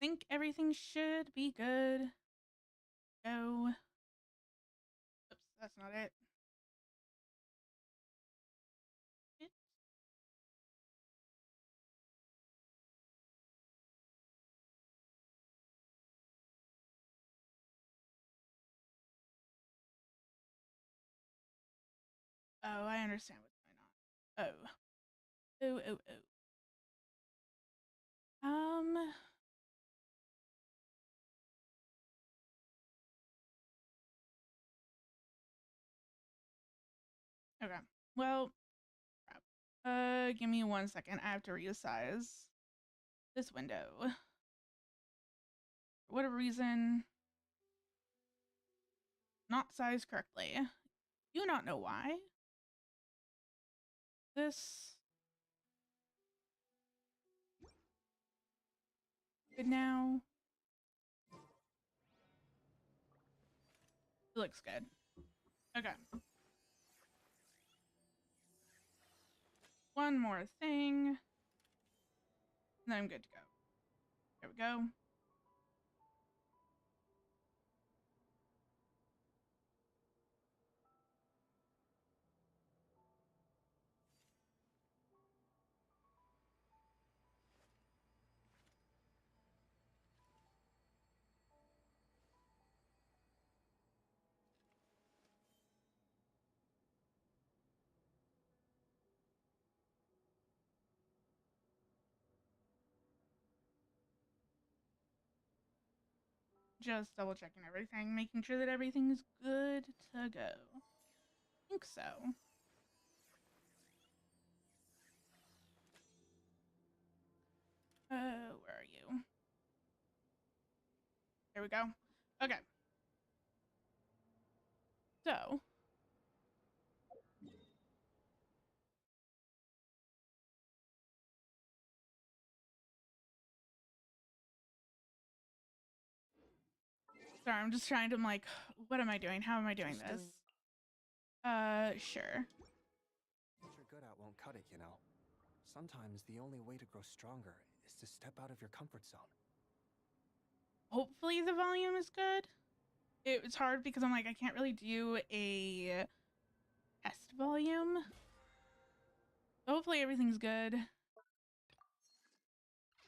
Think everything should be good. Go. Oops, that's not it. It- Oh, I understand what's going on. Oh. Oh, oh, oh. Okay. Well, crap. Give me 1 second. I have to resize this window. For whatever reason, not sized correctly. Do not know why. This good now. It looks good. Okay. One more thing. And then I'm good to go. There we go. Just double checking everything, making sure that everything's good to go. I think so. Where are you? There we go. Okay. So, sorry, I'm just trying to, I'm like, what am I doing? How am I doing this? Sure. What you're good at won't cut it, you know. Sometimes the only way to grow stronger is to step out of your comfort zone. Hopefully the volume is good. It's hard because I'm like, I can't really do a test volume. Hopefully everything's good.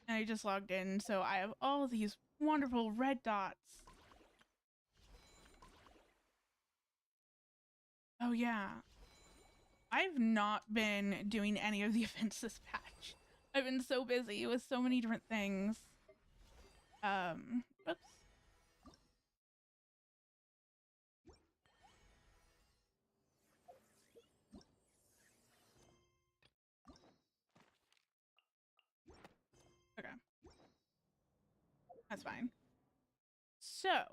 And I just logged in, so I have all these wonderful red dots. Oh yeah. I've not been doing any of the events this patch. I've been so busy with so many different things. Oops. Okay. That's fine. So,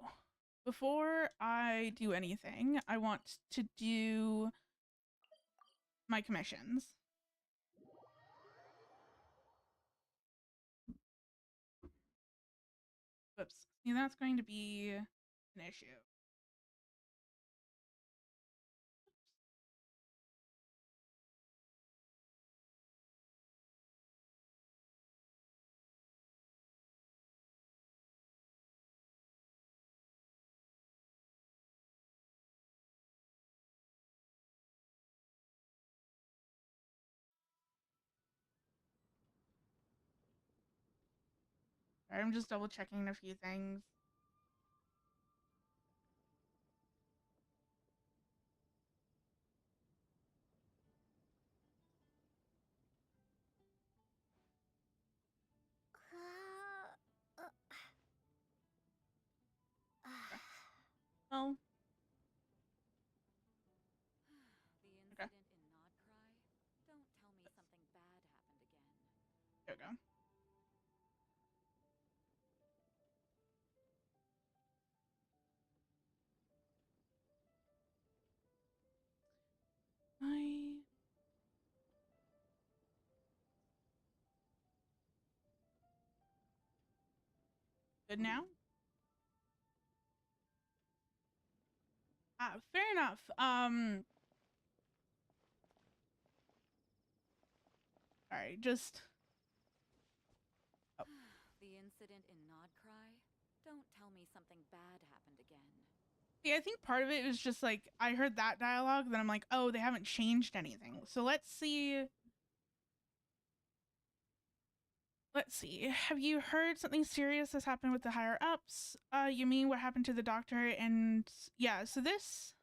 before I do anything, I want to do my commissions. Whoops. See, that's going to be an issue. Sorry, I'm just double checking a few things. Oh. The Okay. incident in Nod-krai? Don't tell me something bad happened again. There we go. I good now? Fair enough. All right, just The incident in Nod-krai? Don't tell me something bad happened again. Yeah, I think part of it is just like I heard that dialogue, then I'm like, oh, they haven't changed anything. So let's see. Let's see. Have you heard something serious has happened with the higher ups? You mean what happened to the doctor? And yeah, so this.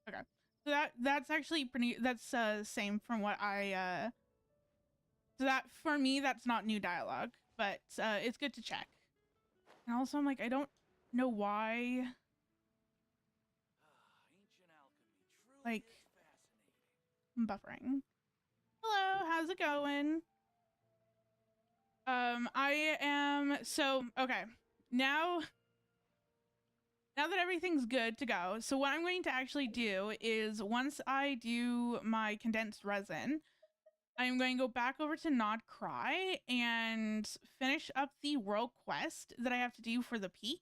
Okay. So that's actually pretty, that's same from what I so that for me that's not new dialogue, but it's good to check. And also I'm like I don't know why like I'm buffering. Hello, how's it going? I am so okay. Now that everything's good to go, so what I'm going to actually do is once I do my condensed resin, I'm going to go back over to Nod-krai and finish up the world quest that I have to do for the peak.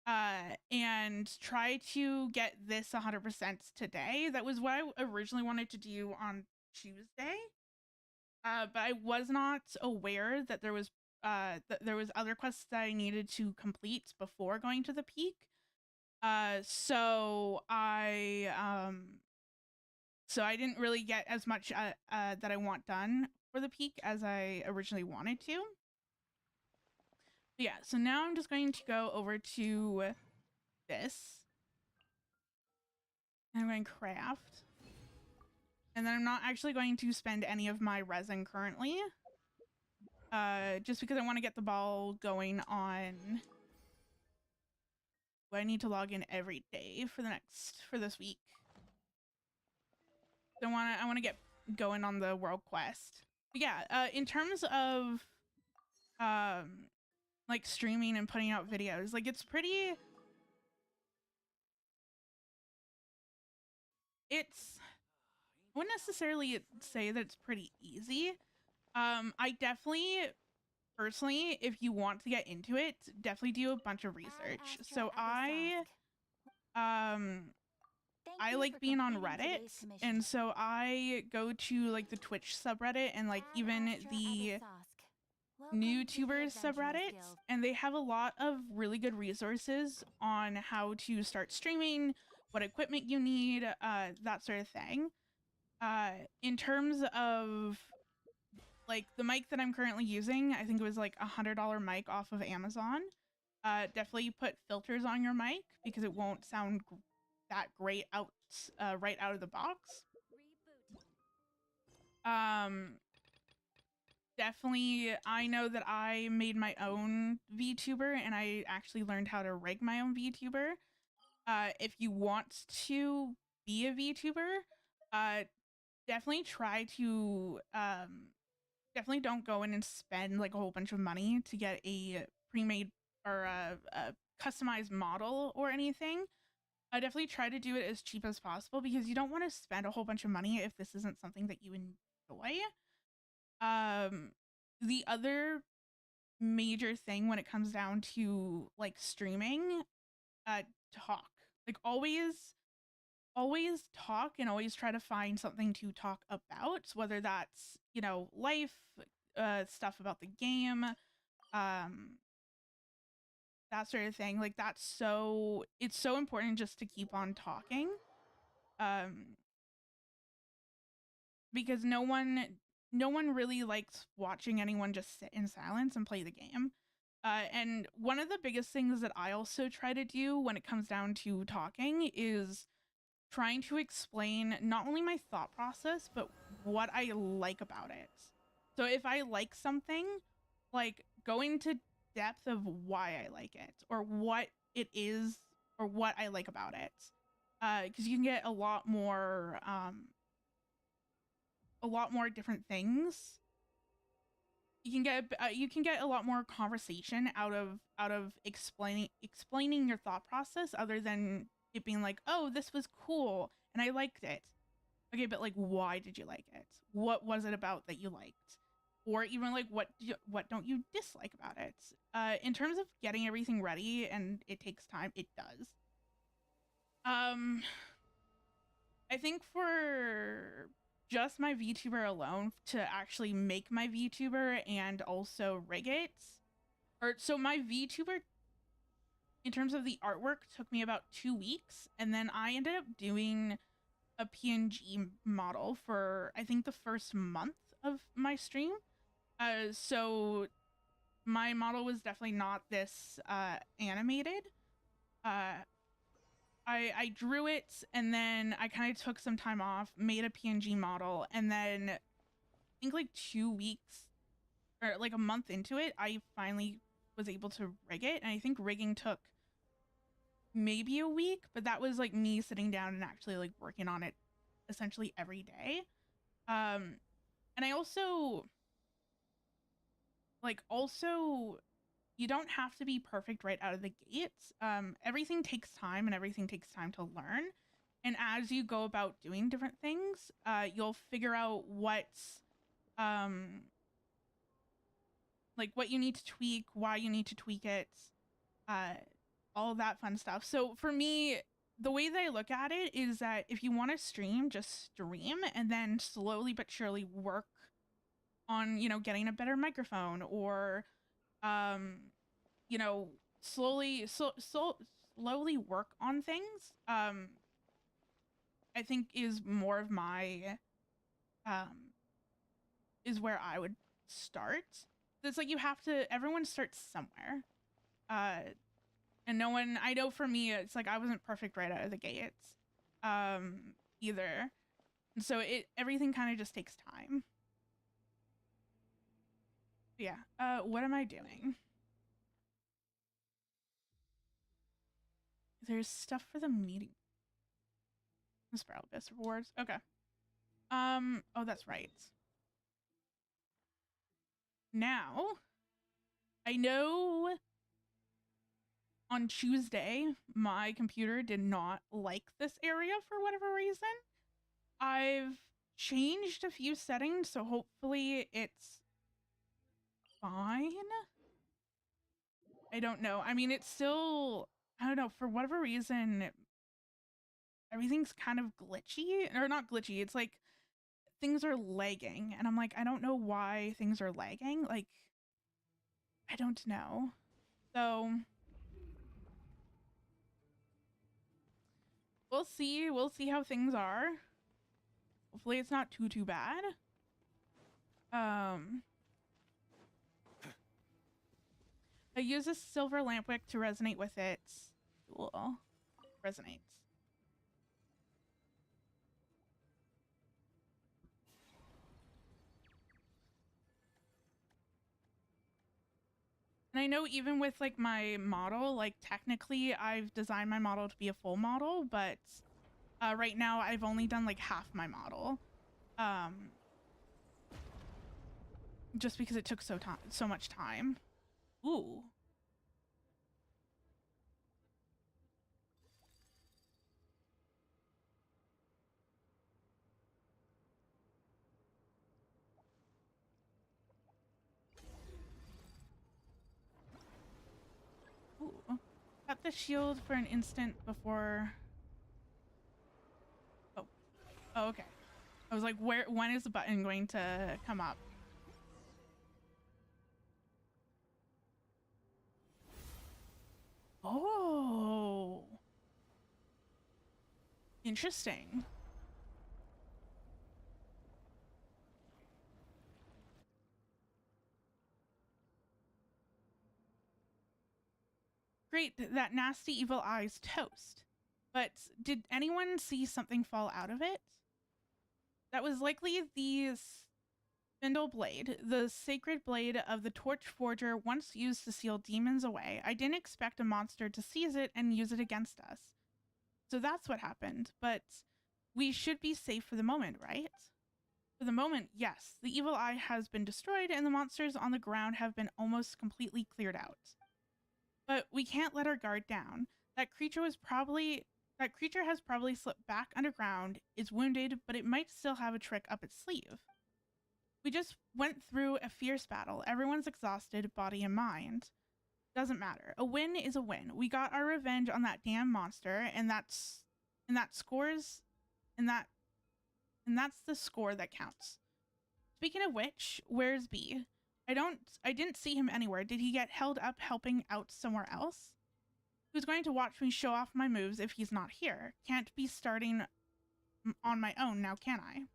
And try to get this 100% today. That was what I originally wanted to do on Tuesday. But I was not aware that there was other quests that I needed to complete before going to the peak. So I didn't really get as much that I want done for the peak as I originally wanted to. Yeah, so now I'm just going to go over to this. And I'm going to craft. And then I'm not actually going to spend any of my resin currently. Just because I want to get the ball going on. I need to log in every day for this week. So I want to get going on the world quest. But yeah, in terms of like streaming and putting out videos, like it's pretty, I wouldn't necessarily say that it's pretty easy. I definitely personally, if you want to get into it, definitely do a bunch of research. So I like being on Reddit, and so I go to like the Twitch subreddit and like even the NewTubers subreddits, and they have a lot of really good resources on how to start streaming, what equipment you need, that sort of thing. In terms of like the mic that I'm currently using, I think it was like $100 mic off of Amazon. Definitely put filters on your mic because it won't sound that great out right out of the box. Definitely, I know that I made my own VTuber and I actually learned how to rig my own VTuber. If you want to be a VTuber, definitely try to definitely don't go in and spend like a whole bunch of money to get a pre-made or a customized model or anything. I definitely try to do it as cheap as possible because you don't want to spend a whole bunch of money if this isn't something that you enjoy. The other major thing when it comes down to like streaming, talk. Like always talk and always try to find something to talk about, whether that's, you know, life, stuff about the game, that sort of thing. Like it's so important just to keep on talking. Because no one really likes watching anyone just sit in silence and play the game. And one of the biggest things that I also try to do when it comes down to talking is trying to explain not only my thought process, but what I like about it. So if I like something, like go into depth of why I like it or what it is or what I like about it. Because you can get a lot more different things. You can get a lot more conversation out of explaining your thought process other than it being like, oh, this was cool and I liked it. Okay, but like, why did you like it? What was it about that you liked? or even like what don't you dislike about it. In terms of getting everything ready, and it takes time, it does. I think for just my VTuber alone, to actually make my VTuber and also rig it, or so my VTuber in terms of the artwork took me about 2 weeks, and then I ended up doing a PNG model for I think the first month of my stream. So my model was definitely not this animated. I drew it, and then I kind of took some time off, made a PNG model, and then I think like 2 weeks or like a month into it, I finally was able to rig it. And I think rigging took maybe a week, but that was like me sitting down and actually like working on it essentially every day. And I also you don't have to be perfect right out of the gates. Everything takes time, and everything takes time to learn. And as you go about doing different things, you'll figure out like what you need to tweak, why you need to tweak it, all that fun stuff. So for me, the way that I look at it is that if you want to stream, just stream, and then slowly but surely work on, you know, getting a better microphone, or you know, slowly work on things. I think is more of my is where I would start. It's like you have to, everyone starts somewhere. And no one, I know for me, it's like I wasn't perfect right out of the gates either. And so everything kind of just takes time. Yeah. What am I doing? There's stuff for the meeting. Asparagus rewards. Okay. Oh, that's right. Now, I know on Tuesday, my computer did not like this area for whatever reason. I've changed a few settings, so hopefully it's fine. I don't know. I mean, it's still, I don't know, for whatever reason, everything's kind of glitchy, or not glitchy. It's like things are lagging, and I'm like, I don't know why things are lagging. Like, I don't know. So we'll see. We'll see how things are. Hopefully it's not too bad. I use a silver lampwick to resonate with it. Cool. Resonates. And I know even with like my model, like technically I've designed my model to be a full model, but right now I've only done like half my model. Just because it took so much time. Ooh. Ooh. Tap the shield for an instant before. Oh, okay. I was like, when is the button going to come up? Oh. Interesting. Great, that nasty evil eye's toast. But did anyone see something fall out of it? That was likely the spindle blade, the sacred blade of the torch forger once used to seal demons away. I didn't expect a monster to seize it and use it against us. So that's what happened, but we should be safe for the moment, right? For the moment, yes. The evil eye has been destroyed and the monsters on the ground have been almost completely cleared out. But we can't let our guard down. That creature has probably slipped back underground, is wounded, but it might still have a trick up its sleeve. We just went through a fierce battle. Everyone's exhausted, body and mind. Doesn't matter. A win is a win. We got our revenge on that damn monster, and that's the score that counts. Speaking of which, where's B? I didn't see him anywhere. Did he get held up helping out somewhere else? Who's going to watch me show off my moves if he's not here? Can't be starting on my own now, can I?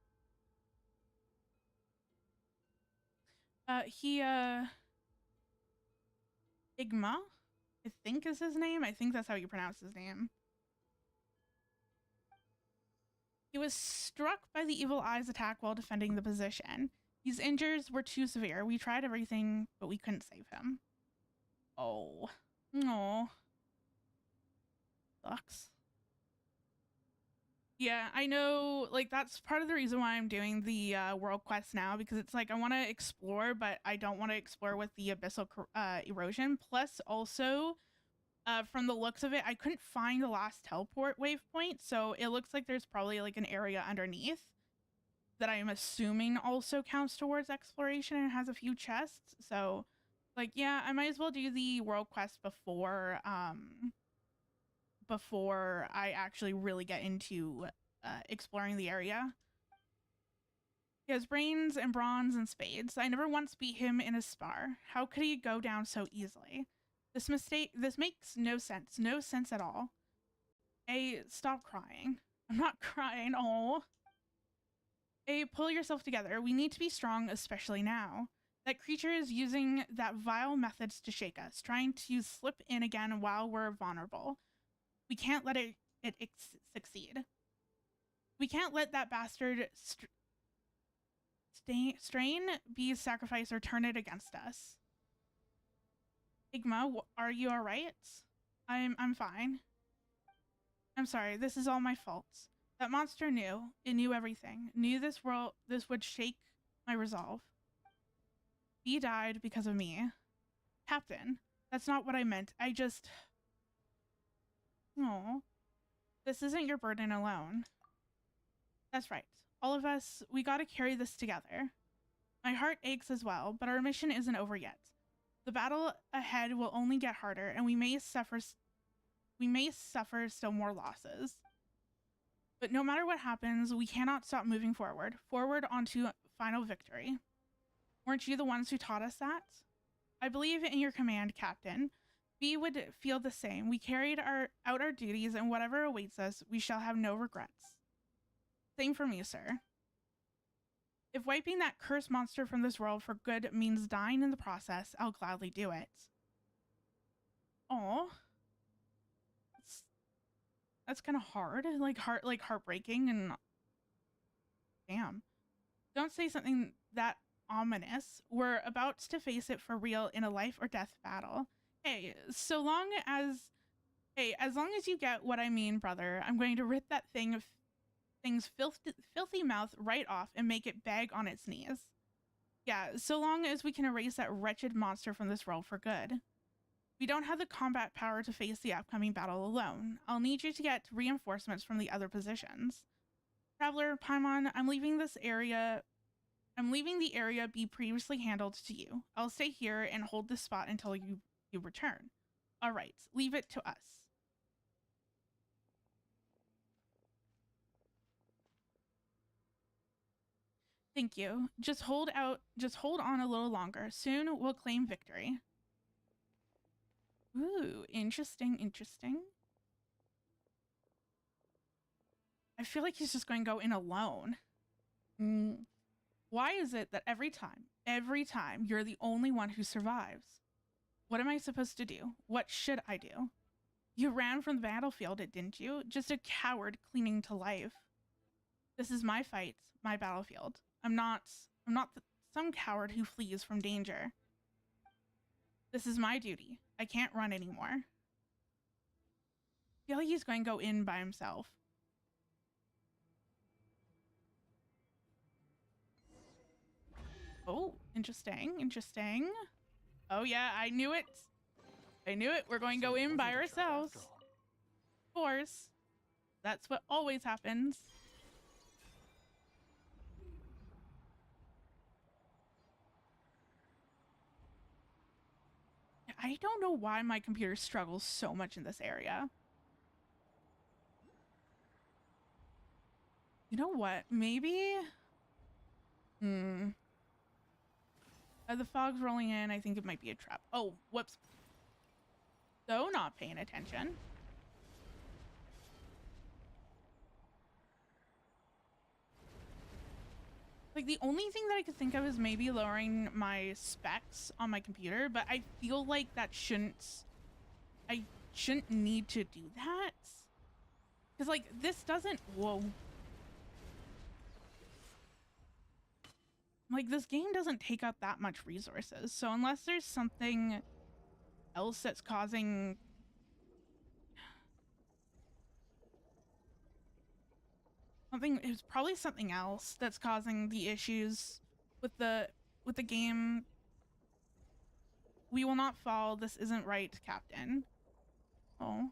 Igma, I think is his name. I think that's how you pronounce his name. He was struck by the evil eye's attack while defending the position. His injuries were too severe. We tried everything, but we couldn't save him. Oh. No. Sucks. Yeah, I know, like, that's part of the reason why I'm doing the world quest now, because it's like I want to explore, but I don't want to explore with the abyssal erosion. Plus, also, from the looks of it, I couldn't find the last teleport waypoint, so it looks like there's probably like an area underneath that I'm assuming also counts towards exploration and has a few chests. So, like, yeah, I might as well do the world quest before I actually really get into exploring the area. He has brains and bronze and spades. I never once beat him in a spar. How could he go down so easily? This makes no sense. No sense at all. A, stop crying. I'm not crying. Oh. A, pull yourself together. We need to be strong, especially now. That creature is using that vile methods to shake us, trying to slip in again while we're vulnerable. We can't let it succeed. We can't let that bastard strain be sacrificed or turn it against us. Igma, are you all right? I'm fine. I'm sorry. This is all my fault. That monster knew. It knew everything. Knew this would shake my resolve. He died because of me. Captain, that's not what I meant. I just... Oh, this isn't your burden alone. That's right. All of us, we gotta carry this together. My heart aches as well, but our mission isn't over yet. The battle ahead will only get harder, and we may suffer still more losses. But no matter what happens, we cannot stop moving forward. Forward onto final victory. Weren't you the ones who taught us that? I believe in your command, Captain. We would feel the same. We carried out our duties, and whatever awaits us, we shall have no regrets. Same for me, sir. If wiping that cursed monster from this world for good means dying in the process, I'll gladly do it. Aw. That's kind of hard. Like heartbreaking and... Damn. Don't say something that ominous. We're about to face it for real in a life or death battle. Hey, as long as you get what I mean, brother, I'm going to rip that thing's filthy mouth right off and make it beg on its knees. Yeah, so long as we can erase that wretched monster from this world for good. We don't have the combat power to face the upcoming battle alone. I'll need you to get reinforcements from the other positions. Traveler, Paimon, I'm leaving the area be previously handled to you. I'll stay here and hold this spot until you return. All right, leave it to us. Thank you. Just hold on a little longer. Soon we'll claim victory. Ooh, interesting. I feel like he's just going to go in alone. Why is it that every time you're the only one who survives? What am I supposed to do? What should I do? You ran from the battlefield, didn't you? Just a coward clinging to life. This is my fight, my battlefield. I'm not some coward who flees from danger. This is my duty. I can't run anymore. I feel like he's going to go in by himself. Oh, interesting. Oh yeah, I knew it. We're going to go in by ourselves. Of course. That's what always happens. I don't know why my computer struggles so much in this area. You know what? Maybe... the fog's rolling in. I think it might be a trap. Oh, whoops. So not paying attention. Like, the only thing that I could think of is maybe lowering my specs on my computer, but I feel like that I shouldn't need to do that. Because, like, this doesn't... Whoa. Like, this game doesn't take up that much resources. So unless there's something else that's causing... It's probably something else that's causing the issues with the game. We will not fall. This isn't right, Captain. Oh.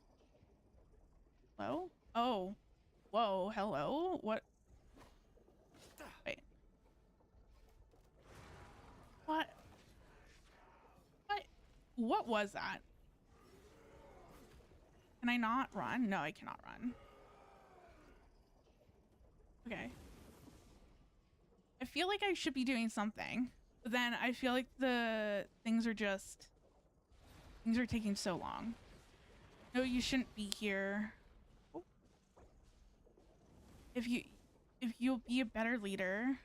Hello? Oh. Whoa, hello? What? Wait. What? What was that? Can I not run? No, I cannot run. Okay. I feel like I should be doing something, but then I feel like things are taking so long. No, you shouldn't be here. Oh. If you'll be a better leader.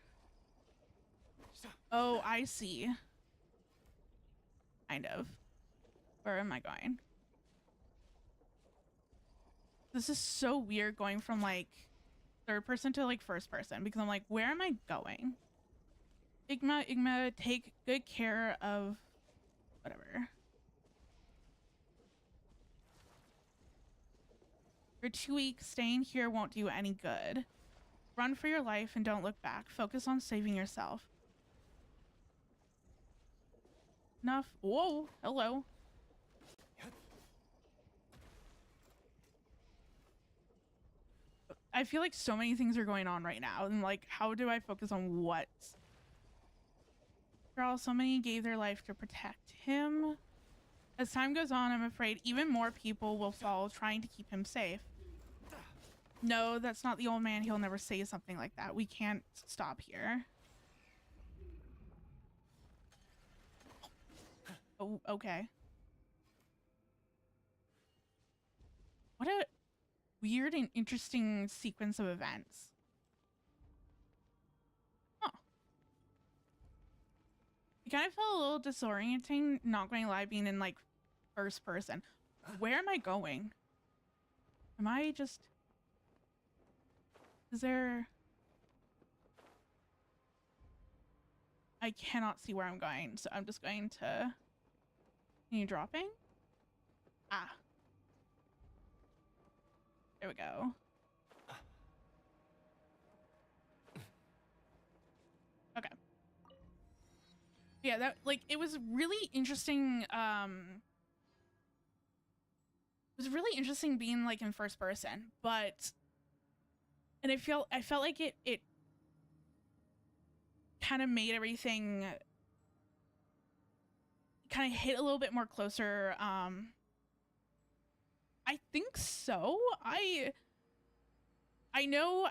Oh, I see. Kind of. Where am I going? This is so weird going from like third person to like first person because I'm like, where am I going? Igma, take good care of whatever. You're too weak. Staying here won't do any good. Run for your life and don't look back. Focus on saving yourself. Enough. Whoa. Hello. I feel like so many things are going on right now. And like, how do I focus on what? After all, so many gave their life to protect him. As time goes on, I'm afraid even more people will fall trying to keep him safe. No, that's not the old man. He'll never say something like that. We can't stop here. Oh, okay. What a weird and interesting sequence of events. Huh. It kind of felt a little disorienting, not going live, being in like first person. Where am I going? Am I just... Is there... I cannot see where I'm going, so I'm just going to... Continue dropping? Ah. There we go. Okay. Yeah, that, like, it was really interesting, it was really interesting being, like, in first person, but... And I felt like it kind of made everything... kind of hit a little bit more closer. I think so. I know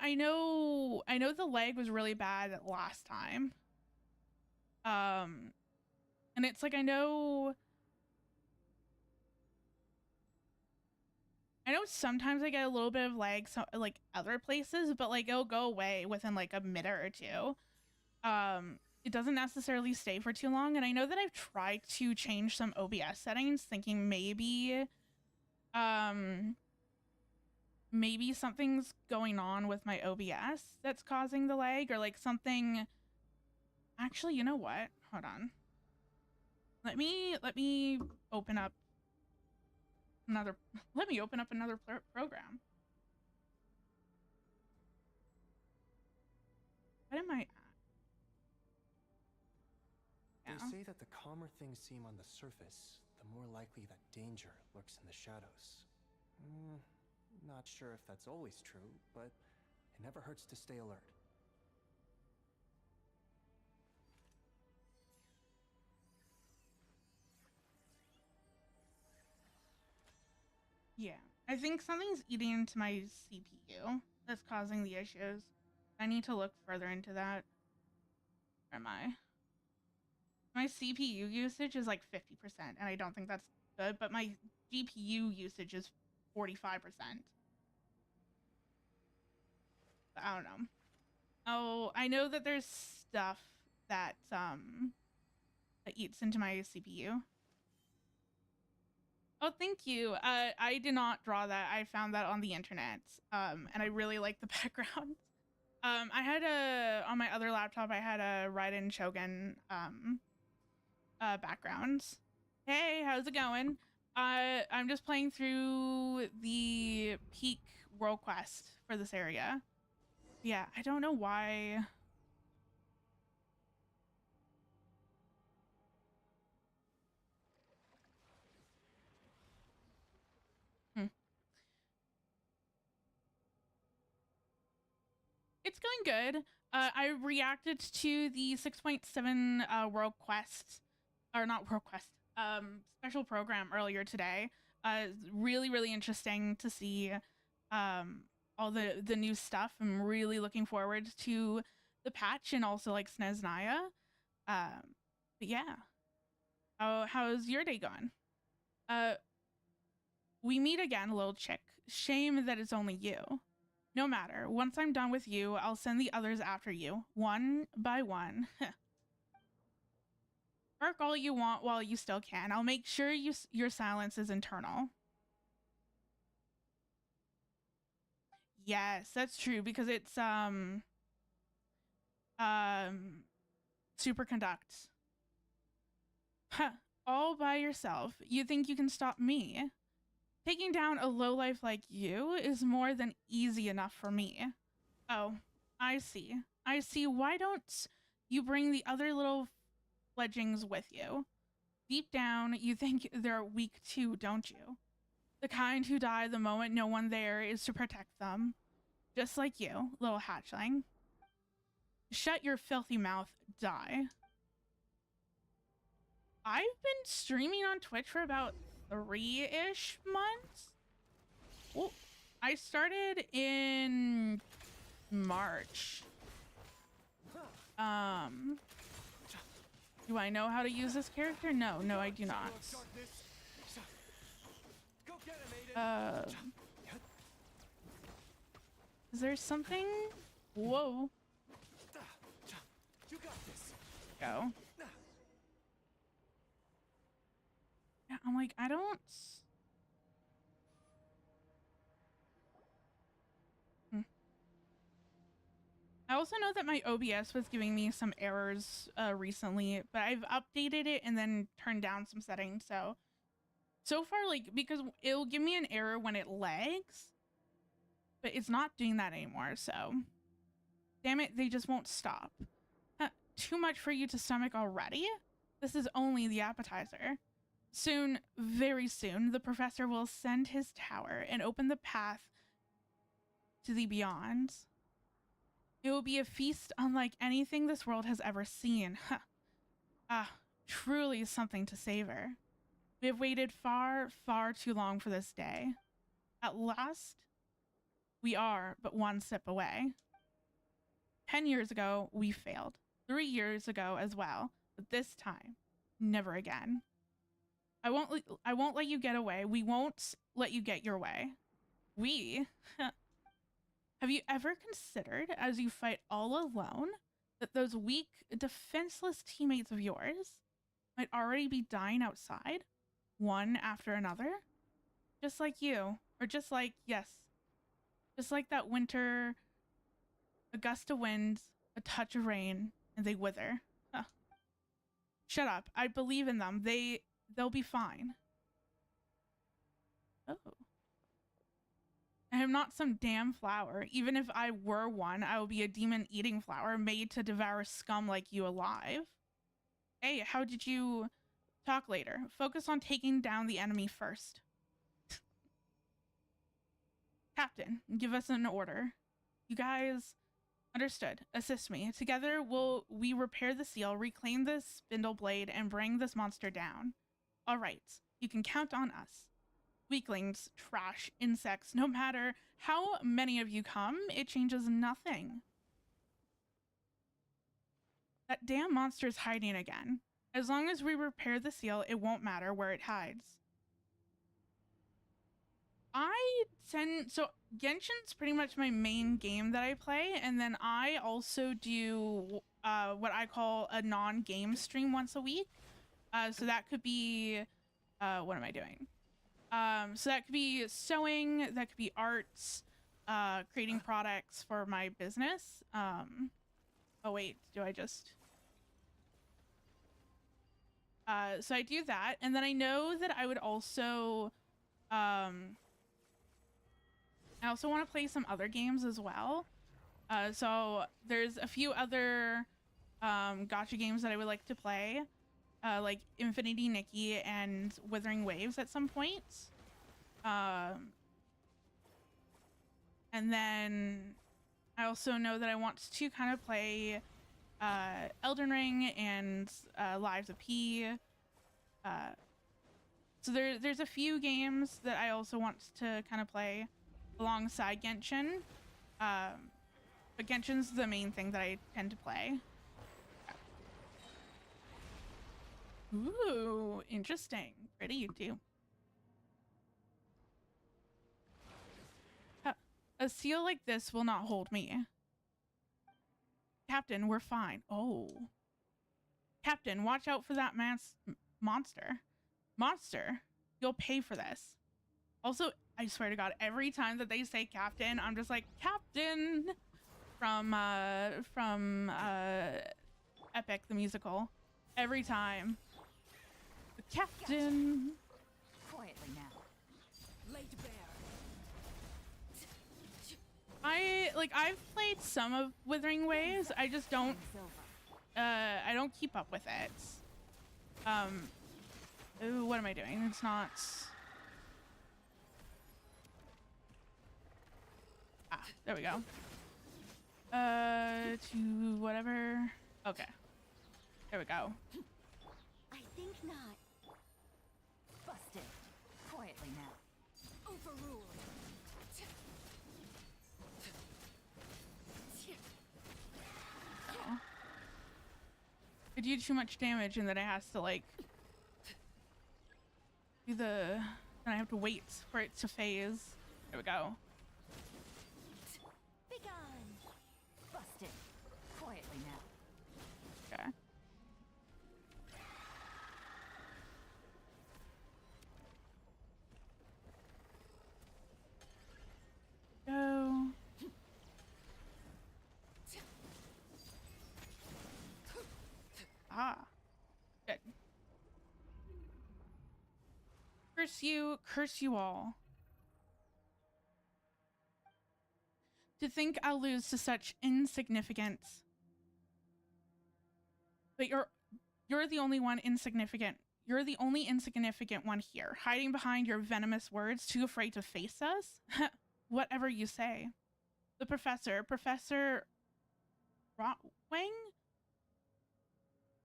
the lag was really bad last time. And it's like I know sometimes I get a little bit of lag like other places, but like it'll go away within like a minute or two. It doesn't necessarily stay for too long, and I know that I've tried to change some OBS settings thinking maybe maybe something's going on with my OBS that's causing the lag, or like something. Actually, you know what? Hold on. Let me open up another program. What am I at? They say that the calmer things seem on the surface, the more likely that danger lurks in the shadows. Not sure if that's always true, but it never hurts to stay alert. I think something's eating into my CPU that's causing the issues. I need to look further into that. Where am I? My CPU usage is like 50%, and I don't think that's good, but my GPU usage is 45%. I don't know. Oh, I know that there's stuff that that eats into my CPU. Oh, thank you. I did not draw that. I found that on the internet. And I really like the background. I had on my other laptop, I had a Raiden Shogun background. Hey, how's it going? I'm just playing through the peak world quest for this area. Yeah, I don't know why. It's going good. I reacted to the 6.7 world quest, or not world quest, special program earlier today. Really, really interesting to see all the new stuff. I'm really looking forward to the patch and also like Sneznaya. But yeah, how's your day going? We meet again, little chick. Shame that it's only you. No matter. Once I'm done with you, I'll send the others after you, one by one. Bark all you want while you still can. I'll make sure your silence is internal. Yes, that's true, because it's superconduct. Huh. All by yourself. You think you can stop me? Taking down a lowlife like you is more than easy enough for me. Oh, I see. I see. Why don't you bring the other little fledglings with you? Deep down, you think they're weak too, don't you? The kind who die the moment no one there is to protect them. Just like you, little hatchling. Shut your filthy mouth, die. I've been streaming on Twitch for about 3-ish months. Well, I started in March. Do I know how to use this character? No, I do not. Is there something? Whoa. Go. Yeah, I'm like, I don't. I also know that my OBS was giving me some errors recently, but I've updated it and then turned down some settings. So far, like, because it'll give me an error when it lags, but it's not doing that anymore. So, damn it, they just won't stop. Too much for you to stomach already? This is only the appetizer. Soon, very soon, the professor will ascend his tower and open the path to the beyond. It will be a feast unlike anything this world has ever seen. Truly something to savor. We have waited far, far too long for this day. At last, we are but one step away. 10 years ago, we failed. 3 years ago as well, but this time, never again. I won't let you get away. We won't let you get your way. We? Have you ever considered, as you fight all alone, that those weak, defenseless teammates of yours might already be dying outside, one after another? Just like you, or just like, yes, just like that winter, a gust of wind, a touch of rain, and they wither. Shut up. I believe in them. They'll be fine. Oh. I am not some damn flower. Even if I were one, I will be a demon-eating flower made to devour scum like you alive. Hey, how did you talk later? Focus on taking down the enemy first. Captain, give us an order. You guys... Understood. Assist me. Together, we repair the seal, reclaim this spindle blade, and bring this monster down. All right. You can count on us. Weaklings, trash, insects, no matter how many of you come, it changes nothing. That damn monster's hiding again. As long as we repair the seal, it won't matter where it hides. So Genshin's pretty much my main game that I play, and then I also do what I call a non-game stream once a week. So that could be, what am I doing? So that could be sewing, that could be arts, creating products for my business. Oh wait, do I just... so I do that, and then I know that I would also, I also want to play some other games as well. So there's a few other gacha games that I would like to play, like Infinity Nikki and Withering Waves at some point. And then I also know that I want to kind of play Elden Ring and Lives of P. So there's a few games that I also want to kind of play alongside Genshin. But Genshin's the main thing that I tend to play. Ooh, interesting. Pretty, you too. A seal like this will not hold me. Captain, we're fine. Oh. Captain, watch out for that monster. Monster, you'll pay for this. Also, I swear to God, every time that they say Captain, I'm just like, Captain! From Epic, the musical. Every time. The Captain! Quietly now. Lay to bear. I've played some of Withering Waves. I just don't, I don't keep up with it. Ooh, what am I doing? It's not... Ah, there we go. To whatever. Okay. There we go. I think not. Busted. Quietly now. Overruled. Oh. I do too much damage and then it has to like do the... Then I have to wait for it to phase. There we go. Busted. Quietly now. Okay. Go. Ah. Good. Curse you all. To think I'll lose to such insignificance. But you're the only one insignificant. You're the only insignificant one here, hiding behind your venomous words, too afraid to face us? Whatever you say. The Professor Rotwang?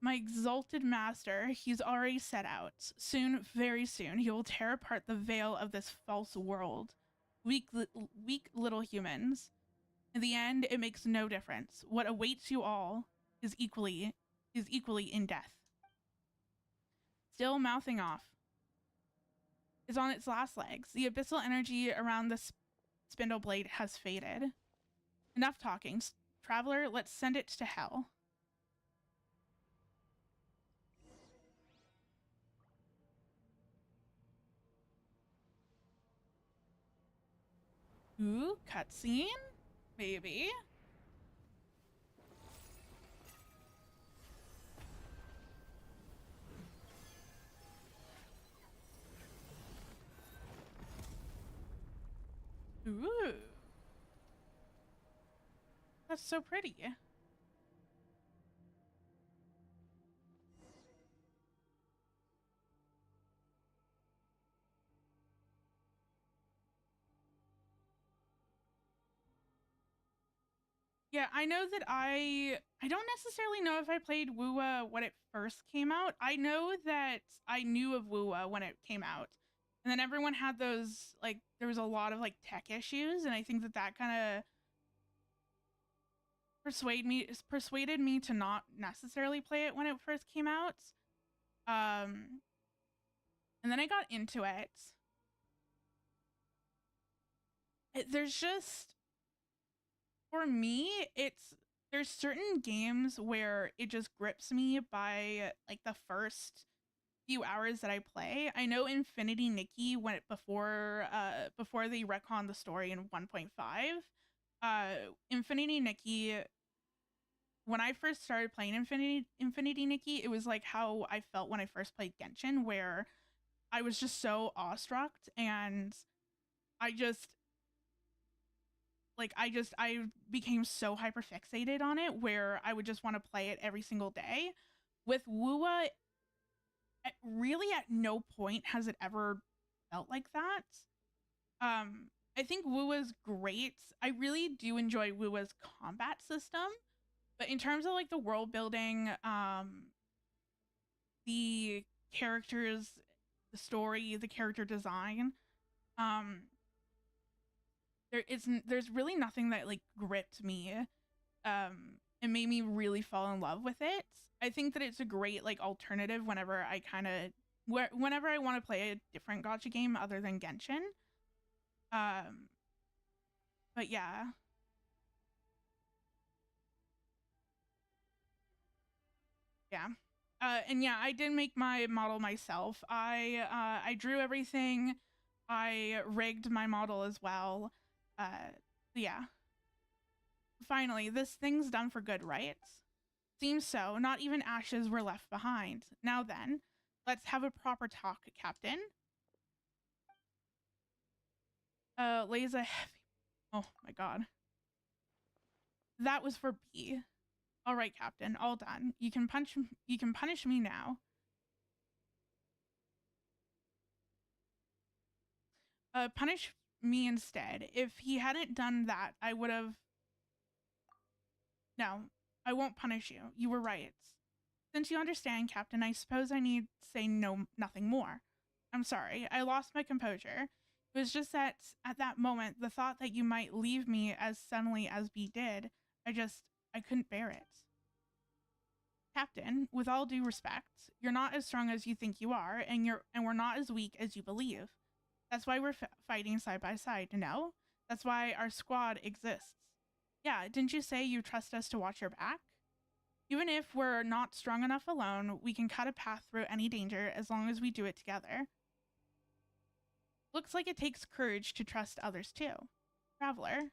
My exalted master, he's already set out. Soon, very soon, he will tear apart the veil of this false world. Weak little humans. In the end, it makes no difference. What awaits you all is equally in death. Still mouthing off. Is on its last legs. The abyssal energy around the spindle blade has faded. Enough talking. Traveler, let's send it to hell. Ooh, cutscene? Maybe. Ooh. That's so pretty. Yeah, I know that I don't necessarily know if I played Wuwa when it first came out. I know that I knew of Wuwa when it came out. And then everyone had those, like, there was a lot of like tech issues, and I think that kind of persuaded me to not necessarily play it when it first came out. And then I got into it. There's just, for me, there's certain games where it just grips me by like the first few hours that I play. I know Infinity Nikki went before they retconned the story in 1.5. Infinity Nikki, when I first started playing Infinity Nikki, it was like how I felt when I first played Genshin, where I was just so awestruck, and I became so hyperfixated on it, where I would just want to play it every single day. With Wua, really at no point has it ever felt like that. I think Wua's great. I really do enjoy Wua's combat system, but in terms of like the world building, the characters, the story, the character design, there's really nothing that like gripped me and made me really fall in love with it. I think that it's a great like alternative whenever I want to play a different gacha game other than Genshin. But yeah. Yeah. And yeah, I did make my model myself. I drew everything. I rigged my model as well. Yeah. Finally, this thing's done for good, right? Seems so. Not even ashes were left behind. Now then, let's have a proper talk, Captain. Lays a heavy... Oh my god. That was for B. All right, Captain, all done. You can punish me now. Punish me instead. If he hadn't done that, I would have... No, I won't punish you. You were right. Since you understand, Captain, I suppose I need say nothing more. I'm sorry, I lost my composure. It was just that, at that moment, the thought that you might leave me as suddenly as B did, I couldn't bear it. Captain, with all due respect, you're not as strong as you think you are, and we're not as weak as you believe. That's why we're fighting side by side, no? That's why our squad exists. Yeah, didn't you say you trust us to watch your back? Even if we're not strong enough alone, we can cut a path through any danger as long as we do it together. Looks like it takes courage to trust others too. Traveler.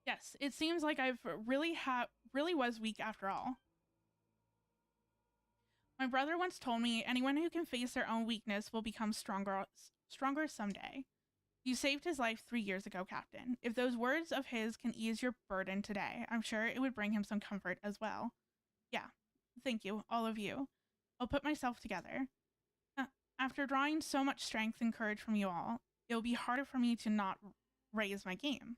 Yes, it seems like I've really was weak after all. My brother once told me anyone who can face their own weakness will become stronger someday. You saved his life 3 years ago, Captain. If those words of his can ease your burden today, I'm sure it would bring him some comfort as well. Yeah, thank you, all of you. I'll put myself together. After drawing so much strength and courage from you all, it'll be harder for me to not raise my game.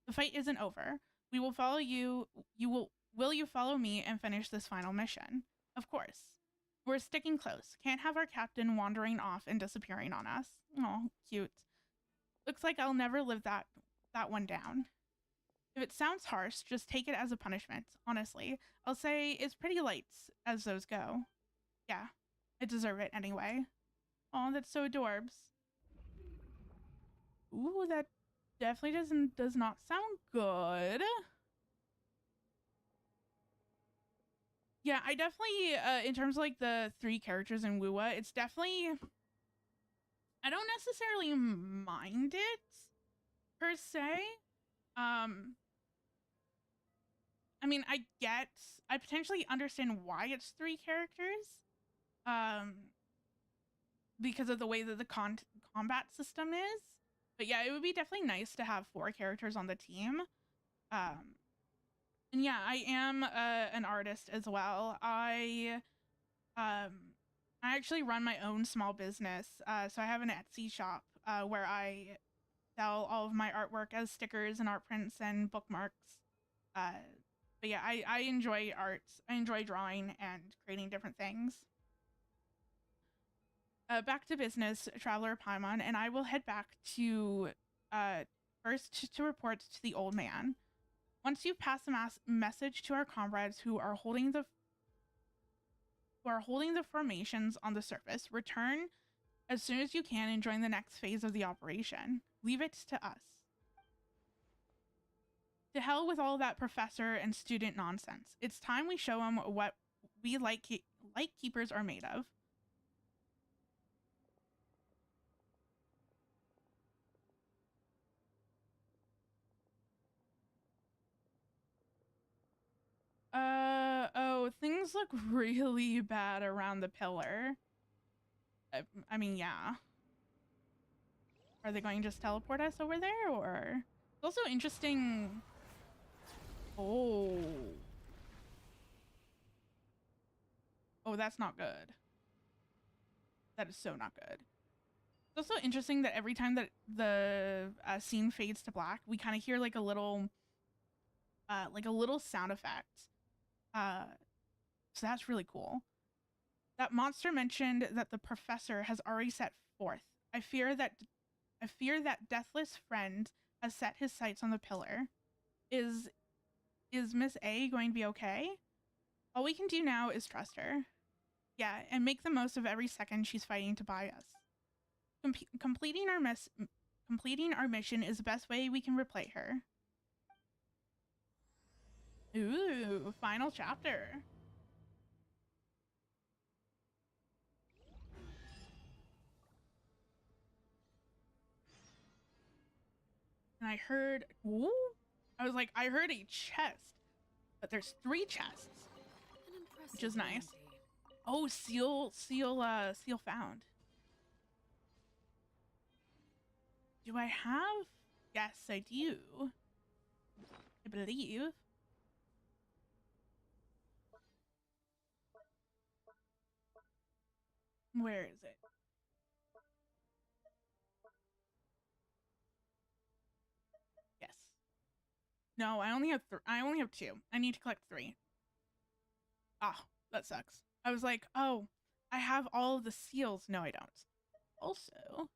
The fight isn't over. We will follow you. Will you follow me and finish this final mission? Of course. We're sticking close. Can't have our captain wandering off and disappearing on us. Oh, cute. Looks like I'll never live that one down. If it sounds harsh, just take it as a punishment. Honestly, I'll say it's pretty light as those go. Yeah, I deserve it anyway. Oh, that's so adorbs. Ooh, that definitely does not sound good. Yeah, I definitely, in terms of like the 3 characters in Wua, it's definitely, I don't necessarily mind it per se. I mean, I potentially understand why it's 3 characters, because of the way that the combat system is. But yeah, it would be definitely nice to have 4 characters on the team. And yeah, I am an artist as well. I actually run my own small business. So I have an Etsy shop where I sell all of my artwork as stickers and art prints and bookmarks. But yeah, I enjoy art. I enjoy drawing and creating different things. Back to business, Traveler Paimon, and I will head back to first to report to the old man. Once you've passed the message to our comrades who are holding the formations on the surface, return as soon as you can and join the next phase of the operation. Leave it to us. To hell with all that professor and student nonsense. It's time we show them what we light keepers are made of. Oh, things look really bad around the pillar. I mean, yeah. Are they going to just teleport us over there, or? It's also interesting. Oh. Oh, that's not good. That is so not good. It's also interesting that every time that the scene fades to black, we kind of hear like a little sound effect. So that's really cool. That monster mentioned that the professor has already set forth. I fear that deathless friend has set his sights on the pillar. Is Miss A going to be okay? All we can do now is trust her. Yeah, and make the most of every second she's fighting to buy us. Completing our mission is the best way we can replay her. Ooh, final chapter. And I heard, ooh, I was like, I heard a chest, but there's 3 chests, which is nice. Oh, seal found. Do I have? Yes, I do. I believe. Where is it? Yes. No, I only have 2. I need to collect 3. Ah, that sucks. I was like, oh, I have all of the seals. No, I don't. Also,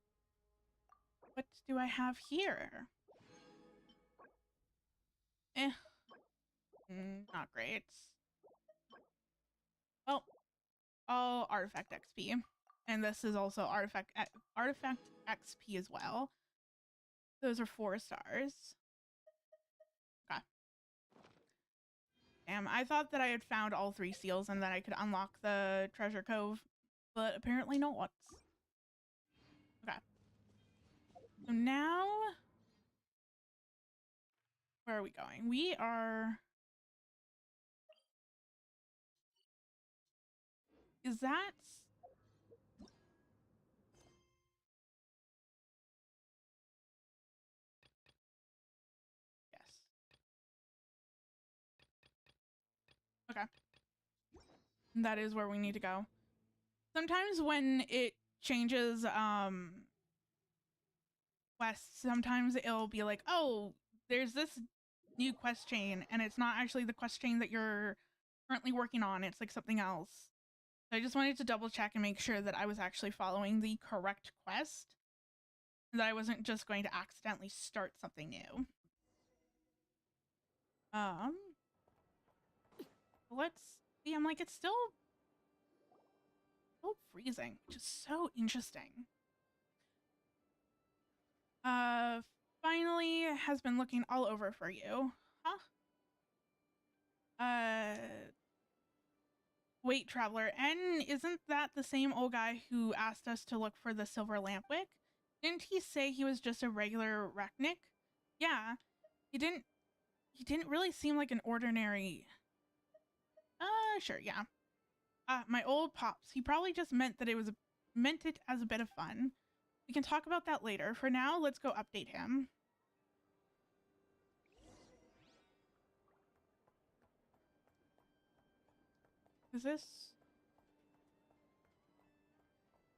what do I have here? Not great. Well, all artifact XP. And this is also artifact XP as well. Those are 4 stars. Okay. Damn, I thought that I had found all 3 seals and that I could unlock the treasure cove, but apparently not. Okay. So now, where are we going? We are... Is that... Yes. Okay. That is where we need to go. Sometimes when it changes quests, sometimes it'll be like, oh, there's this new quest chain, and it's not actually the quest chain that you're currently working on. It's like something else. So I just wanted to double check and make sure that I was actually following the correct quest, and that I wasn't just going to accidentally start something new. Let's see. I'm like, it's still freezing, which is so interesting. Finally has been looking all over for you. Huh? Wait, Traveler, and isn't that the same old guy who asked us to look for the silver lampwick? Didn't he say he was just a regular Reknik? Yeah, he didn't really seem like an ordinary... Sure, yeah. My old pops, he probably just meant it as a bit of fun. We can talk about that later. For now, let's go update him. Is this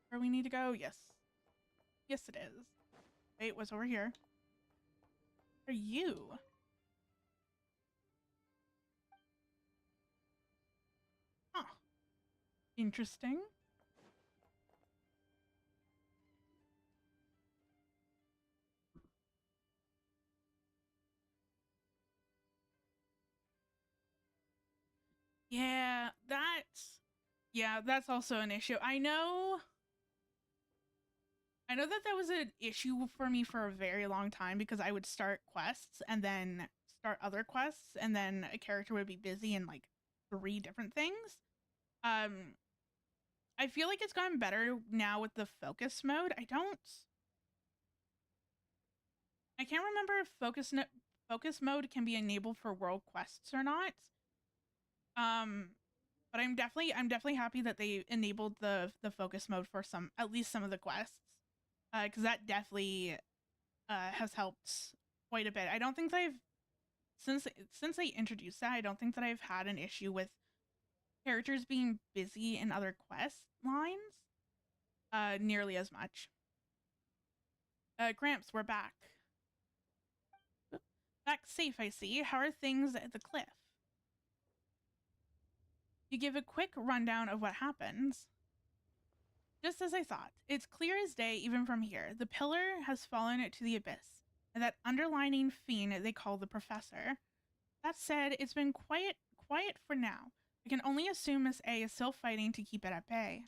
where we need to go? Yes. Yes, it is. Wait, what's over here? What are you? Huh. Interesting. Yeah, that's also an issue. I know that was an issue for me for a very long time because I would start quests and then start other quests and then a character would be busy in like 3 different things. I feel like it's gotten better now with the focus mode. I can't remember if focus mode can be enabled for world quests or not. But I'm definitely happy that they enabled the focus mode for at least some of the quests. Because that definitely has helped quite a bit. I don't think that since they introduced that, I don't think that I've had an issue with characters being busy in other quest lines nearly as much. Gramps, we're back. Back safe, I see. How are things at the cliff? You give a quick rundown of what happens. Just as I thought. It's clear as day even from here. The pillar has fallen to the abyss, and that underlining fiend they call the professor. That said, it's been quiet for now. I can only assume Miss A is still fighting to keep it at bay.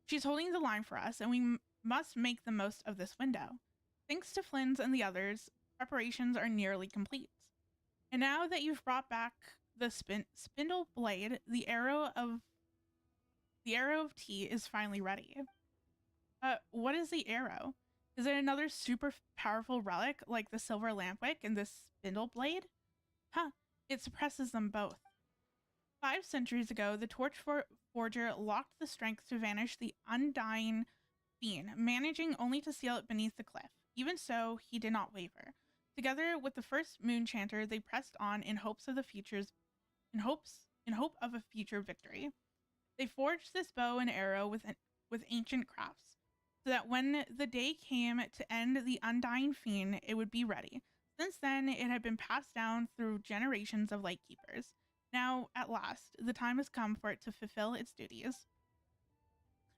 She's holding the line for us, and we must make the most of this window. Thanks to Flynn's and the others, preparations are nearly complete. And now that you've brought back the spindle blade, the arrow of T is finally ready. What is the arrow? Is it another super powerful relic like the silver lampwick and the spindle blade? Huh, it suppresses them both. 5 centuries ago, the torch forger locked the strength to vanish the undying fiend, managing only to seal it beneath the cliff. Even so, he did not waver. Together with the first moon chanter, they pressed on in hope of a future victory. They forged this bow and arrow with ancient crafts, so that when the day came to end the undying fiend, it would be ready. Since then, it had been passed down through generations of lightkeepers. Now, at last, the time has come for it to fulfill its duties.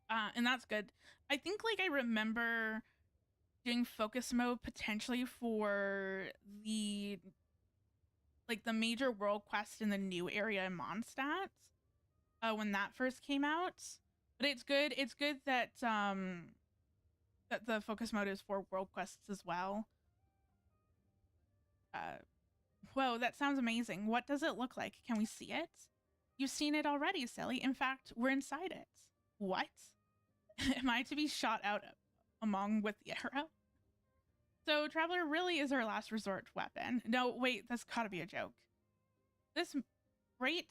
And that's good. I think, like, I remember doing focus mode potentially for the major world quest in the new area in Mondstadt when that first came out. But it's good that that the focus mode is for world quests as well. Whoa, that sounds amazing. What does it look like? Can we see it? You've seen it already, silly. In fact, we're inside it. What? Am I to be shot out among with the arrow? So Traveler really is our last resort weapon. No, wait, that's gotta be a joke. This great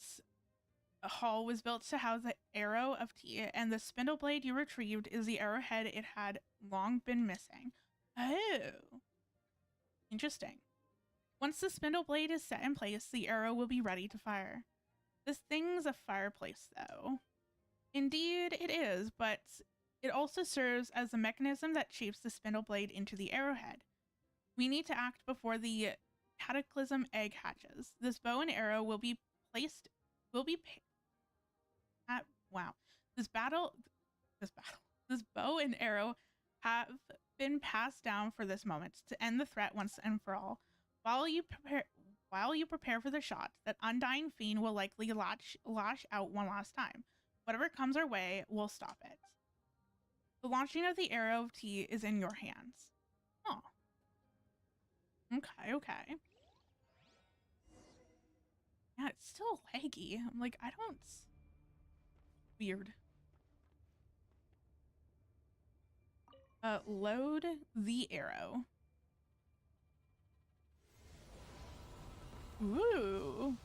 hall was built to house the arrow of T, and the spindle blade you retrieved is the arrowhead it had long been missing. Oh. Interesting. Once the spindle blade is set in place, the arrow will be ready to fire. This thing's a fireplace, though. Indeed, it is, but it also serves as the mechanism that shapes the spindle blade into the arrowhead. We need to act before the cataclysm egg hatches. This bow and arrow will be wow. This bow and arrow have been passed down for this moment to end the threat once and for all. While you prepare for the shot, that undying fiend will likely lash out one last time. Whatever comes our way, we'll stop it. The launching of the arrow of T is in your hands. Oh. Okay. Yeah, it's still laggy. I'm like, I don't... Weird. Load the arrow. Ooh.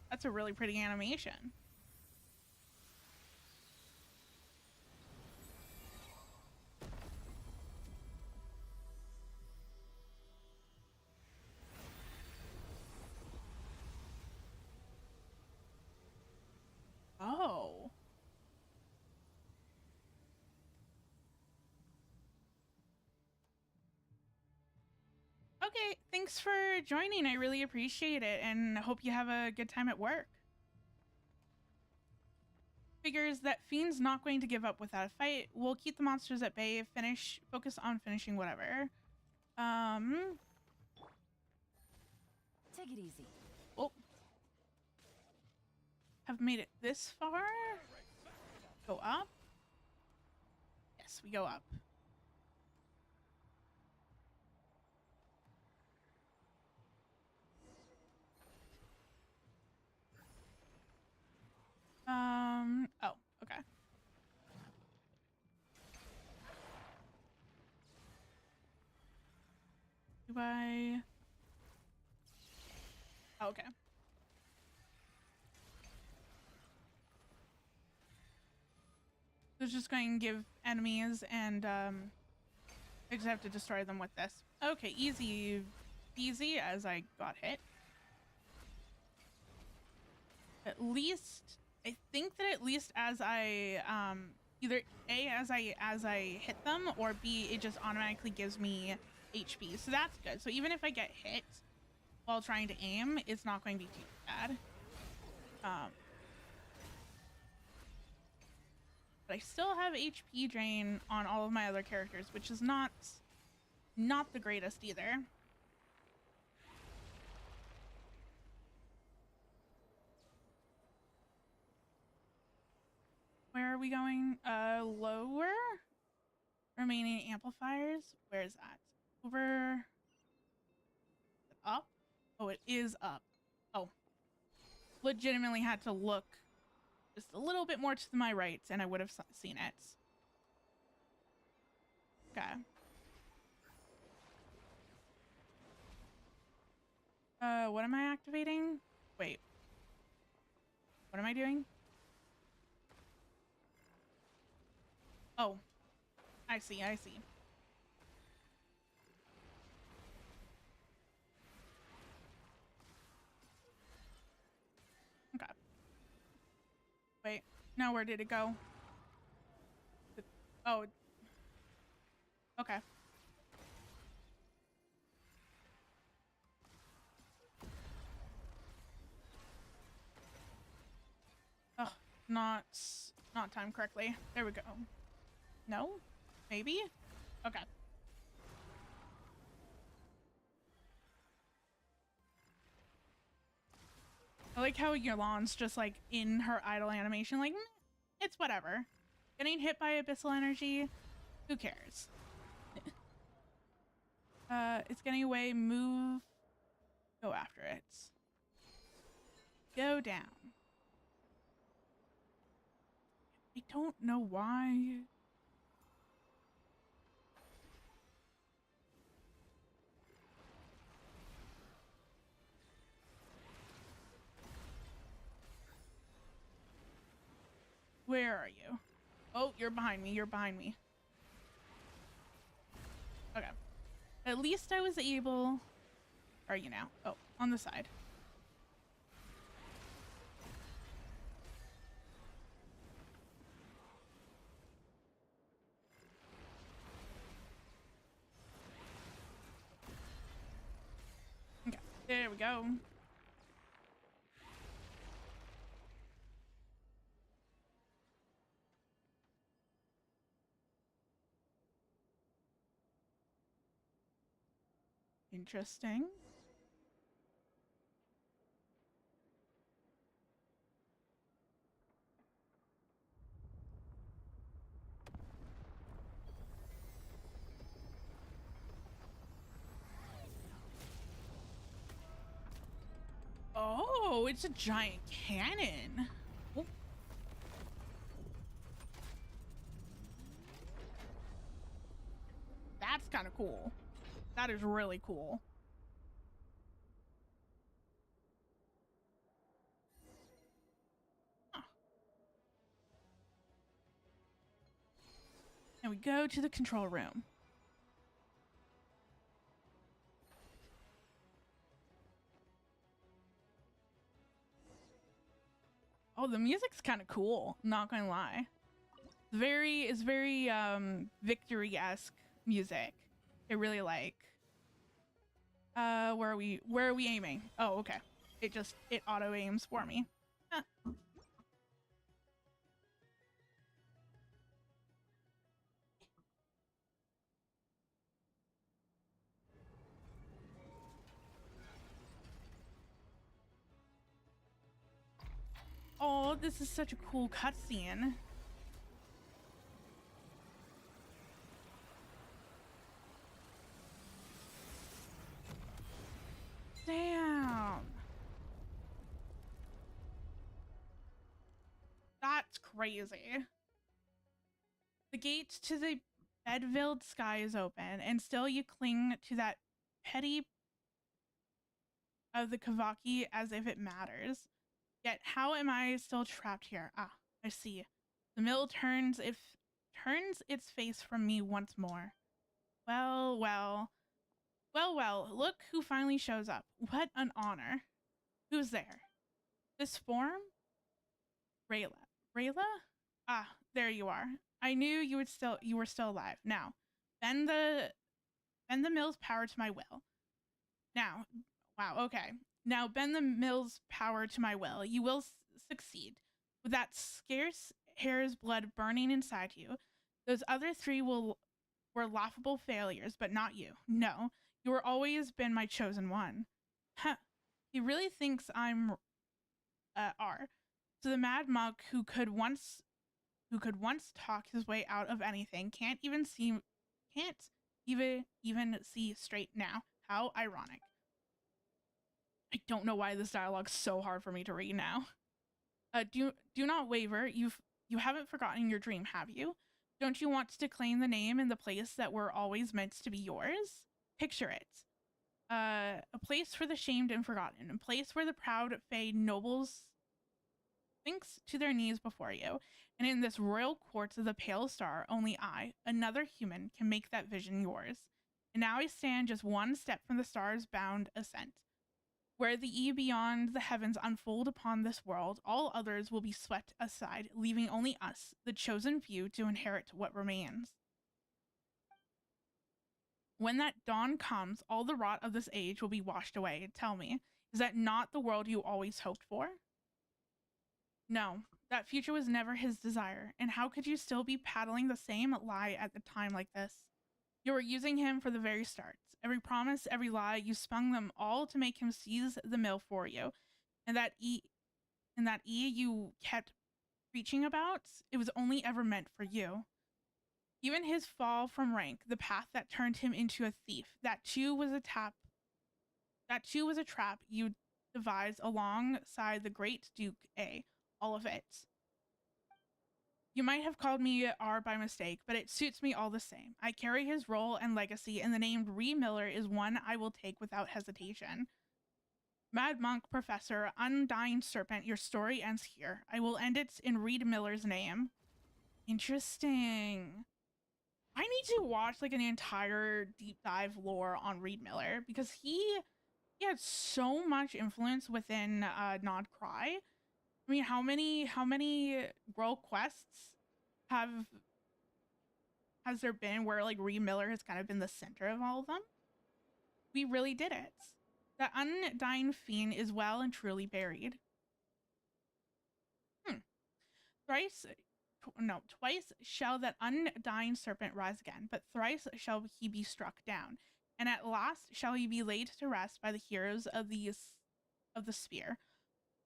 That's a really pretty animation. Oh. Okay, thanks for joining. I really appreciate it and hope you have a good time at work. Figures that Fiend's not going to give up without a fight. We'll keep the monsters at bay, focus on finishing whatever. Take it easy. Oh. have made it this far. Go up. Yes, we go up. Oh, okay. Do I? Oh, okay. So it's just going to give enemies, and I just have to destroy them with this. Okay, easy peasy as I got hit. At least, I think that at least as I, either A, as I hit them, or B, it just automatically gives me HP. So that's good. So even if I get hit while trying to aim, it's not going to be too bad. But I still have HP drain on all of my other characters, which is not the greatest either. Where are we going? Lower? Remaining amplifiers? Where is that? Over? Up? Oh, it is up. Oh. Legitimately had to look just a little bit more to my right and I would have seen it. Okay. What am I activating? Wait. What am I doing? Oh. I see. Okay. Wait. Now where did it go? Oh. Okay. Oh, not timed correctly. There we go. No? Maybe? Okay. I like how Yolan's just like in her idle animation, like, it's whatever. Getting hit by abyssal energy, who cares? It's getting away, move, go after it. Go down. I don't know why. Where are you? Oh, you're behind me. Okay. At least I was able... Where are you now? Oh, on the side. Okay, there we go. Interesting. Oh, it's a giant cannon. Oh. That's kind of cool. That is really cool. Huh. And we go to the control room. Oh, the music's kind of cool, not gonna lie. It's very victory-esque music. I really like. Where are we aiming? Oh, okay. It auto aims for me. Huh. Oh, this is such a cool cutscene. Damn. That's crazy. The gate to the Bedvilled sky is open, and still you cling to that petty of the Kavaki as if it matters. Yet how am I still trapped here? Ah, I see. The mill turns its face from me once more. Well, well. Well, well, look who finally shows up. What an honor. Who's there? This form? Rayla. Rayla? Ah, there you are. I knew you were still alive. Now, bend the mill's power to my will. Now, wow, okay. Now bend the mill's power to my will. You will succeed. With that scarce hair's blood burning inside you, those other three were laughable failures, but not you. No, you were always been my chosen one. Huh. He really thinks I'm R. So the mad monk who could once talk his way out of anything can't even see straight now. How ironic. I don't know why this dialogue's so hard for me to read now. Do not waver. You haven't forgotten your dream, have you? Don't you want to claim the name and the place that were always meant to be yours? Picture it. A place for the shamed and forgotten. A place where the proud Fey nobles sinks to their knees before you. And in this royal court of the pale star, only I, another human, can make that vision yours. And now I stand just one step from the star's bound ascent. Where the E beyond the heavens unfold upon this world, all others will be swept aside, leaving only us, the chosen few, to inherit what remains. When that dawn comes, all the rot of this age will be washed away. Tell me, is that not the world you always hoped for? No, that future was never his desire, and how could you still be paddling the same lie at a time like this? You were using him for the very start. Every promise, every lie, you spun them all to make him seize the mill for you. And that E you kept preaching about, it was only ever meant for you. Even his fall from rank, the path that turned him into a thief, that too was a trap you devised alongside the great Duke A. All of it. You might have called me R by mistake, but it suits me all the same. I carry his role and legacy, and the name Ree Miller is one I will take without hesitation. Mad Monk, Professor, Undying Serpent, your story ends here. I will end it in Reed Miller's name. Interesting. I need to watch like an entire deep dive lore on Reed Miller because he had so much influence within Nod-krai. I mean, how many world quests has there been where like Reed Miller has kind of been the center of all of them? We really did it. The undying fiend is well and truly buried. Twice shall that undying serpent rise again, but thrice shall he be struck down, and at last shall he be laid to rest by the heroes of the spear.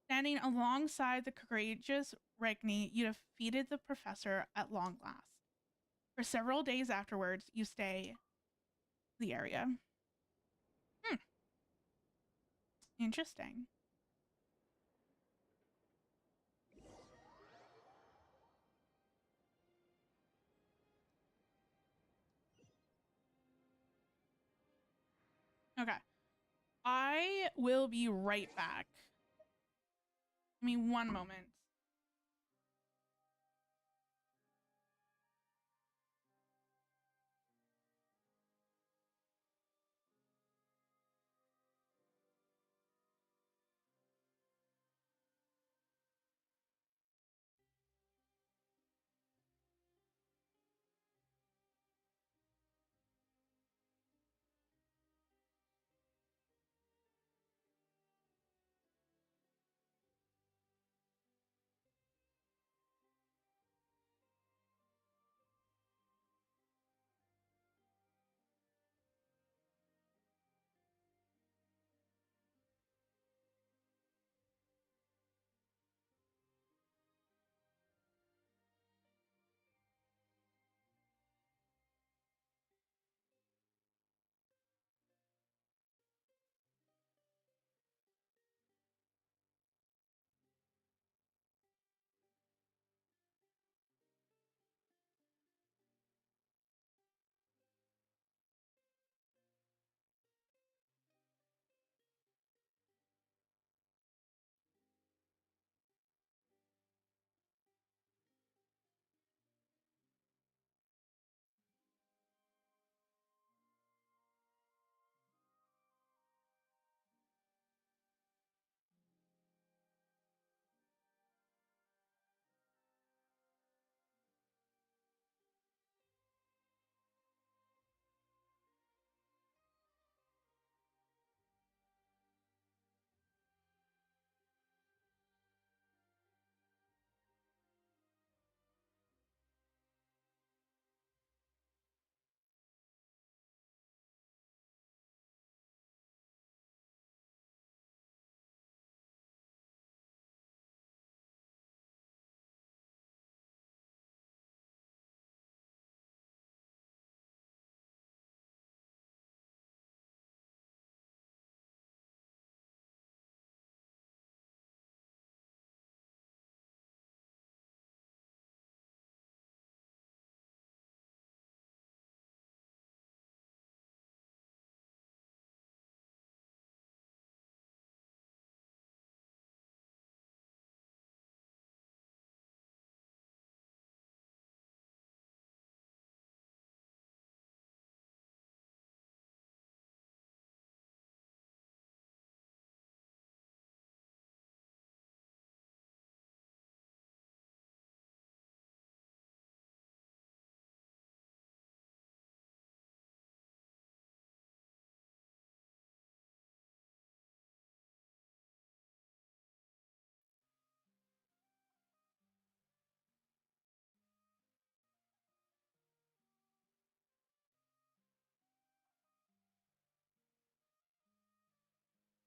Standing alongside the courageous Regni, you defeated the professor at long last. For several days afterwards, you stay the area. Interesting. Okay. I will be right back. Give me one moment.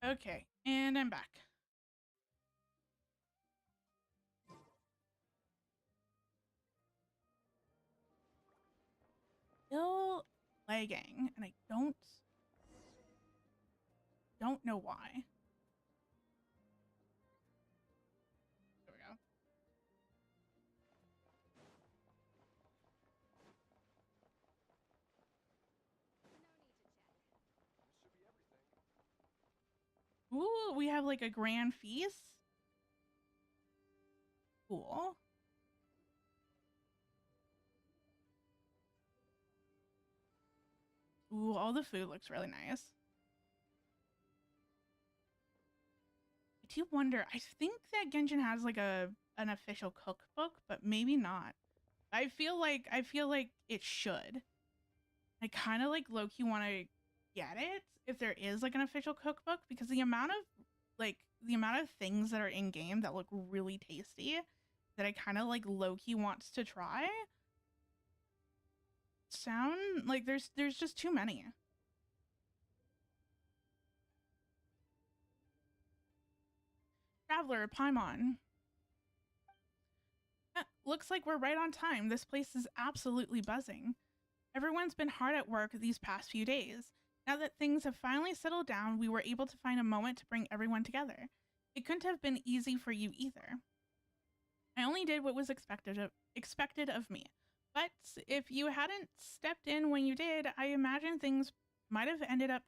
Okay, and I'm back. Still lagging, and I don't know why. There we go. Ooh, we have like a grand feast. Cool. Ooh, all the food looks really nice. I do wonder, I think that Genshin has like an official cookbook, but maybe not. I feel like it should. I kind of like low-key want to get it if there is like an official cookbook, because the amount of things that are in game that look really tasty that I kind of like low-key wants to try sound like there's just too many. Traveler, Paimon. Looks like we're right on time. This place is absolutely buzzing. Everyone's been hard at work these past few days. Now that things have finally settled down, we were able to find a moment to bring everyone together. It couldn't have been easy for you either. I only did what was expected of me. But if you hadn't stepped in when you did, I imagine things might have ended up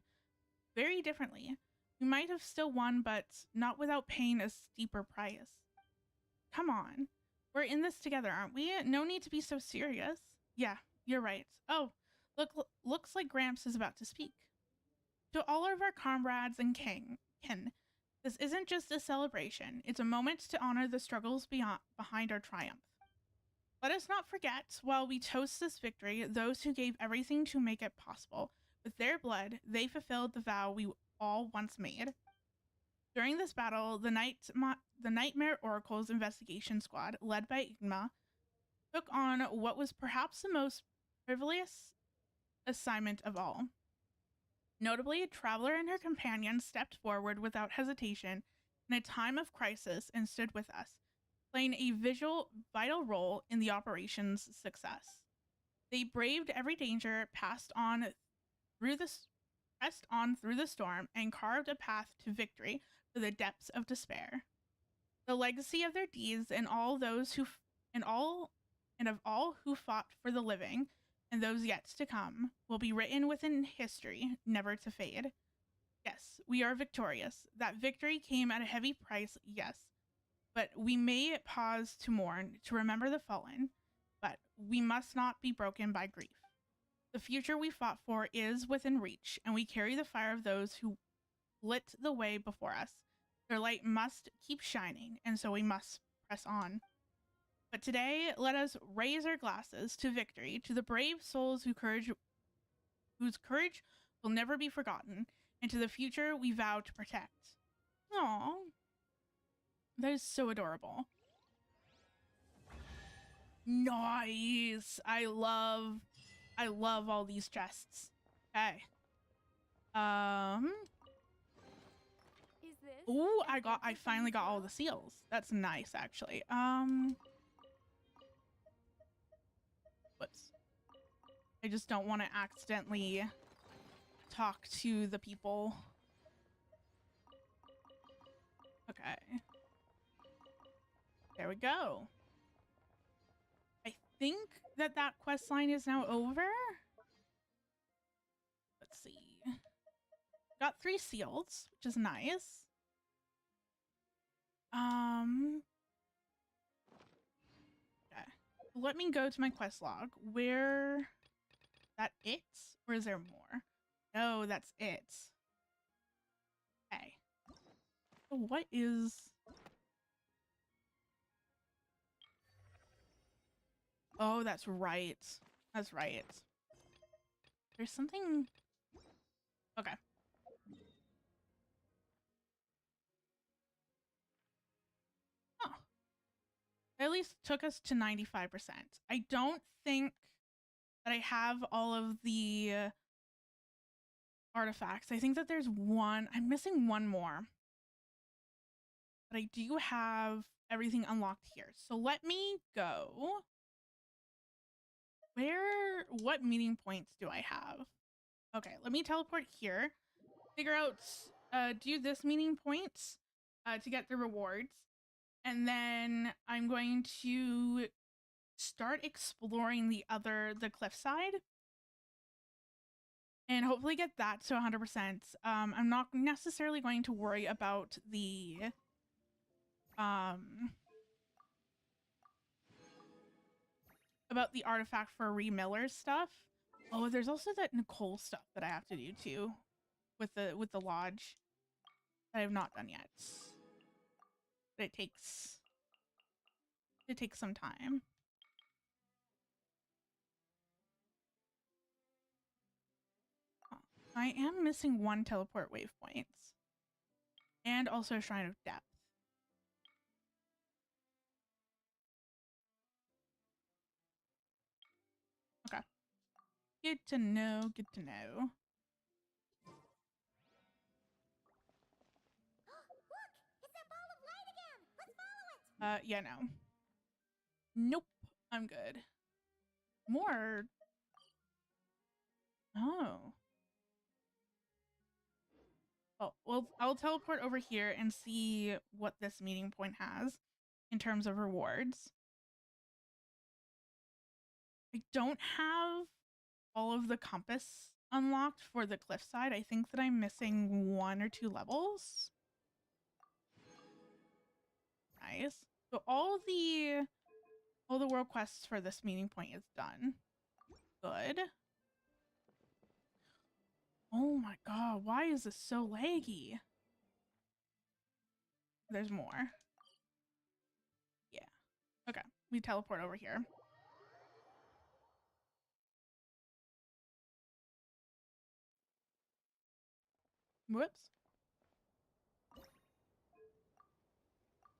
very differently. We might have still won, but not without paying a steeper price. Come on. We're in this together, aren't we? No need to be so serious. Yeah, you're right. Oh, looks like Gramps is about to speak. To all of our comrades and kin, this isn't just a celebration. It's a moment to honor the struggles behind our triumph. Let us not forget, while we toast this victory, those who gave everything to make it possible. With their blood, they fulfilled the vow we all once made. During this battle, the Nightmare Oracle's investigation squad, led by Igma, took on what was perhaps the most frivolous assignment of all. Notably, Traveler and her companion stepped forward without hesitation in a time of crisis and stood with us, playing a vital role in the operation's success. They braved every danger, pressed on through the storm, and carved a path to victory for the depths of despair. The legacy of their deeds and of all who fought for the living and those yet to come will be written within history, never to fade. Yes, we are victorious. That victory came at a heavy price, yes. But we may pause to mourn, to remember the fallen, but we must not be broken by grief. The future we fought for is within reach, and we carry the fire of those who lit the way before us. Their light must keep shining, and so we must press on. But today, let us raise our glasses to victory, to the brave souls whose courage will never be forgotten, and to the future we vow to protect. Aww. That is so adorable. Nice. I love all these chests. Okay. Ooh, I finally got all the seals. That's nice, actually. Whoops. I just don't want to accidentally talk to the people. Okay. There we go. I think that quest line is now over. Let's see. Got 3 seals, which is nice. Okay. Let me go to my quest log. Where... That it? Or is there more? No, that's it. Okay. So what is... Oh, that's right. That's right. There's something... Okay. Oh. It at least took us to 95%. I don't think that I have all of the artifacts. I think that there's one. I'm missing one more. But I do have everything unlocked here. So let me go. What meeting points do I have? Okay, let me teleport here. Figure out, do this meeting points to get the rewards. And then I'm going to start exploring the cliffside. And hopefully get that to 100%. I'm not necessarily going to worry about the artifact for Miller's stuff. Oh, there's also that Nicole stuff that I have to do too with the lodge that I have not done yet. But it takes some time. Huh. I am missing one teleport waypoints. And also a Shrine of Depth. Okay. Good to know, good to know. Look! It's that ball of light again! Let's follow it! Yeah, no. Nope. I'm good. More. Oh. Oh, well, I'll teleport over here and see what this meeting point has in terms of rewards. I don't have all of the compass unlocked for the cliffside. I think that I'm missing 1 or 2 levels. Nice. So all the world quests for this meeting point is done. Good. Oh my god, why is this so laggy? There's more. Yeah. Okay, we teleport over here. Whoops.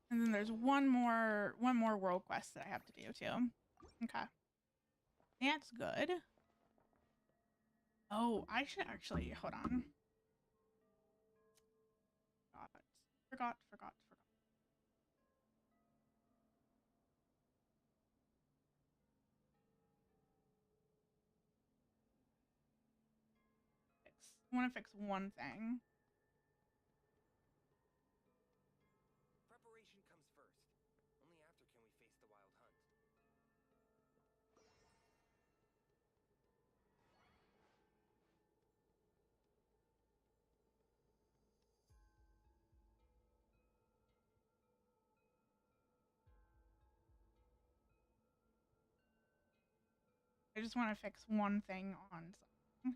And then there's one more world quest that I have to do too. Okay. That's good. Oh, I should actually, hold on. Forgot. I want to fix one thing. Preparation comes first. Only after can we face the wild hunt. I just want to fix one thing on something.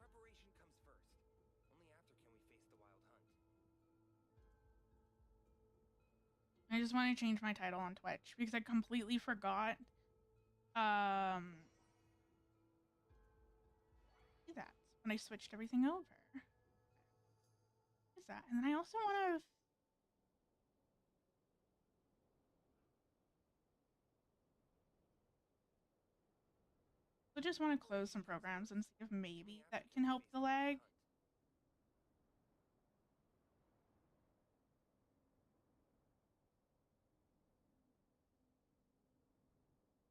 Preparation comes first. Only after can we face the wild hunt. I just want to change my title on Twitch because I completely forgot. Do that when I switched everything over. What is that? And then I also want to. I just want to close some programs and see if maybe that can help the lag.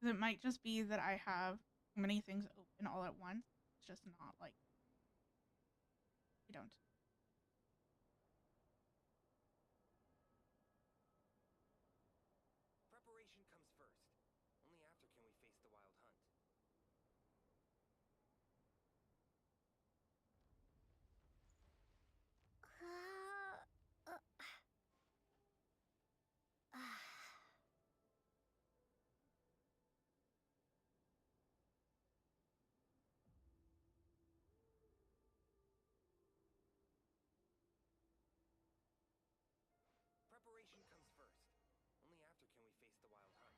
It might just be that I have too many things open all at once. It's just not like we don't. Preparation comes first. Only after can we face the wild hunt. Preparation comes first. Only after can we face the wild hunt.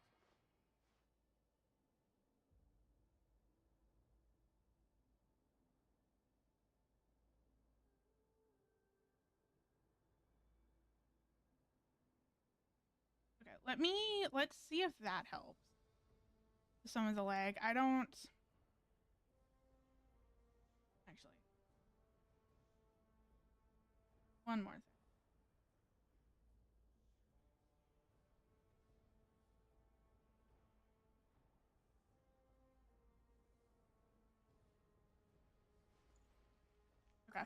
Okay, let's see if that helps. some of the lag. I don't actually. One more thing. Okay.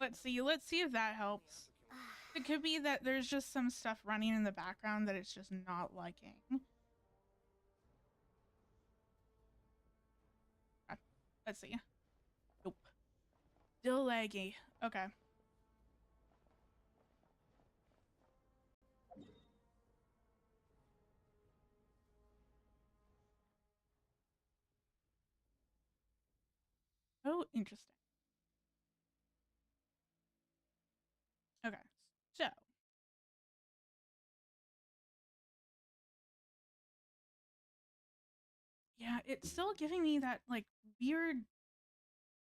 Let's see if that helps. It could be that there's just some stuff running in the background that it's just not liking. Okay. Let's see. Nope. Still laggy. Okay. Oh, interesting. Okay. So yeah, it's still giving me that like weird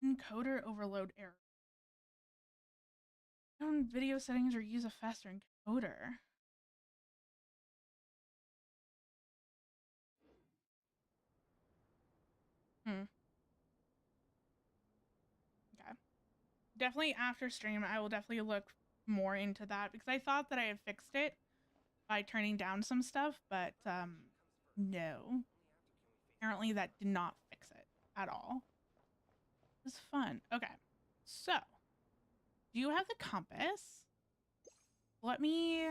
encoder overload error. On video settings or use a faster encoder. Okay. Definitely after stream, I will definitely look more into that because I thought that I had fixed it by turning down some stuff, but no. Apparently that did not fix it at all. It was fun. Okay. So, do you have the compass? Let me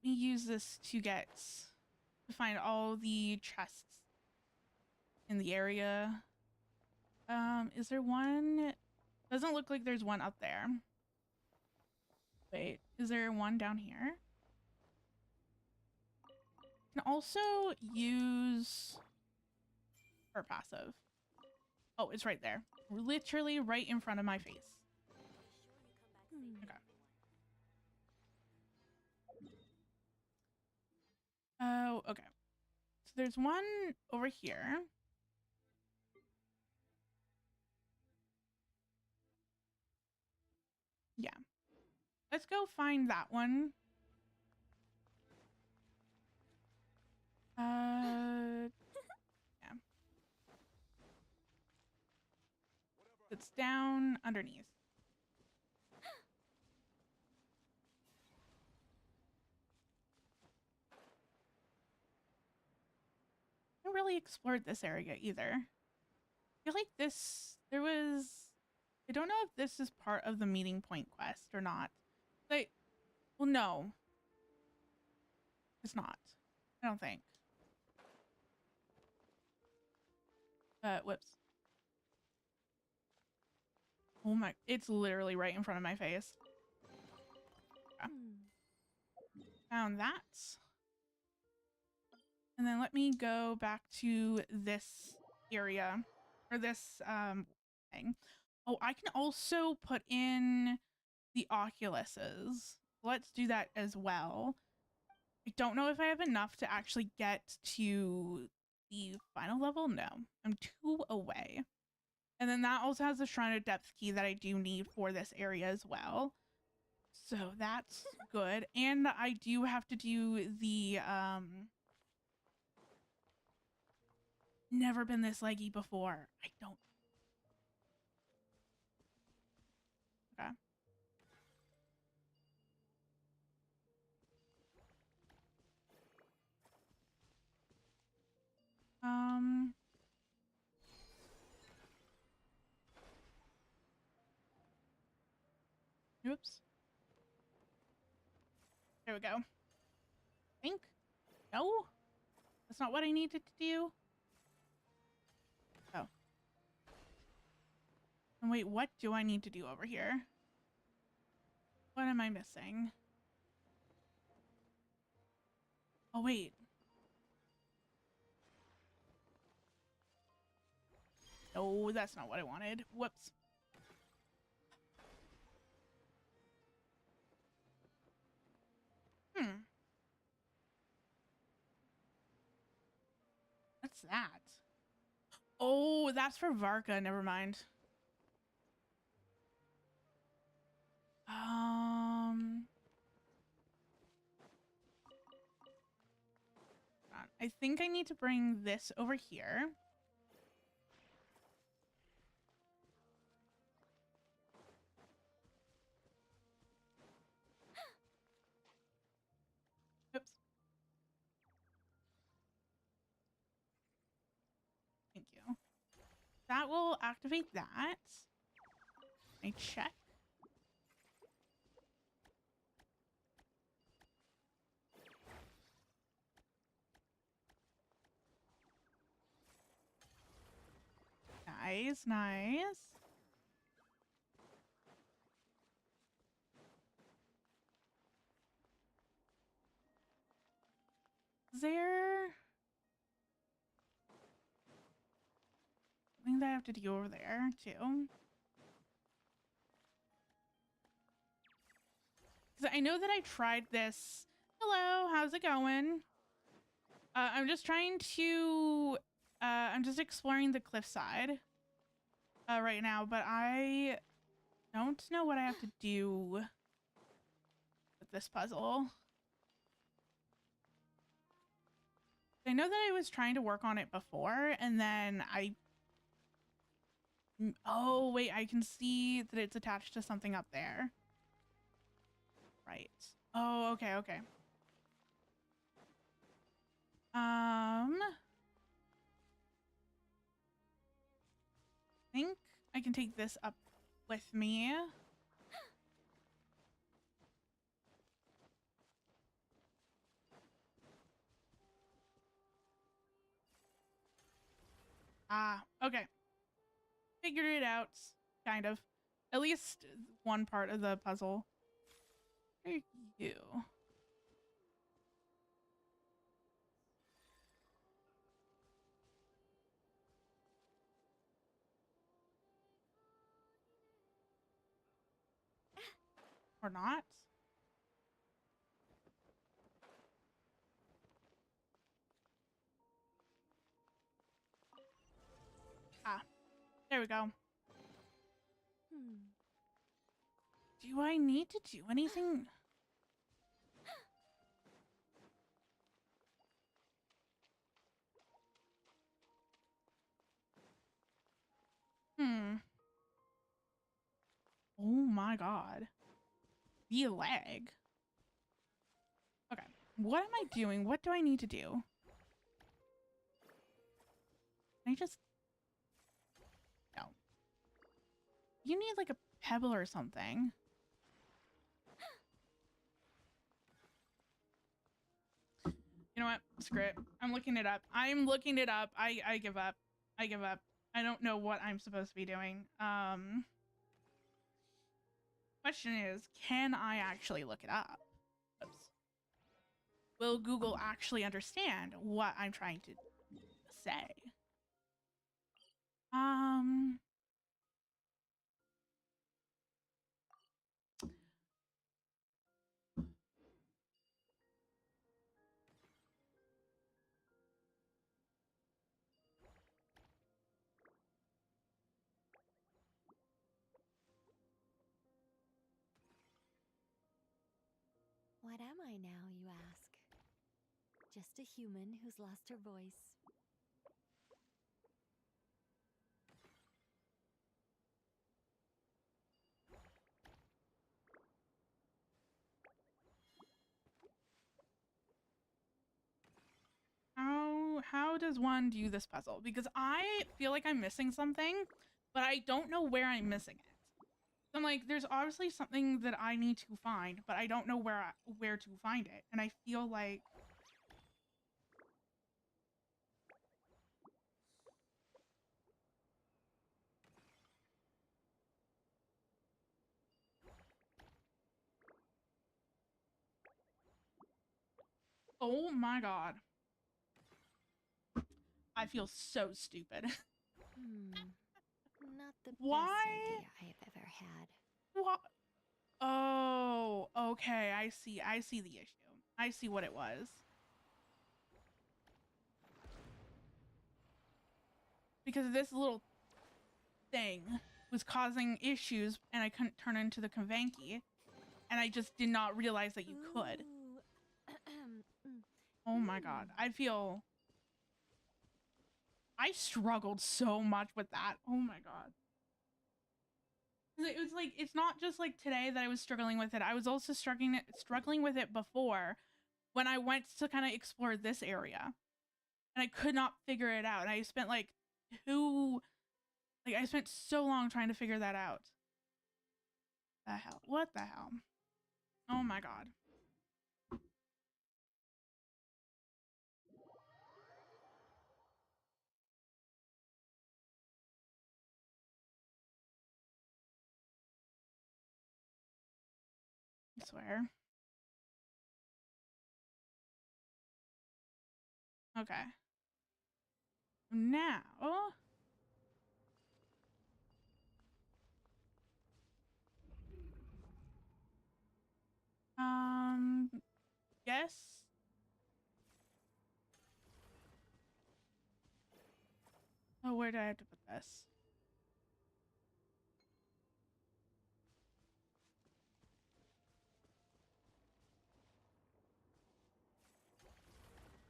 use this to find all the chests in the area. Is there one? Doesn't look like there's one up there. Wait, is there one down here? Can also use her passive. Oh, it's right there. Literally right in front of my face. Okay. Oh, okay. So there's one over here. Yeah. Let's go find that one. Yeah. It's down underneath. I haven't really explored this area either. I feel like I don't know if this is part of the meeting point quest or not. Like, well, no. It's not. I don't think. Whoops. Oh my, it's literally right in front of my face. Yeah. Found that. And then let me go back to this area or this thing. Oh, I can also put in the Oculuses. Let's do that as well. I don't know if I have enough to actually get to the final level. No, I'm 2 away. And then that also has the Shrine of Depth key that I do need for this area as well. So that's good. And I do have to do the never been this leggy before. I don't. Okay. Oops. There we go. Think? No? That's not what I needed to do? Oh. And wait, what do I need to do over here? What am I missing? Oh, wait. No, that's not what I wanted. Whoops. What's that? Oh, that's for Varka. Never mind. I think I need to bring this over here. Oops. Thank you. That will activate that. I check. Nice, nice. Is there something that I have to do over there too? Because I know that I tried this. Hello, how's it going? I'm just trying to I'm just exploring the cliffside right now, but I don't know what I have to do with this puzzle. I know that I was trying to work on it before, and then oh wait, I can see that it's attached to something up there. Right. Oh, okay, okay. I think I can take this up with me. Ah, okay. Figured it out, kind of. At least one part of the puzzle. Where are you? Or not? Ah, there we go. Do I need to do anything? Oh my god. The leg. Okay. What am I doing? What do I need to do? Can I just... No. You need like a pebble or something. You know what? Screw it. I'm looking it up. I'm looking it up. I give up. I give up. I don't know what I'm supposed to be doing. Question is, can I actually look it up? Oops. Will Google actually understand what I'm trying to say? What am I now, you ask? Just a human who's lost her voice. How does one do this puzzle? Because I feel like I'm missing something, but I don't know where I'm missing it. I'm like, there's obviously something that I need to find, but I don't know where to find it. And I feel like... Oh my god. I feel so stupid. Not the Why? best idea I have ever had. What? Oh, okay. I see. I see the issue. I see what it was. Because this little thing was causing issues and I couldn't turn into the Convanky. And I just did not realize that you could. Ooh. Oh my god. I struggled so much with that. Oh my god. It was like, it's not just like today that I was struggling with it. I was also struggling with it before when I went to kind of explore this area. And I could not figure it out. And I spent like I spent so long trying to figure that out. The hell? What the hell? Oh my god. I swear. Okay. Now. Yes. Oh, where do I have to put this?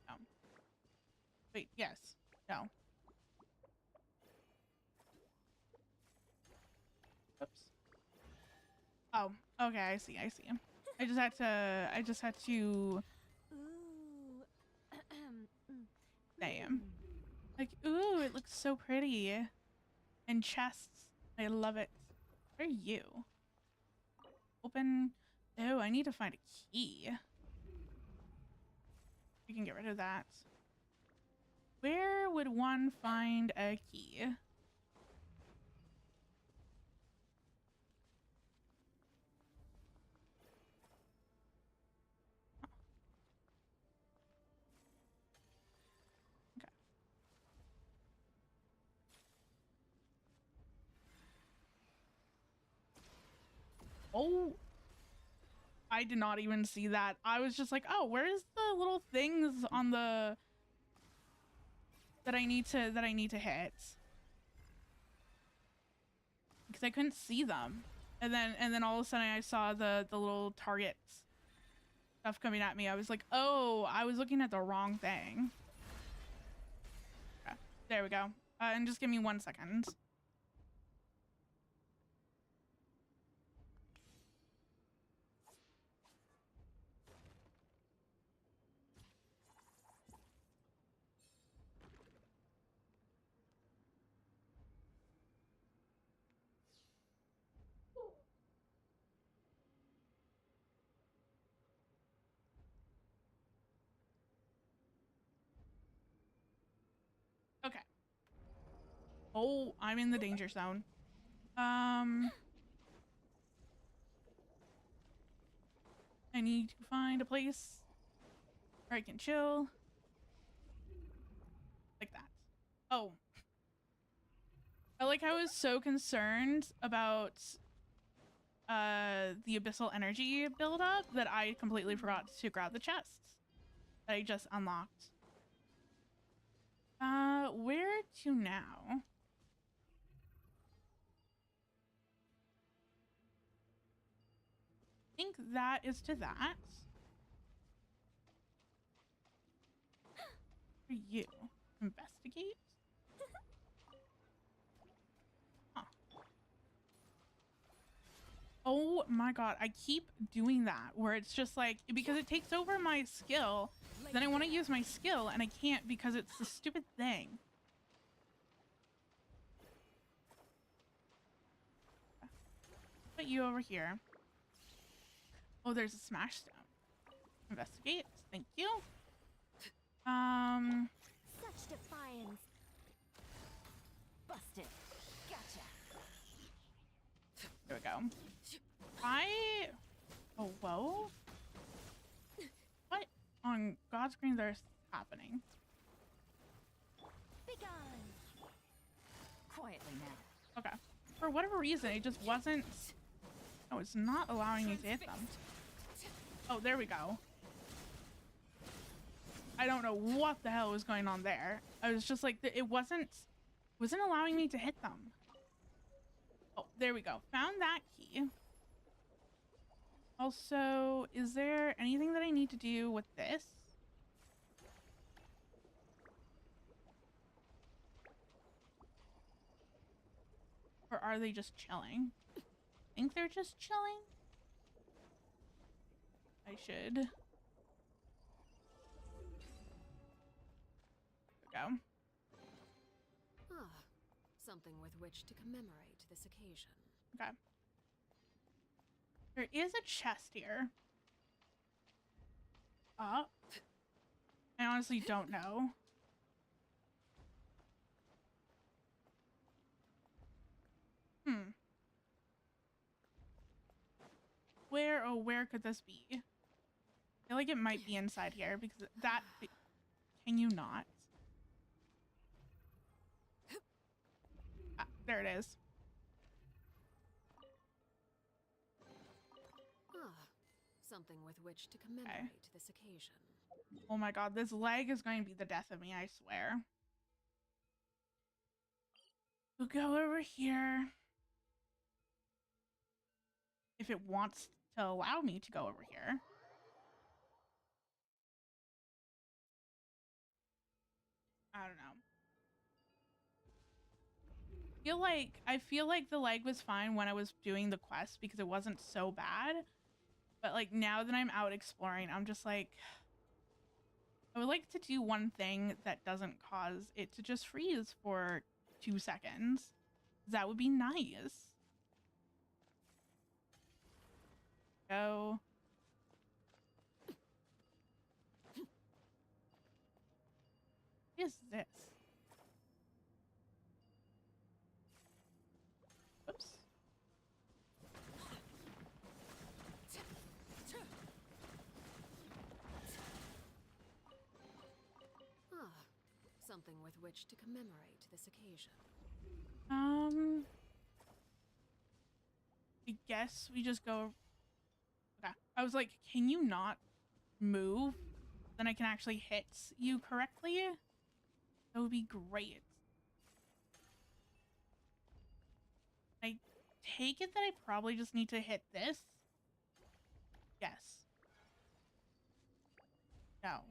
No. Wait, yes. No. Oops. Oh, okay, I see. I just had to Ooh. damn. Like, ooh, it looks so pretty. And chests. I love it. Where are you? Open. Oh, I need to find a key. We can get rid of that. Where would one find a key? Okay. Oh, I did not even see that. I was just like, oh, where's the little things on the that I need to hit? Because I couldn't see them. And then all of a sudden I saw the little targets stuff coming at me. I was like, oh, I was looking at the wrong thing. Okay, there we go. And just give me 1 second. Okay. Oh, I'm in the danger zone. I need to find a place where I can chill. Like that. Oh. I like how I was so concerned about the abyssal energy buildup that I completely forgot to grab the chests that I just unlocked. Where to now? I think that is to that. For you. Investigate? Huh. Oh my god, I keep doing that where it's just like, because it takes over my skill, then I want to use my skill and I can't because it's the stupid thing. Put you over here. Oh, there's a smash stone. Investigate. Thank you. Such defiance. Busted. Gotcha. There we go. Oh, whoa. What on God's green earth happening? Be gone. Quietly now. Okay. For whatever reason, it just wasn't. Oh, it's not allowing me to hit them. Oh, there we go. I don't know what the hell was going on there. I was just like, it wasn't allowing me to hit them. Oh, there we go. Found that key. Also, is there anything that I need to do with this? are they just chilling? I think they're just chilling. I should. There we go. Ah, something with which to commemorate this occasion. Okay. There is a chest here. I honestly don't know. Where could this be? I feel like it might be inside here because that... Can you not? Ah, there it is. Ah, something with which to commemorate this occasion. Oh my god, this leg is going to be the death of me, I swear. We'll go over here. If it wants to allow me to go over here. I don't know. I feel like the leg was fine when I was doing the quest because it wasn't so bad. But like now that I'm out exploring, I'm just like, I would like to do one thing that doesn't cause it to just freeze for 2 seconds. That would be nice. Go. What is this? Oops. Ah, something with which to commemorate this occasion. I guess we just go. Okay. I was like, can you not move? Then I can actually hit you correctly. That would be great. I take it that I probably just need to hit this. Yes. No.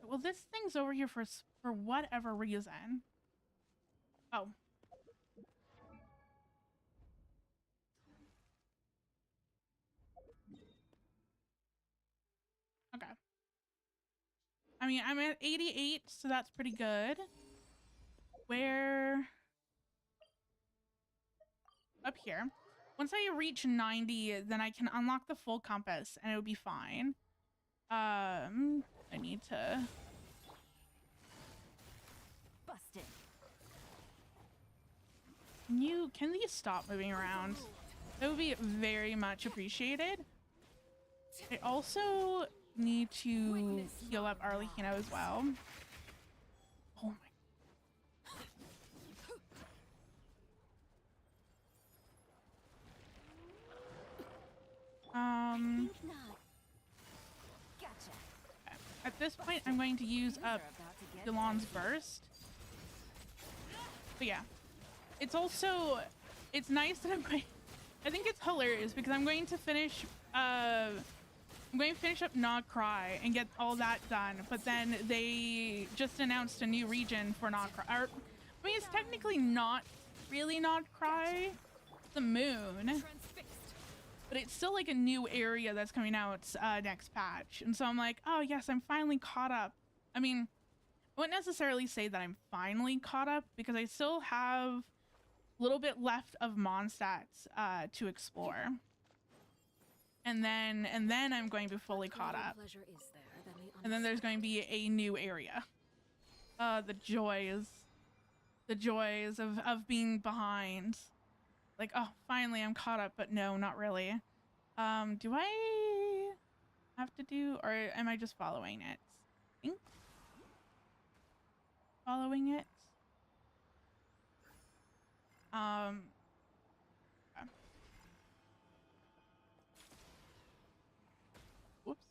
Well, this thing's over here for whatever reason. Oh. Okay. I mean, I'm at 88, so that's pretty good. Where? Up here. Once I reach 90, then I can unlock the full compass, and it'll be fine. I need to... Busted. Can these stop moving around? That would be very much appreciated. I also need to heal up Arlecchino as well. Oh my. Gotcha. At this point, I'm going to use up Yolon's burst. But yeah, it's also, it's nice that I'm going, I think it's hilarious because I'm going to finish, up Nod-krai and get all that done. But then they just announced a new region for Nod-krai. I mean, it's technically not really Nod-krai, the moon. But it's still like a new area that's coming out next patch. And so I'm like, oh yes, I'm finally caught up. I mean, I wouldn't necessarily say that I'm finally caught up because I still have a little bit left of Mondstadt to explore. And then I'm going to be fully caught up. And then there's going to be a new area. The joys of being behind. Like, oh, finally I'm caught up, but no, not really. Do I have to do, or am I just following it? I think following it. Okay. Whoops.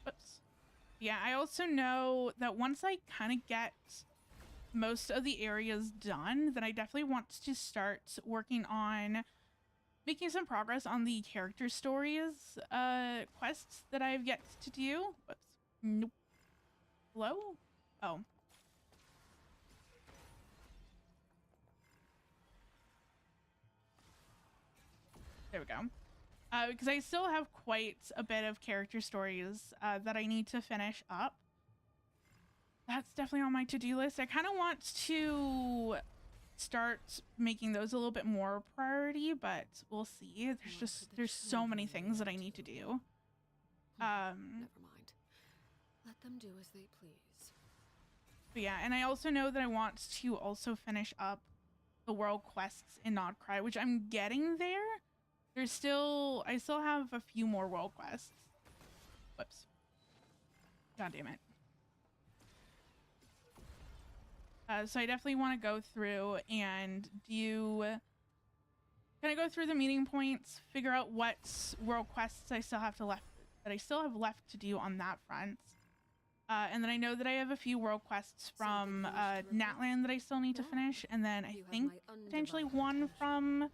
Whoops. Yeah, I also know that once I kind of get most of the areas done, then I definitely want to start working on making some progress on the character stories quests that I've yet to do. Whoops. Nope. Hello? Oh. There we go. Because I still have quite a bit of character stories that I need to finish up. That's definitely on my to-do list. I kind of want to start making those a little bit more priority, but we'll see. There's so many things that I need to do. Never mind. Let them do as they please. But yeah, and I also know that I want to also finish up the world quests in Nod-krai, which I'm getting there. I still have a few more world quests. Whoops. God damn it. So I definitely want to go through and go through the meeting points, figure out what world quests I still have left to do on that front. And then I know that I have a few world quests from Natlan that I still need to finish, and then I think potentially one from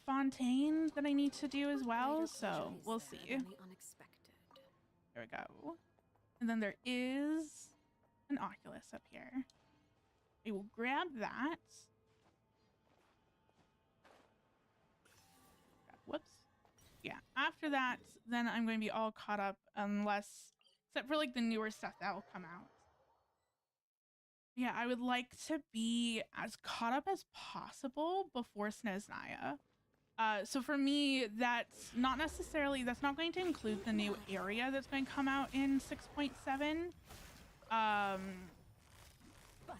Fontaine that I need to do as well, so we'll see. There we go. And then there is an Oculus up here. I will grab that. Whoops. Yeah, after that, then I'm going to be all caught up, except for like the newer stuff that will come out. Yeah, I would like to be as caught up as possible before Sneznaya. So for me, that's not going to include the new area that's going to come out in 6.7.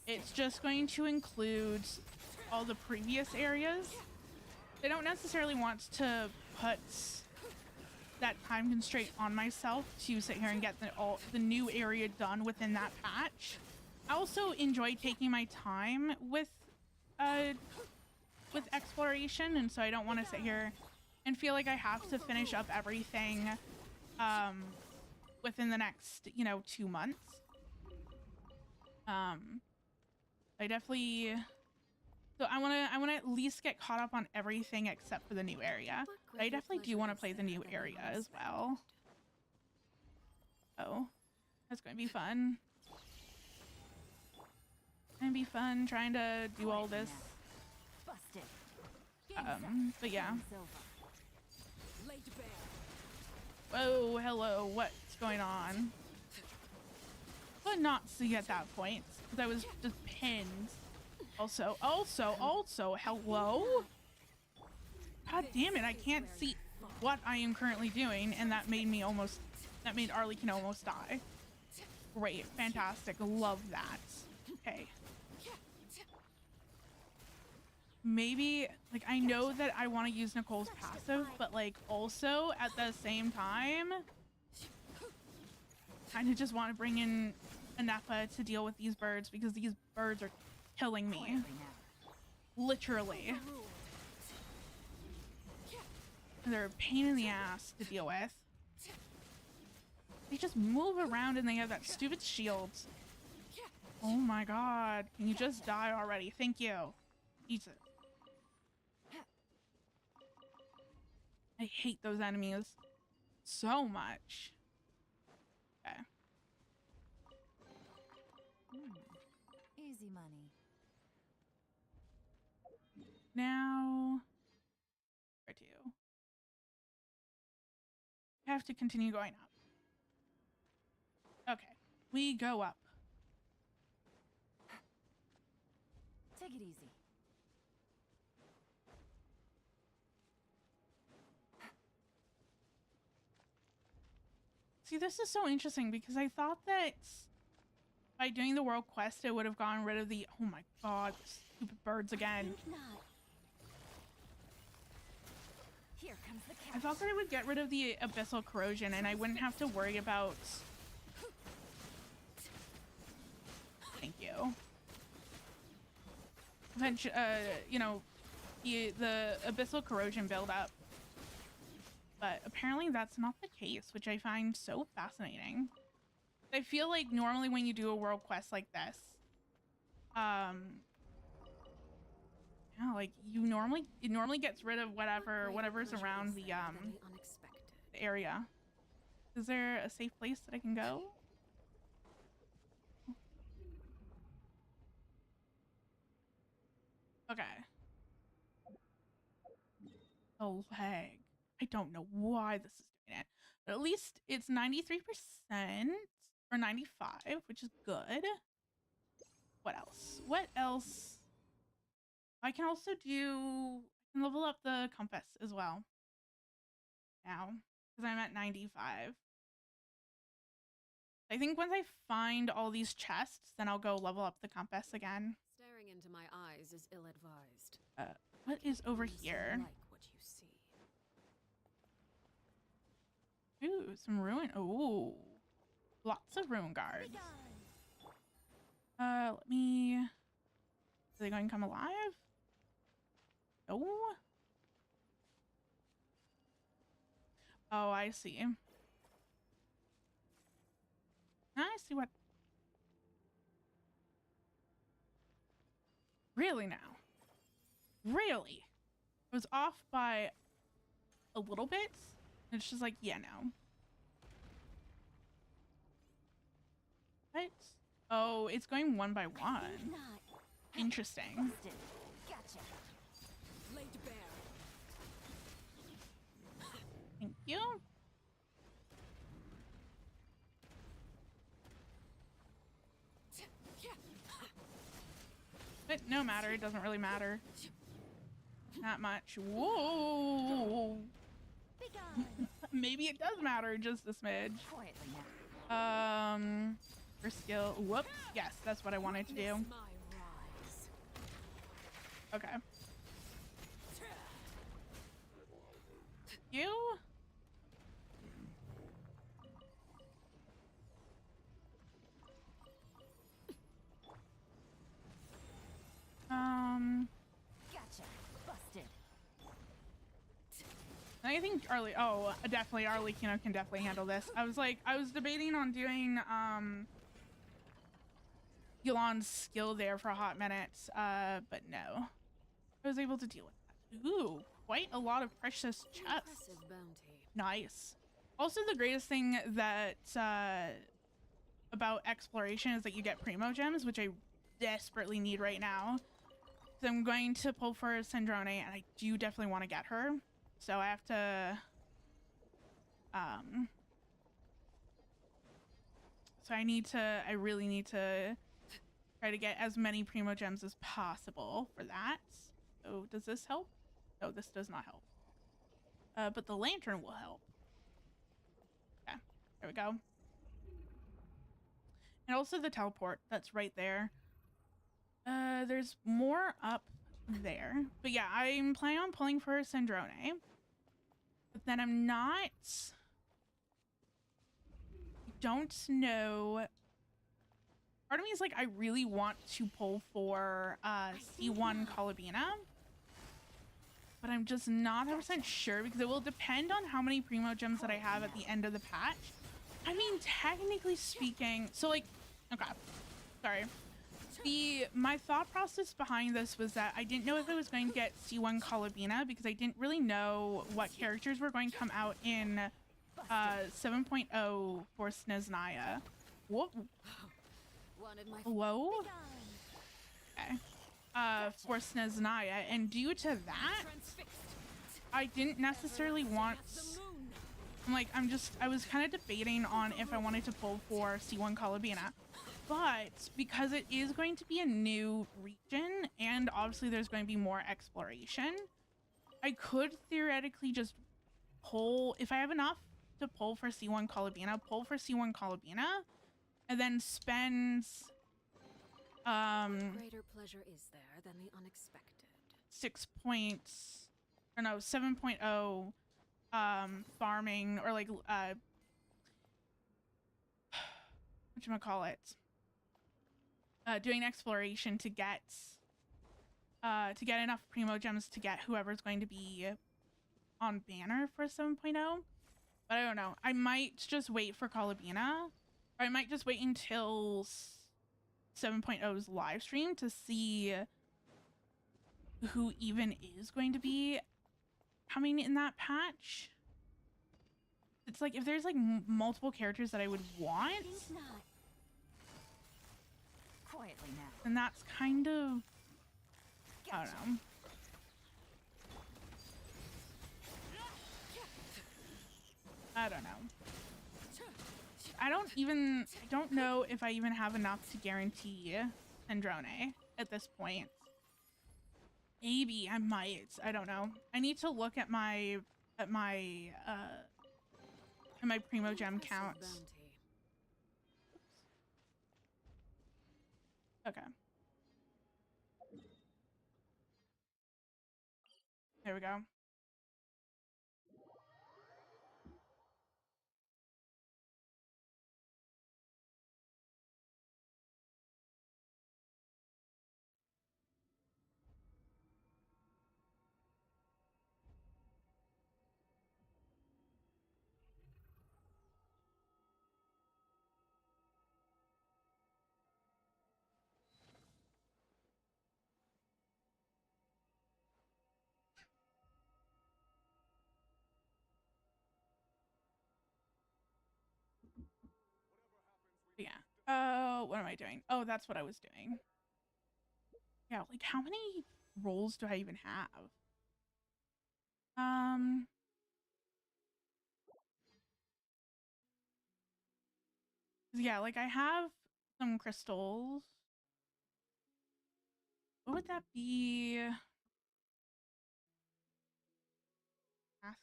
It's just going to include all the previous areas. They don't necessarily want to put that time constraint on myself to sit here and get the new area done within that patch. I also enjoy taking my time with exploration, and so I don't want to sit here and feel like I have to finish up everything within the next 2 months. I want to at least get caught up on everything except for the new area. But I definitely do want to play the new area as well. Oh, that's going to be fun. Gonna be fun trying to do all this. But yeah. Whoa, hello, what's going on? Could not see at that point because I was just pinned. Also, hello? God damn it, I can't see what I am currently doing, and that made Arlequin almost die. Great, fantastic, love that. Okay. Maybe, like, I know that I want to use Nicole's passive, but, like, also, at the same time, I just want to bring in Anepa to deal with these birds, because these birds are killing me. Literally. They're a pain in the ass to deal with. They just move around and they have that stupid shield. Oh my god. Can you just die already? Thank you. Jesus. I hate those enemies so much. Okay. Easy money. Now, where to? I have to continue going up. Okay, we go up. Take it easy. See, this is so interesting because I thought that by doing the world quest, it would have gotten rid of the, oh my god, stupid birds again. Here comes the catch. I thought that it would get rid of the abyssal corrosion and I wouldn't have to worry about... Thank you. Eventually, the abyssal corrosion buildup. But apparently that's not the case, which I find so fascinating. I feel like normally when you do a world quest like this, ow, like it normally gets rid of whatever's around the area. Is there a safe place that I can go? Okay. The leg. I don't know why this is doing it, but at least it's 93% or 95, which is good. What else? What else? I can also level up the compass as well now because I'm at 95. I think once I find all these chests, then I'll go level up the compass again. Staring into my eyes is ill-advised. What is over here? Like what you see. Ooh, some ruin. Ooh, lots of ruin guards. Let me. Are they going to come alive? No. Oh, I see. I see what. Really now? Really? I was off by a little bit. It's just like, yeah, no. What? Oh, it's going one by one. Interesting. Gotcha. Laid bare. Thank you. But no matter, it doesn't really matter. Not much. Whoa! Maybe it does matter just a smidge. For skill. Whoops. Yes, that's what I wanted to do. Okay. You? Gotcha. Busted. I think definitely Arlecchino can definitely handle this. I was debating on doing Yulan's skill there for a hot minute, but no. I was able to deal with that. Ooh, quite a lot of precious chests. Nice. Also, the greatest thing that about exploration is that you get primo gems, which I desperately need right now. So I'm going to pull for Sandrone, and I do definitely want to get her. So I have to, I really need to try to get as many primo gems as possible for that. So does this help? No, this does not help. But the lantern will help. Okay, there we go. And also the teleport that's right there. There's more up there. But yeah, I'm planning on pulling for Sandrone. But then I'm not... I don't know... Part of me is like, I really want to pull for C1 Colobina. But I'm just not 100% sure because it will depend on how many primo gems that I have at the end of the patch. I mean, technically speaking... So like... Okay. Sorry. My thought process behind this was that I didn't know if I was going to get C1 Colobina because I didn't really know what characters were going to come out in 7.0 for Snezhnaya. Whoa. Hello? Okay. For Snezhnaya, and due to that, I didn't necessarily want... I was kind of debating on if I wanted to pull for C1 Colobina. But because it is going to be a new region and obviously there's going to be more exploration, I could theoretically just pull, if I have enough to pull for C1 Colobina, pull for C1 Colobina, and then spend greater pleasure is there than the unexpected. 7.0 farming or like whatchamacallit? Doing exploration to get enough primo gems to get whoever's going to be on banner for 7.0. But I don't know. I might just wait for Colobina, or I might just wait until 7.0's live stream to see who even is going to be coming in that patch. It's like if there's like multiple characters that I would want, Think not. Quietly now. then that's kind of, I don't know. I don't know. I don't know if I even have enough to guarantee Androne at this point. Maybe I might. I don't know. I need to look at my primo gem count. Okay. There we go. Yeah. Oh, what am I doing? Oh, that's what I was doing. Yeah, like how many roles do I even have? Yeah, like I have some crystals. What would that be? Math.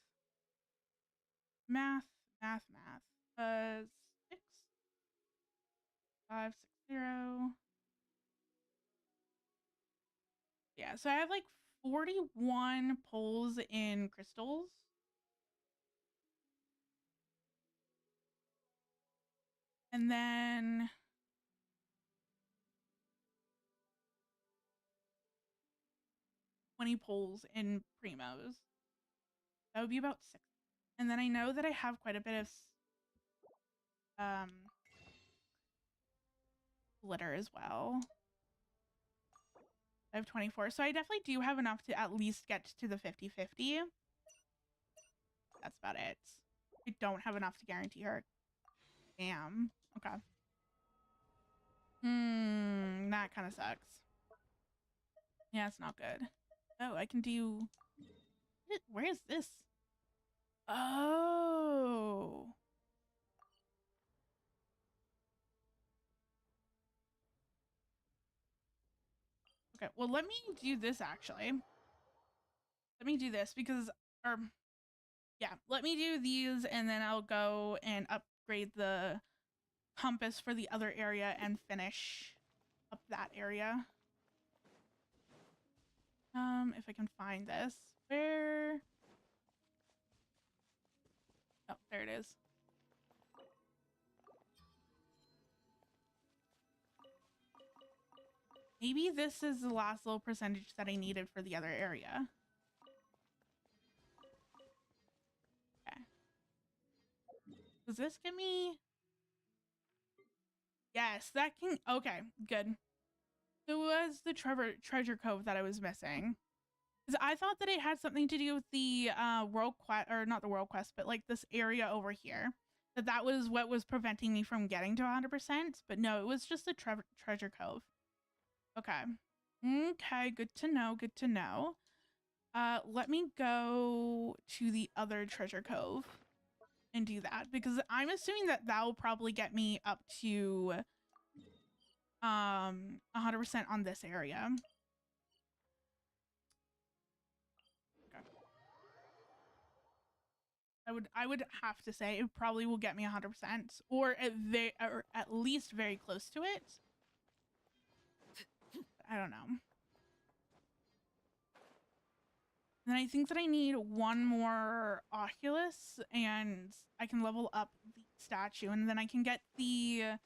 Math, math, math. 6, 5, 6, 0. Yeah, so I have like 41 pulls in crystals. And then pulls in primos. That would be about 6. And then I know that I have quite a bit of glitter as well. I have 24. So I definitely do have enough to at least get to the 50-50. That's about it. I don't have enough to guarantee her. Damn. Okay. That kind of sucks. Yeah, it's not good. Oh, I can do... Where is this? Oh. Okay, well, let me do this, actually. Let me do this because... yeah, let me do these, and then I'll go and upgrade the compass for the other area and finish up that area. If I can find this. Where? Oh, there it is. Maybe this is the last little percentage that I needed for the other area. Okay. Does this give me... Yes, that can... Okay, good. So it was the treasure cove that I was missing. Because I thought that it had something to do with the world quest, or not the world quest, but like this area over here. That was what was preventing me from getting to 100%. But no, it was just the treasure cove. Okay. Okay, good to know, good to know. Let me go to the other treasure cove and do that, because I'm assuming that that will probably get me up to 100% on this area. Okay. I would have to say it probably will get me 100%, or at least very close to it. I don't know. And I think that I need one more Oculus, and I can level up the statue, and then I can get the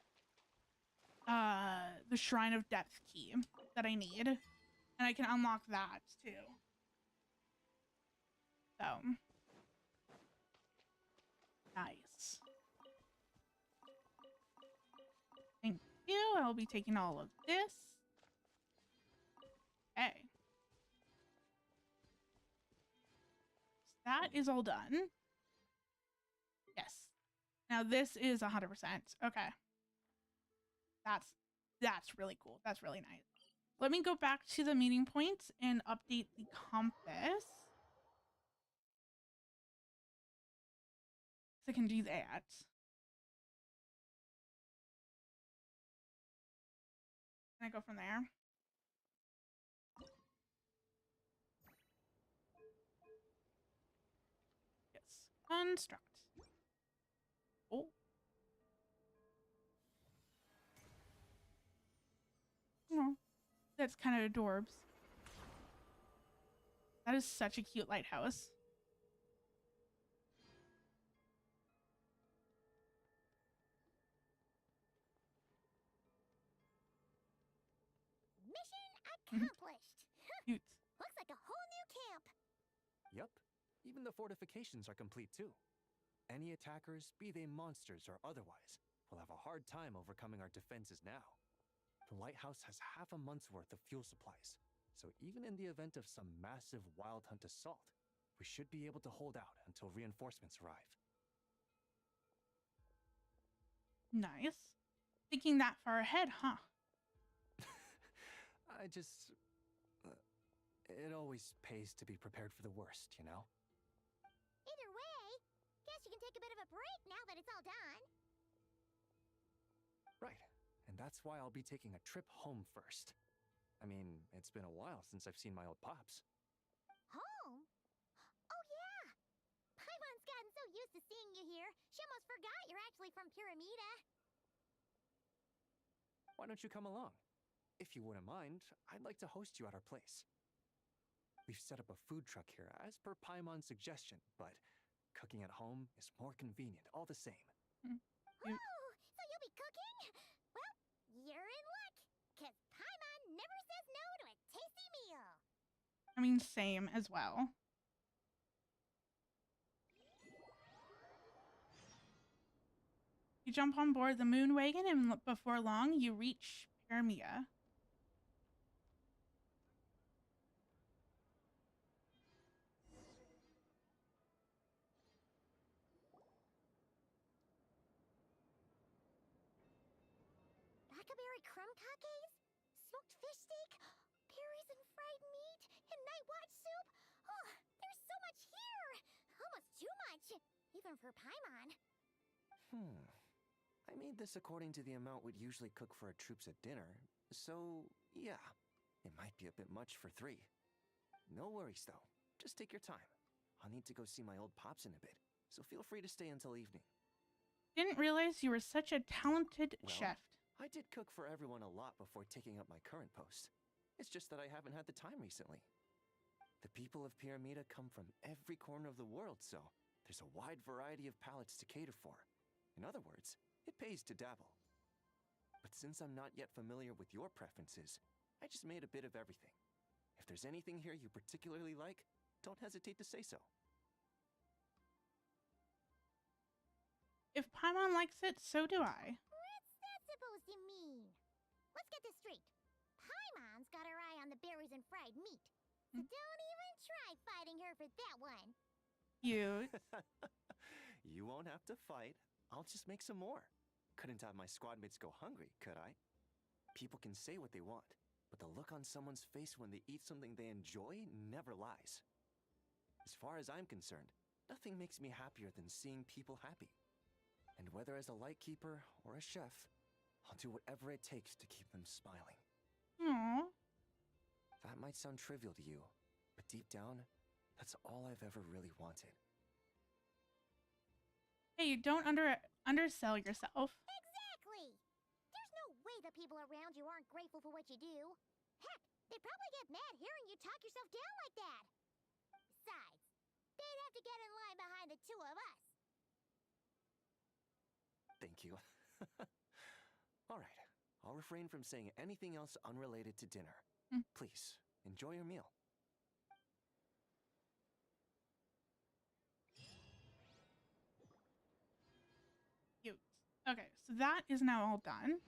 Shrine of Depth key that I need, and I can unlock that too. So nice. Thank you. I'll be taking all of this. Okay. that is all done. Yes. Now this is 100%. Okay. That's really cool. That's really nice. Let me go back to the meeting points and update the compass. So I can do that. Can I go from there? Yes. Construct. Oh. Oh, that's kind of adorbs. That is such a cute lighthouse. Mission accomplished. Cute. Looks like a whole new camp. Yup. Even the fortifications are complete too. Any attackers, be they monsters or otherwise, will have a hard time overcoming our defenses now. The lighthouse has half a month's worth of fuel supplies, so even in the event of some massive wild hunt assault, we should be able to hold out until reinforcements arrive. Nice. Thinking that far ahead, huh? It always pays to be prepared for the worst, you know? Either way, guess you can take a bit of a break now that it's all done. Right, and that's why I'll be taking a trip home first. I mean, it's been a while since I've seen my old pops. Home? Oh yeah! Paimon's gotten so used to seeing you here, she almost forgot you're actually from Pyramida. Why don't you come along? If you wouldn't mind, I'd like to host you at our place. We've set up a food truck here as per Paimon's suggestion, but cooking at home is more convenient all the same. Ooh, so you'll be cooking? Well, you're in luck, cause Paimon never says no to a tasty meal. I mean, same as well. You jump on board the moon wagon and before long you reach Pyramia. Blackberry crumb cakes? Smoked fish steak? Berries and fried meat? And night watch soup? Oh, there's so much here! Almost too much, even for Paimon. I made this according to the amount we'd usually cook for our troops at dinner, so yeah, it might be a bit much for 3. No worries though, just take your time. I'll need to go see my old pops in a bit, so feel free to stay until evening. Didn't realize you were such a talented chef. I did cook for everyone a lot before taking up my current post. It's just that I haven't had the time recently. The people of Pyramida come from every corner of the world, so there's a wide variety of palates to cater for. In other words, it pays to dabble. But since I'm not yet familiar with your preferences, I just made a bit of everything. If there's anything here you particularly like, don't hesitate to say so. If Paimon likes it, so do I. What's that supposed to mean? Let's get this straight. Paimon's got her eye on the berries and fried meat. So don't even try fighting her for that one. Cute. You won't have to fight. I'll just make some more. Couldn't have my squad mates go hungry, could I? People can say what they want, but the look on someone's face when they eat something they enjoy never lies. As far as I'm concerned, nothing makes me happier than seeing people happy. And whether as a lightkeeper or a chef, I'll do whatever it takes to keep them smiling. Aww. That might sound trivial to you, but deep down, that's all I've ever really wanted. Hey, don't undersell yourself. Exactly! There's no way the people around you aren't grateful for what you do. Heck, they'd probably get mad hearing you talk yourself down like that. Besides, they'd have to get in line behind the 2 of us. Thank you. All right, I'll refrain from saying anything else unrelated to dinner. Please, enjoy your meal. Cute. Okay, so that is now all done.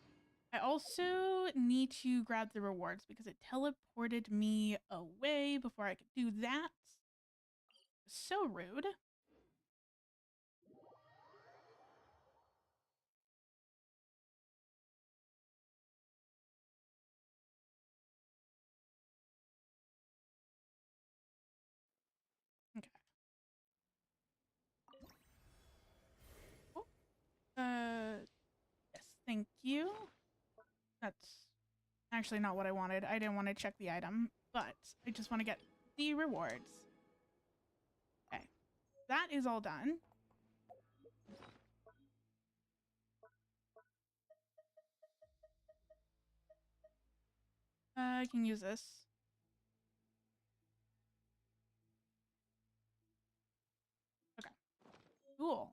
I also need to grab the rewards because it teleported me away before I could do that. So rude. Okay. Oh, yes, thank you. That's actually not what I wanted. I didn't want to check the item, but I just want to get the rewards. Okay, that is all done. I can use this. Okay, cool.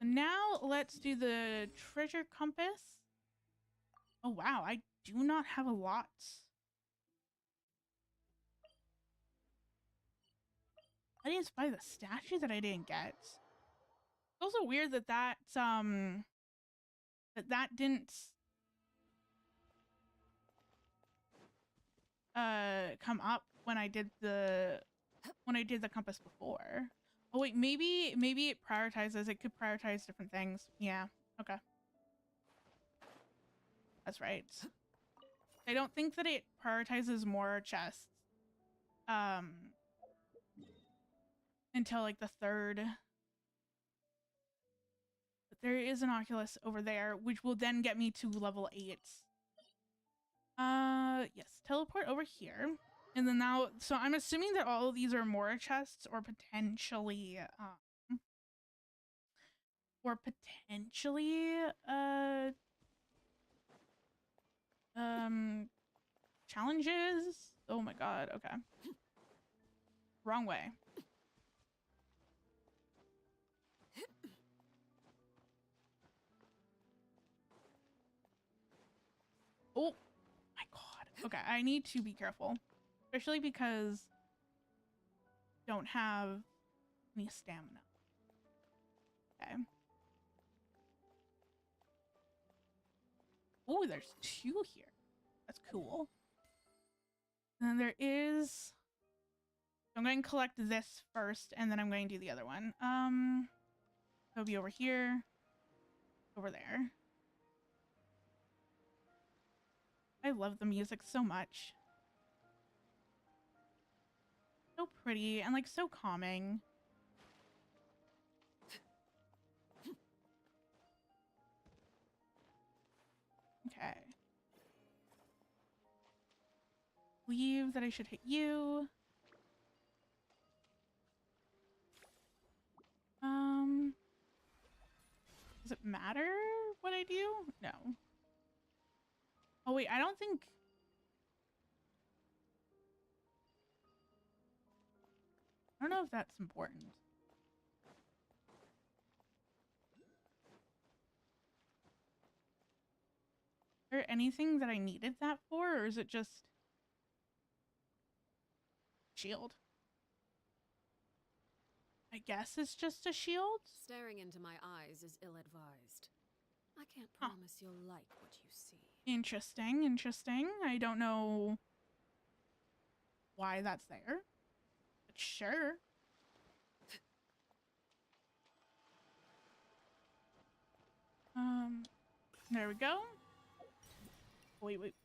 And now let's do the treasure compass. Oh wow, I do not have a lot. I didn't buy the statue that I didn't get. It's also weird that that didn't come up when I did the compass before. Oh wait, maybe it prioritizes. It could prioritize different things. Yeah. Okay. That's right. I don't think that it prioritizes more chests until like the third. But there is an Oculus over there, which will then get me to level 8. Yes, teleport over here. And then now, so I'm assuming that all of these are more chests or potentially challenges. Oh my god, okay. Wrong way. Oh my god. Okay, I need to be careful. Especially because I don't have any stamina. Okay. Oh, there's 2 here. That's cool. And then there is... I'm going to collect this first, and then I'm going to do the other one. It'll be over here. Over there. I love the music so much. So pretty and like so calming. Okay. Believe that I should hit you. Does it matter what I do? No. Oh wait, I don't think... I don't know if that's important. Is there anything that I needed that for, or is it just... shield? I guess it's just a shield? Staring into my eyes is ill-advised. I can't promise you'll like what you see. Interesting, interesting. I don't know why that's there, but sure. There we go. Wait.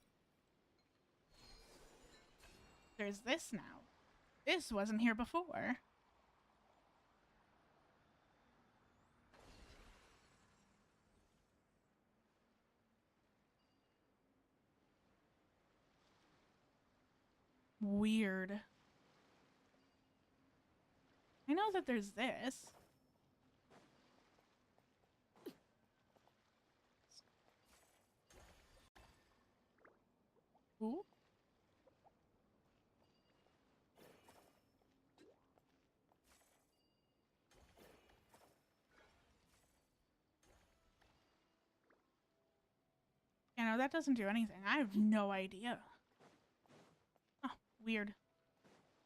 There's this now. This wasn't here before. Weird. I know that there's this. Ooh. You know, that doesn't do anything. I have no idea. Oh, weird.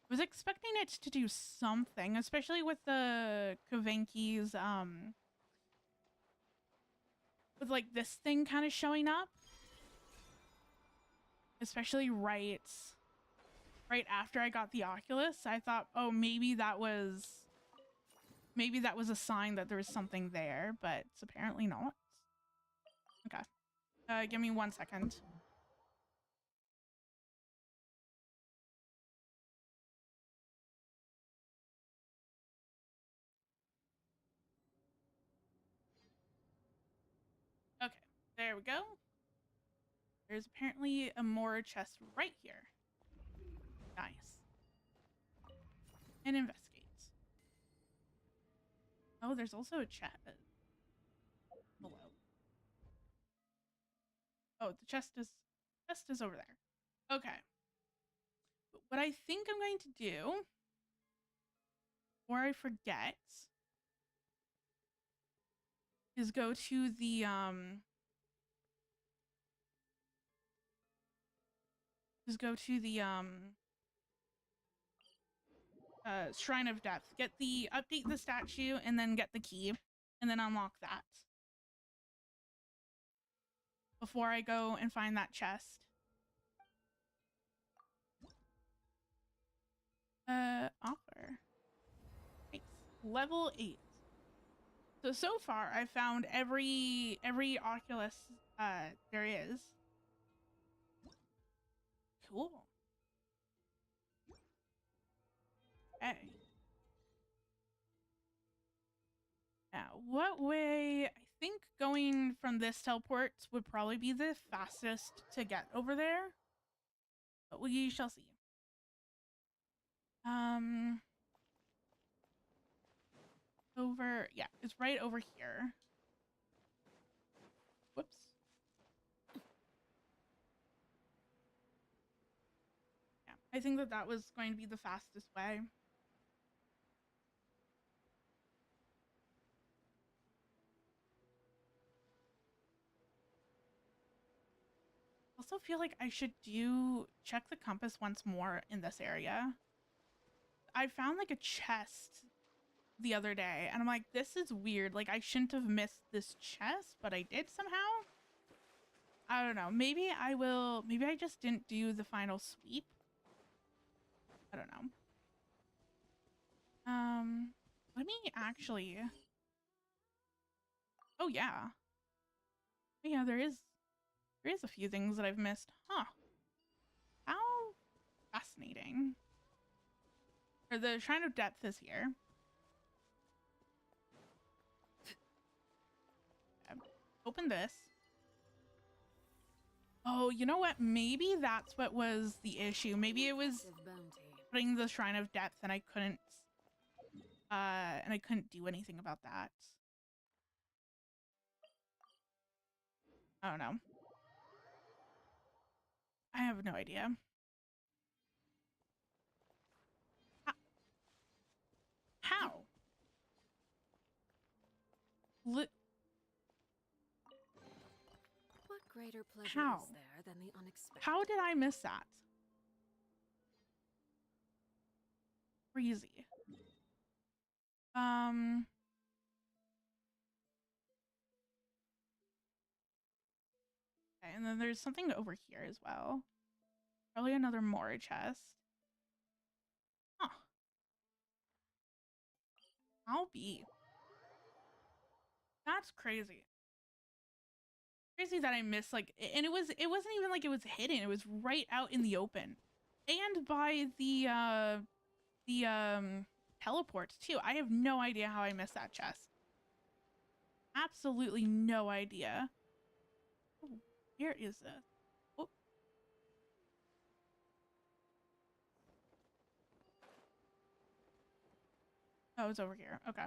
I was expecting it to do something, especially with the Kavenki's, with like this thing kind of showing up. Especially right right after I got the Oculus. I thought, oh, maybe that was a sign that there was something there, but it's apparently not. Okay. Give me 1 second. Okay, there we go. There's apparently a more chest right here. Nice. And investigate. Oh, there's also a chest below. Oh, the chest is over there. Okay. But what I think I'm going to do, before I forget, is go to the Shrine of Death. Update the statue and then get the key and then unlock that. Before I go and find that chest. Offer. Nice. Level 8. So far I've found every Oculus there is. Cool. Okay. Now, what way? I think going from this teleport would probably be the fastest to get over there. But we shall see. Yeah, it's right over here. Whoops. Yeah, I think that was going to be the fastest way. Also feel like I should check the compass once more in this area. I found like a chest the other day and I'm like, this is weird. Like I shouldn't have missed this chest, but I did somehow. I don't know. Maybe I just didn't do the final sweep. I don't know. Let me actually. Oh yeah. Yeah, there is a few things that I've missed. Huh. How fascinating. Or the Shrine of Depth is here. Okay. Open this. Oh, you know what? Maybe that's what was the issue. Maybe it was putting the Shrine of Depth and I couldn't do anything about that. I don't know. I have no idea. How? What greater pleasure How? is there than the unexpected? How did I miss that? Crazy. Okay, and then there's something over here as well. Probably another Mora chest. Huh. I'll be. That's crazy. Crazy that I missed and it wasn't even like it was hidden. It was right out in the open. And by the teleports too. I have no idea how I missed that chest. Absolutely no idea. Oh, where is this? Oh. Oh, it's over here. Okay.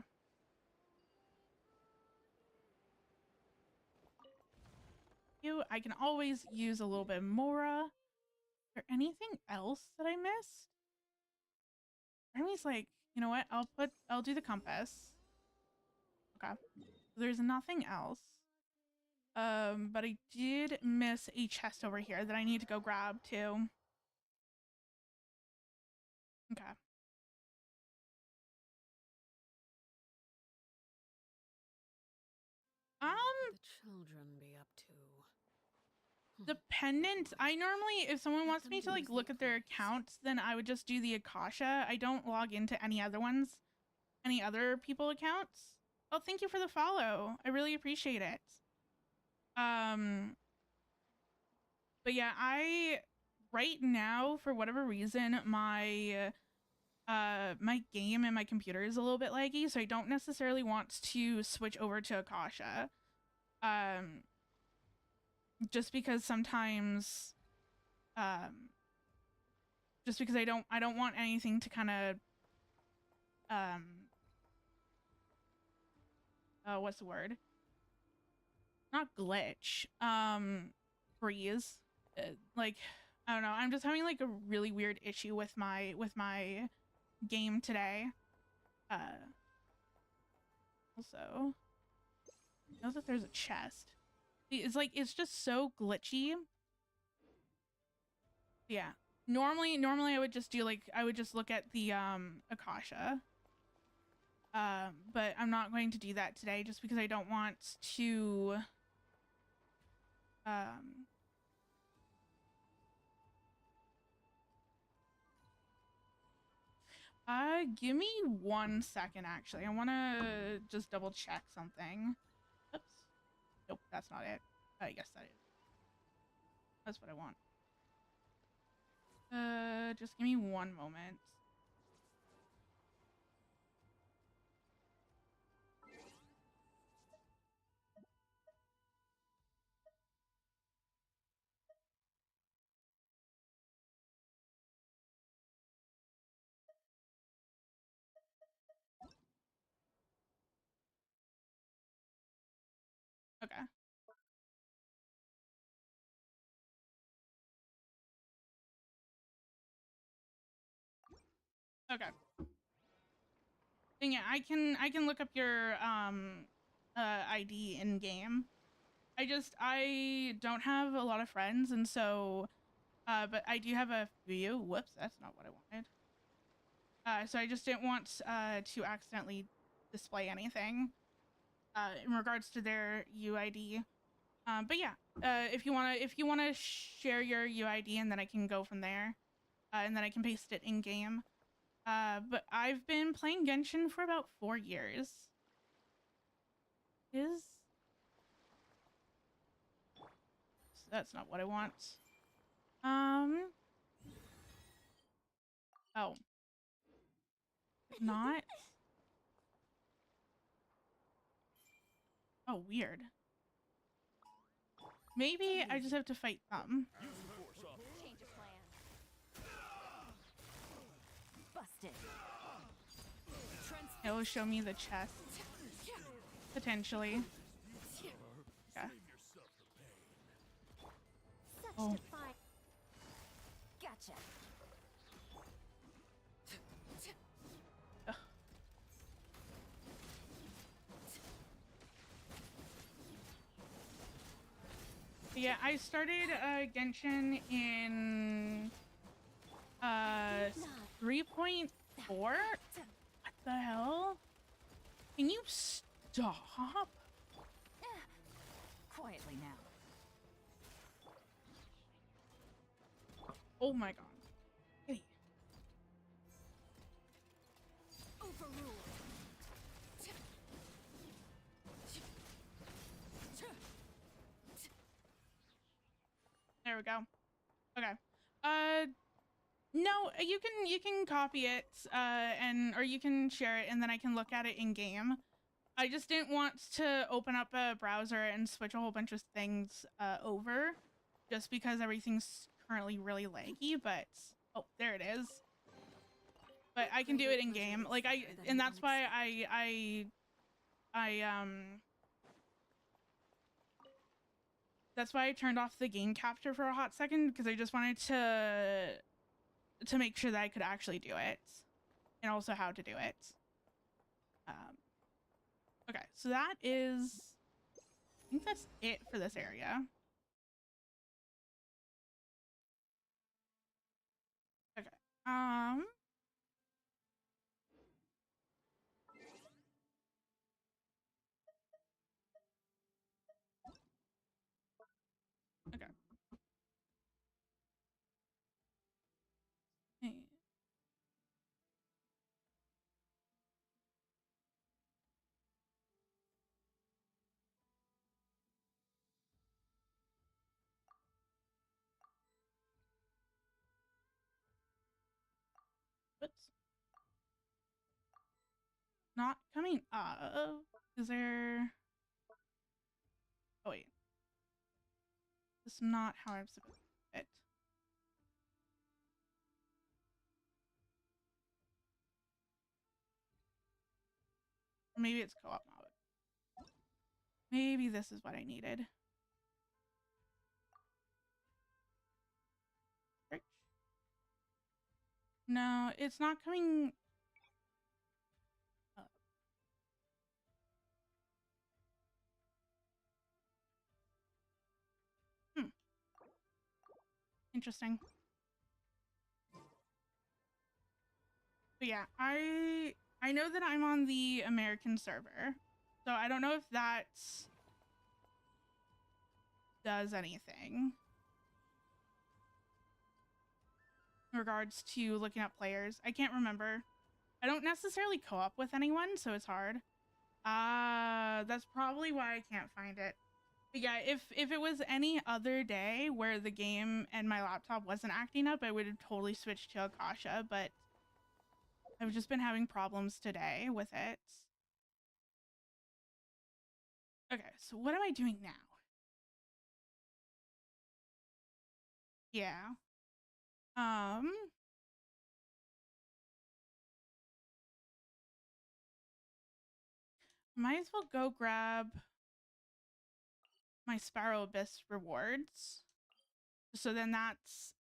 I can always use a little bit Mora. Is there anything else that I missed? Remy's like, you know what? I'll do the compass. Okay. There's nothing else. But I did miss a chest over here that I need to go grab too. Okay. The children be up to. Dependent. I normally, if someone wants me to like look at their accounts, then I would just do the Akasha. I don't log into any other ones, any other people accounts. Oh, thank you for the follow. I really appreciate it. But yeah, right now, for whatever reason, my my game and my computer is a little bit laggy, so I don't necessarily want to switch over to Akasha. Just because sometimes, just because I don't want anything to kind of, what's the word? Not glitch, freeze. Like, I don't know. I'm just having like a really weird issue with my game today. Also, I know that there's a chest. It's like, it's just so glitchy. Yeah. Normally I would just do like, I would just look at the Akasha. But I'm not going to do that today just because I don't want to give me 1 second actually. I want to just double check something. Oops. Nope, that's not it. Yes, that is. That's what I want. Just give me 1 moment. Okay. Okay. And yeah, I can look up your ID in game. I don't have a lot of friends, and so but I do have a few. Whoops, that's not what I wanted. So I just didn't want to accidentally display anything in regards to their UID. But yeah, if you wanna share your UID, and then I can go from there, and then I can paste it in game. But I've been playing Genshin for about 4 years. That's not what I want. Oh. Not? Oh, weird. Maybe I just have to fight them. Change of plan. Busted. It will show me the chest. Potentially. Okay. Oh. Gotcha. Ugh. Yeah, I started Genshin in 3.4. What the hell? Can you stop? Quietly now. Oh my god. Hey. Overruled. There we go. Okay. No, you can copy it, or you can share it, and then I can look at it in game. I just didn't want to open up a browser and switch a whole bunch of things over, just because everything's currently really laggy. But oh, there it is. But I can do it in game, like and that's why that's why I turned off the game capture for a hot second, because I just wanted to make sure that I could actually do it, and also how to do it. Okay, so that is, I think that's it for this area. Okay. Okay. Oops. Not coming up. Is there... Oh, wait. This is not how I'm supposed to do it. Maybe it's co-op mode. Maybe this is what I needed. Search. No, it's not coming up. Interesting. But yeah, I know that I'm on the American server, so I don't know if that does anything in regards to looking at players. I can't remember. I don't necessarily co-op with anyone, so it's hard. That's probably why I can't find it. But yeah, if it was any other day where the game and my laptop wasn't acting up, I would have totally switched to Akasha, but I've just been having problems today with it. Okay, so what am I doing now? Yeah. Might as well go grab my Sparrow Abyss rewards. So then that's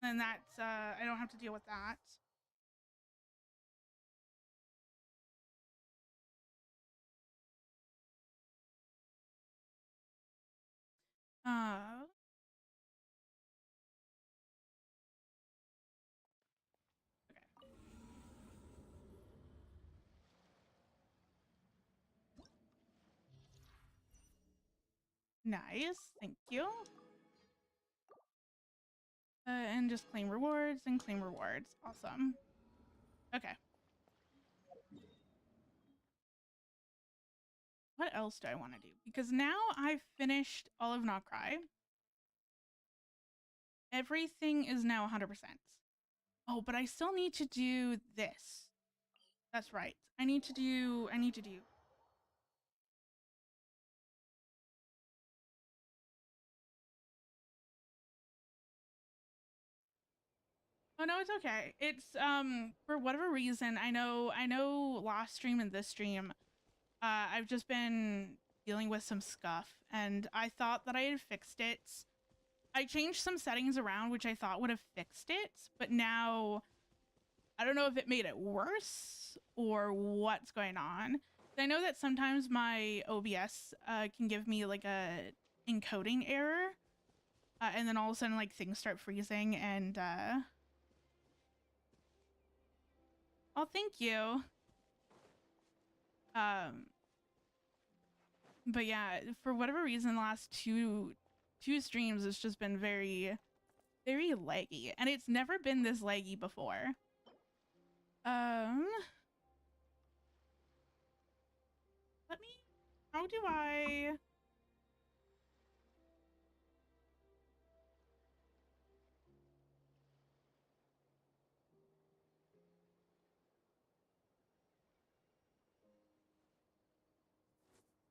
I don't have to deal with that. Okay. Nice, thank you. And just claim rewards and claim rewards. Awesome. Okay. What else do I want to do? Because now I've finished all of Nod-krai. Everything is now 100%. Oh, but I still need to do this. That's right. I need to do. Oh no, it's okay. It's for whatever reason, I know last stream and this stream, I've just been dealing with some scuff and I thought that I had fixed it. I changed some settings around which I thought would have fixed it, but now I don't know if it made it worse or what's going on. I know that sometimes my OBS can give me like a encoding error, and then all of a sudden like things start freezing and oh, thank you. But yeah, for whatever reason, the last two streams, it's just been very, very laggy, and it's never been this laggy before. Let me. How do I?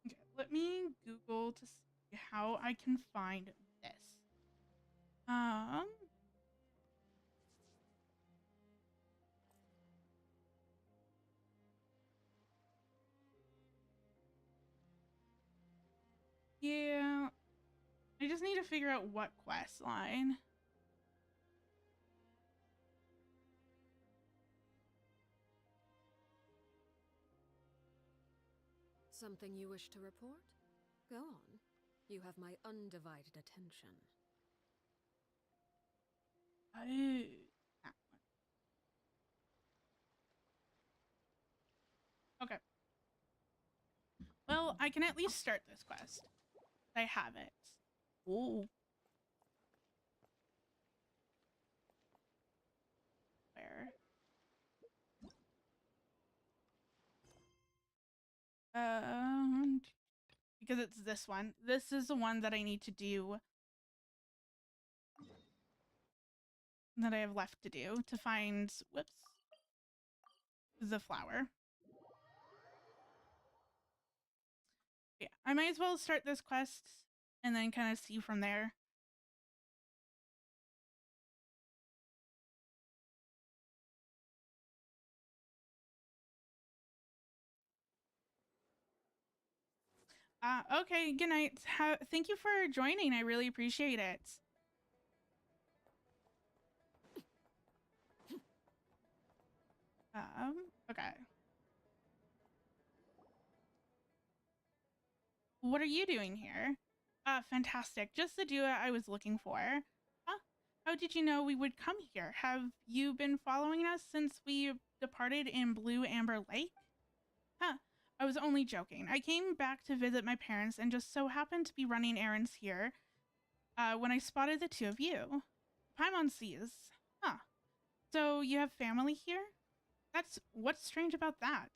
Okay, let me Google to see how I can find this. Yeah, I just need to figure out what quest line. Something you wish to report? Go on. You have my undivided attention. Oh, that one. Okay. Well, I can at least start this quest. I have it. Ooh. Where? Because it's this one. This is the one that I need to do that I have left to do to find, whoops, the flower. Yeah, I might as well start this quest and then kind of see from there. Okay, good night. Thank you for joining. I really appreciate it. Okay. What are you doing here? Fantastic. Just the duo I was looking for. Huh? How did you know we would come here? Have you been following us since we departed in Blue Amber Lake? Huh. I was only joking. I came back to visit my parents and just so happened to be running errands here when I spotted the two of you. Paimon sees. Huh. So you have family here? What's strange about that?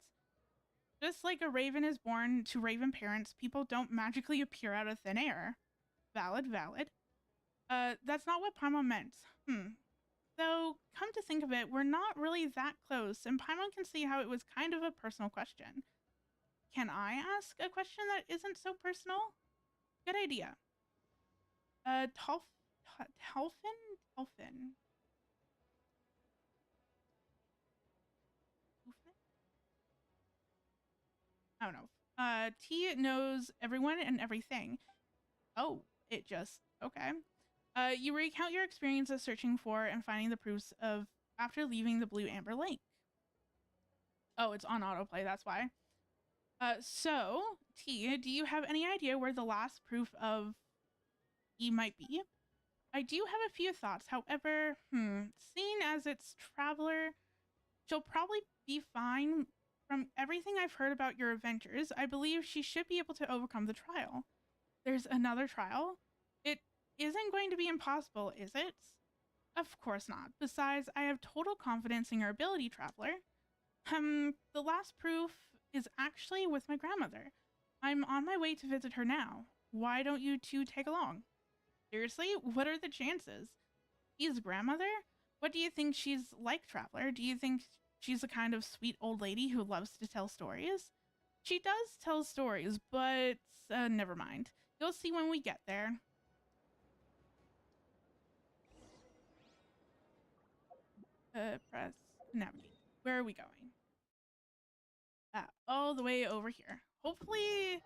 Just like a raven is born to raven parents, people don't magically appear out of thin air. Valid, valid. That's not what Paimon meant. Though, come to think of it, we're not really that close, and Paimon can see how it was kind of a personal question. Can I ask a question that isn't so personal? Good idea. Talfin? I don't know. T knows everyone and everything. Oh, okay. You recount your experiences searching for and finding the proofs of after leaving the Blue Amber Lake. Oh, it's on autoplay, that's why. So, T, do you have any idea where the last proof of E might be? I do have a few thoughts. However, seeing as it's Traveler, she'll probably be fine. From everything I've heard about your adventures, I believe she should be able to overcome the trial. There's another trial? It isn't going to be impossible, is it? Of course not. Besides, I have total confidence in your ability, Traveler. The last proof is actually with my grandmother. I'm on my way to visit her now. Why don't you two tag along? Seriously, what are the chances? He's grandmother? What do you think she's like, Traveler? Do you think she's the kind of sweet old lady who loves to tell stories? She does tell stories, but never mind. You'll see when we get there. Press navigate. Where are we going? All the way over here. Hopefully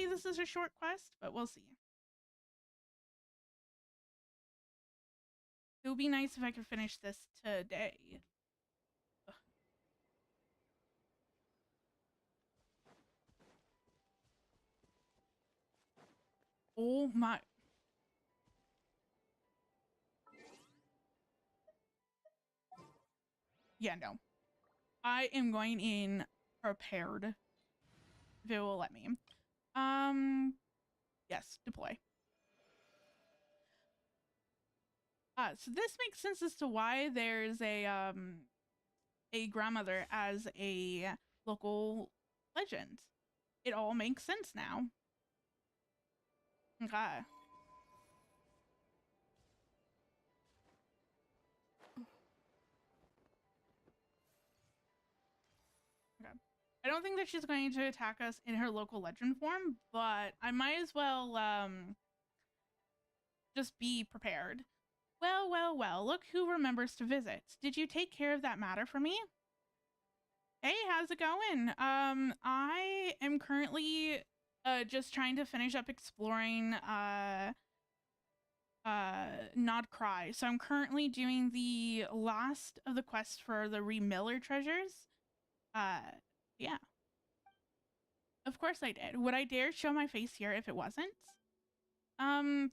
this is a short quest, but we'll see. It would be nice if I could finish this today. Ugh. Oh my. Yeah, no. I am going in prepared. If it will let me. Yes, deploy. So this makes sense as to why there's a grandmother as a local legend. It all makes sense now. Okay. I don't think that she's going to attack us in her local legend form, but I might as well just be prepared. Well, look who remembers to visit. Did you take care of that matter for me? Hey, how's it going? I am currently just trying to finish up exploring Nod-krai. So I'm currently doing the last of the quests for the Remiller treasures. Yeah. Of course I did. Would I dare show my face here if it wasn't?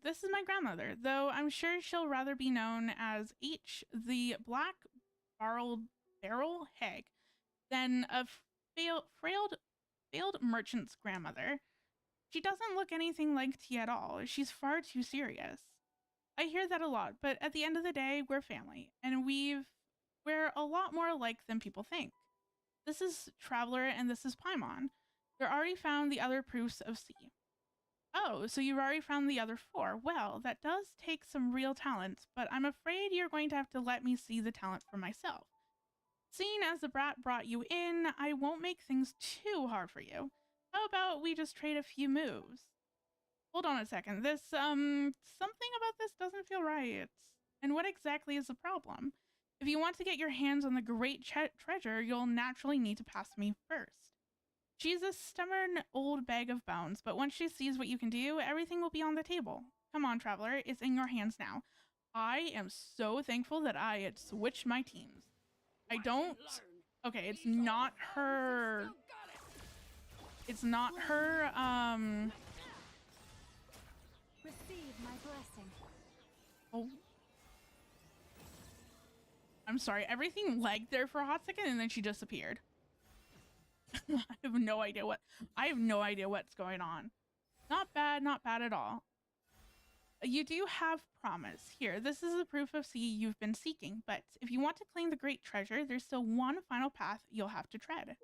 This is my grandmother, though I'm sure she'll rather be known as H, the Black Barrel Hag, than a failed merchant's grandmother. She doesn't look anything like T at all. She's far too serious. I hear that a lot, but at the end of the day, we're family, and we're a lot more alike than people think. This is Traveler, and this is Paimon. They already found the other proofs of C. Oh, so you've already found the other 4. Well, that does take some real talent, but I'm afraid you're going to have to let me see the talent for myself. Seeing as the brat brought you in, I won't make things too hard for you. How about we just trade a few moves? Hold on a second. This, something about this doesn't feel right. And what exactly is the problem? If you want to get your hands on the great treasure, you'll naturally need to pass me first. She's a stubborn old bag of bones, but once she sees what you can do, everything will be on the table. Come on, Traveler, it's in your hands now. I am so thankful that I had switched my teams. I don't... Okay, it's not her... It's not her, Receive my blessing. Oh. I'm sorry, everything lagged there for a hot second and then she disappeared. I have no idea what's going on. Not bad at all. You do have promise. Here, this is the proof of sea you've been seeking, but if you want to claim the great treasure, there's still one final path you'll have to tread.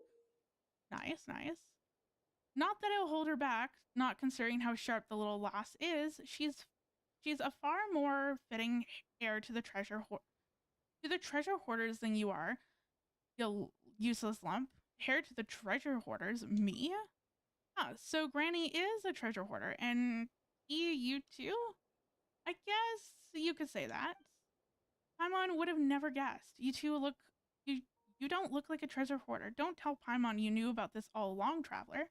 Nice, nice. Not that it'll hold her back, not considering how sharp the little lass is. She's a far more fitting heir to the treasure hoarders than you are. You useless lump. Heir to the treasure hoarders? Me? Huh, so Granny is a treasure hoarder, and you too? I guess you could say that. Paimon would have never guessed. You two you don't look like a treasure hoarder. Don't tell Paimon you knew about this all along, Traveler.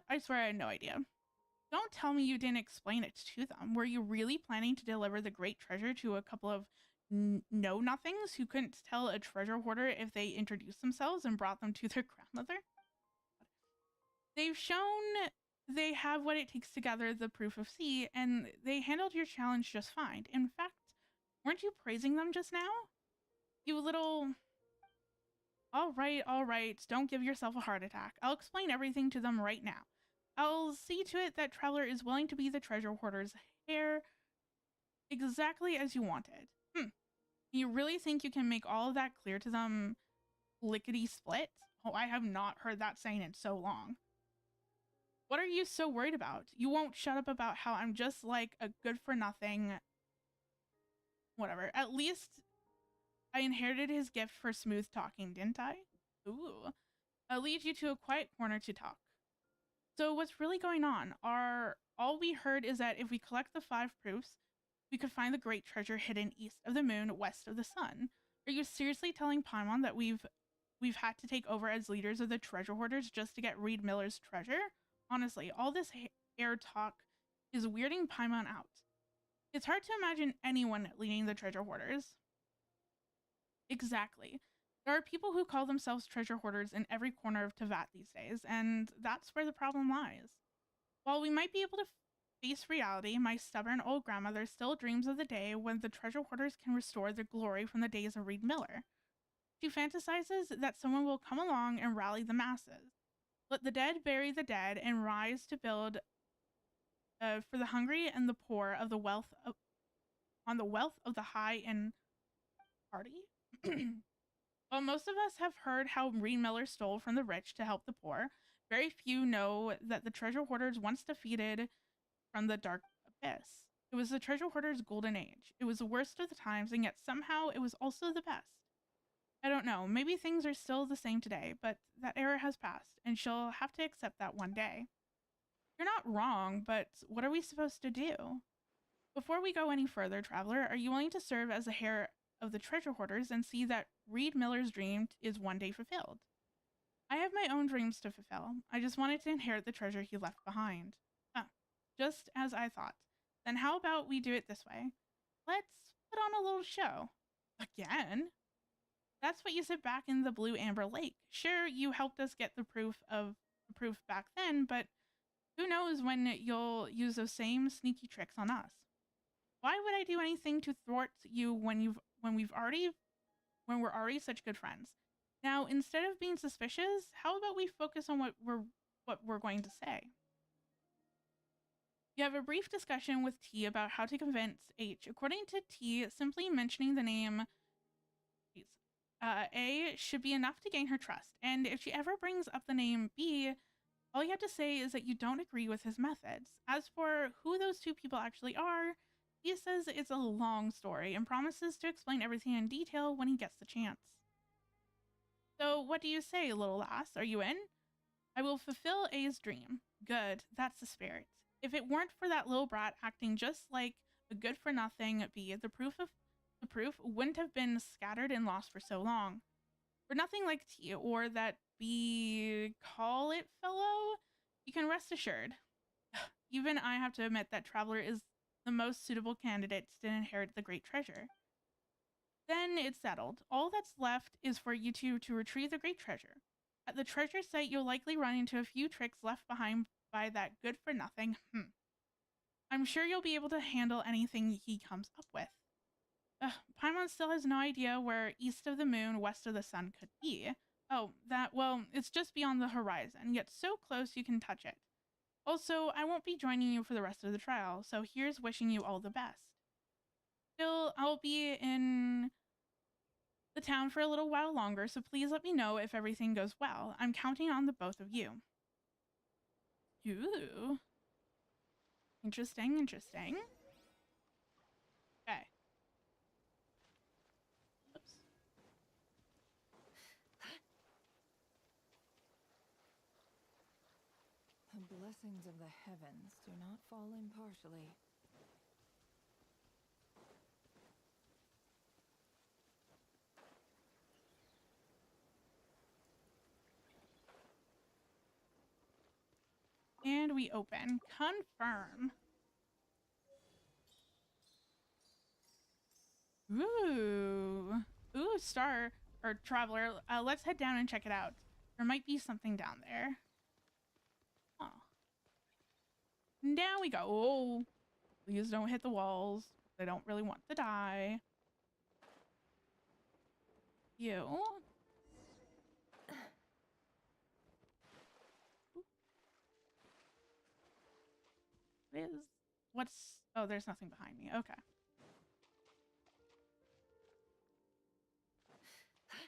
I swear I had no idea. Don't tell me you didn't explain it to them. Were you really planning to deliver the great treasure to a couple of know-nothings who couldn't tell a treasure hoarder if they introduced themselves and brought them to their grandmother? They've shown they have what it takes to gather the proof of sea, and they handled your challenge just fine. In fact, weren't you praising them just now? You little... All right. Don't give yourself a heart attack. I'll explain everything to them right now. I'll see to it that Traveler is willing to be the treasure hoarder's heir exactly as you wanted. You really think you can make all of that clear to them lickety-split? Oh, I have not heard that saying in so long. What are you so worried about? You won't shut up about how I'm just like a good-for-nothing... Whatever. At least I inherited his gift for smooth talking, didn't I? Ooh. I'll lead you to a quiet corner to talk. So what's really going on? All we heard is that if we collect the 5 proofs, we could find the great treasure hidden east of the moon, west of the sun. Are you seriously telling Paimon that we've had to take over as leaders of the treasure hoarders just to get Reed Miller's treasure? Honestly, all this air talk is weirding Paimon out. It's hard to imagine anyone leading the treasure hoarders. Exactly. There are people who call themselves treasure hoarders in every corner of Teyvat these days, and that's where the problem lies. While we might be able to face reality, my stubborn old grandmother still dreams of the day when the treasure hoarders can restore their glory from the days of Reed Miller. She fantasizes that someone will come along and rally the masses. Let the dead bury the dead and rise to build for the hungry and the poor of the wealth of the high and party. While most of us have heard how Reed Miller stole from the rich to help the poor, very few know that the treasure hoarders once defeated from the dark abyss. It was the treasure hoarders' golden age. It was the worst of the times, and yet somehow it was also the best. I don't know, maybe things are still the same today, but that era has passed, and she'll have to accept that one day. You're not wrong, but what are we supposed to do? Before we go any further, Traveler, are you willing to serve as the heir of the treasure hoarders and see that Reed Miller's dream is one day fulfilled? I have my own dreams to fulfill. I just wanted to inherit the treasure he left behind. Just as I thought. Then how about we do it this way? Let's put on a little show. Again? That's what you said back in the Blue Amber Lake. Sure, you helped us get the proof back then, but who knows when you'll use those same sneaky tricks on us. Why would I do anything to thwart you when we're already such good friends? Now, instead of being suspicious, how about we focus on what we're going to say? You have a brief discussion with T about how to convince H. According to T, simply mentioning the name A should be enough to gain her trust. And if she ever brings up the name B, All you have to say is that you don't agree with his methods. As for who those two people actually are, he says it's a long story and promises to explain everything in detail when he gets the chance. So what do you say, little lass? Are you in? I will fulfill A's dream. Good, that's the spirit. If it weren't for that little brat acting just like a good-for-nothing bee, the proof wouldn't have been scattered and lost for so long. For nothing like tea or that bee call it fellow, you can rest assured. Even I have to admit that Traveler is the most suitable candidate to inherit the great treasure. Then it's settled. All that's left is for you two to retrieve the great treasure. At the treasure site, you'll likely run into a few tricks left behind by that good-for-nothing. I'm sure you'll be able to handle anything he comes up with. Paimon still has no idea where east of the moon, west of the sun could be. Oh, well, it's just beyond the horizon, yet so close you can touch it. Also, I won't be joining you for the rest of the trial, so here's wishing you all the best. Still, I'll be in the town for a little while longer, so please let me know if everything goes well. I'm counting on the both of you. Ooh. Interesting, interesting. Okay. Oops. The blessings of the heavens do not fall impartially. And we open. Confirm. Ooh. Ooh, star or traveler. Let's head down and check it out. There might be something down there. Oh. Down we go. Oh. Please don't hit the walls. They don't really want to die. You. What's... Oh, there's nothing behind me. Okay.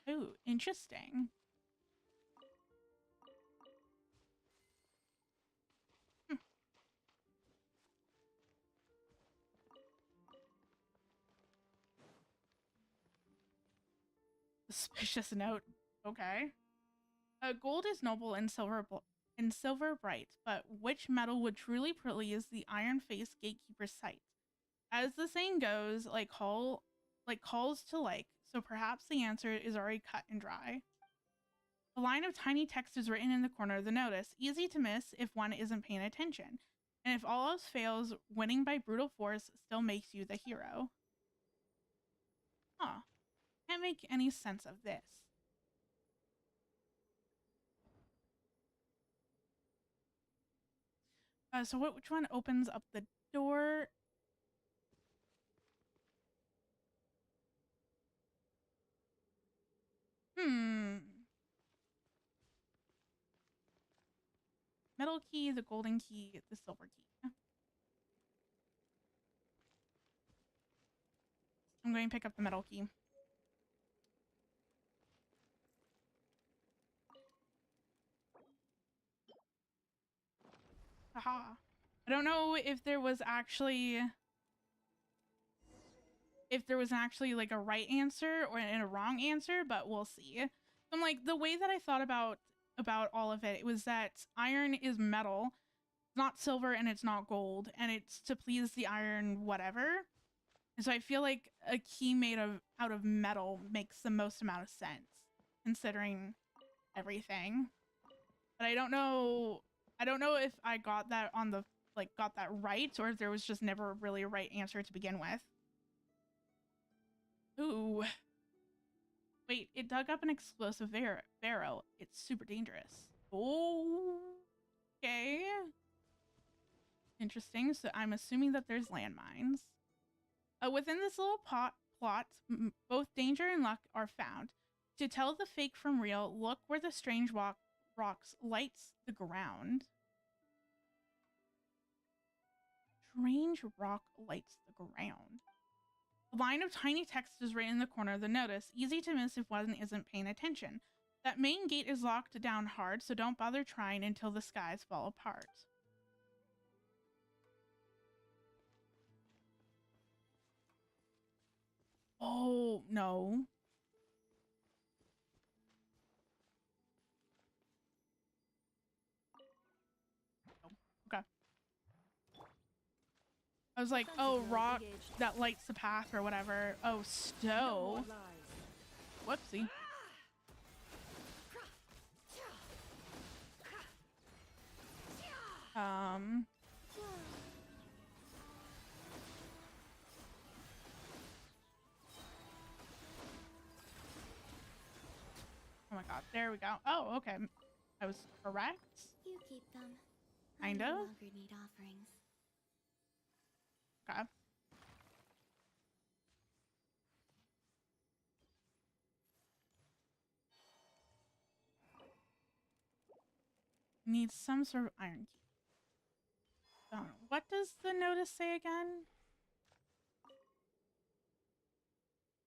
Ooh, interesting. Suspicious note. Okay. Gold is noble and silver bright, but which metal would truly please the iron-faced gatekeeper's sight? As the saying goes, calls to like, so perhaps the answer is already cut and dry. A line of tiny text is written in the corner of the notice, easy to miss if one isn't paying attention. And if all else fails, winning by brutal force still makes you the hero. Huh. Can't make any sense of this. So which one opens up the door? Metal key, the golden key, the silver key. I'm going to pick up the metal key. Haha. I don't know if there was actually like a right answer or a wrong answer, but we'll see. I'm like, the way that I thought about all of it, it was that iron is metal, it's not silver and it's not gold, and it's to please the iron whatever. And so I feel like a key made out of metal makes the most amount of sense considering everything. But I don't know if I got that on the got that right, or if there was just never really a right answer to begin with. Ooh. Wait, it dug up an explosive barrel. It's super dangerous. Oh. Okay. Interesting. So I'm assuming that there's landmines. Within this little plot, both danger and luck are found. To tell the fake from real, look where the strange rocks lights the ground. Strange rock lights the ground. A line of tiny text is written in the corner of the notice, easy to miss if one isn't paying attention. That main gate is locked down hard, so don't bother trying until the skies fall apart. Oh, no. Okay. I was like, oh, rock that lights the path or whatever. Oh, stow. Whoopsie. Oh my god, there we go. Oh, okay. I was correct. You keep them. Kind I no of. longer need offerings. Okay. Need some sort of iron key. What does the notice say again?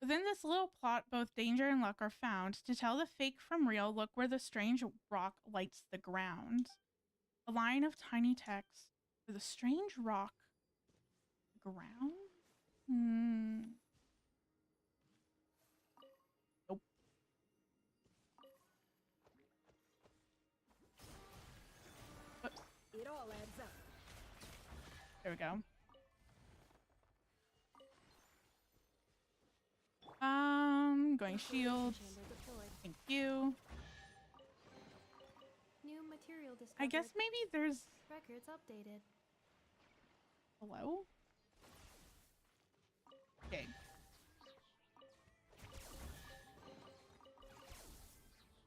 Within this little plot, both danger and luck are found. To tell the fake from real, look where the strange rock lights the ground. A line of tiny text for the strange rock ground? Nope. Whoops. It all adds up. There we go. Going shields. Thank you. New material discovered. I guess maybe there's... Records updated. Hello? Okay.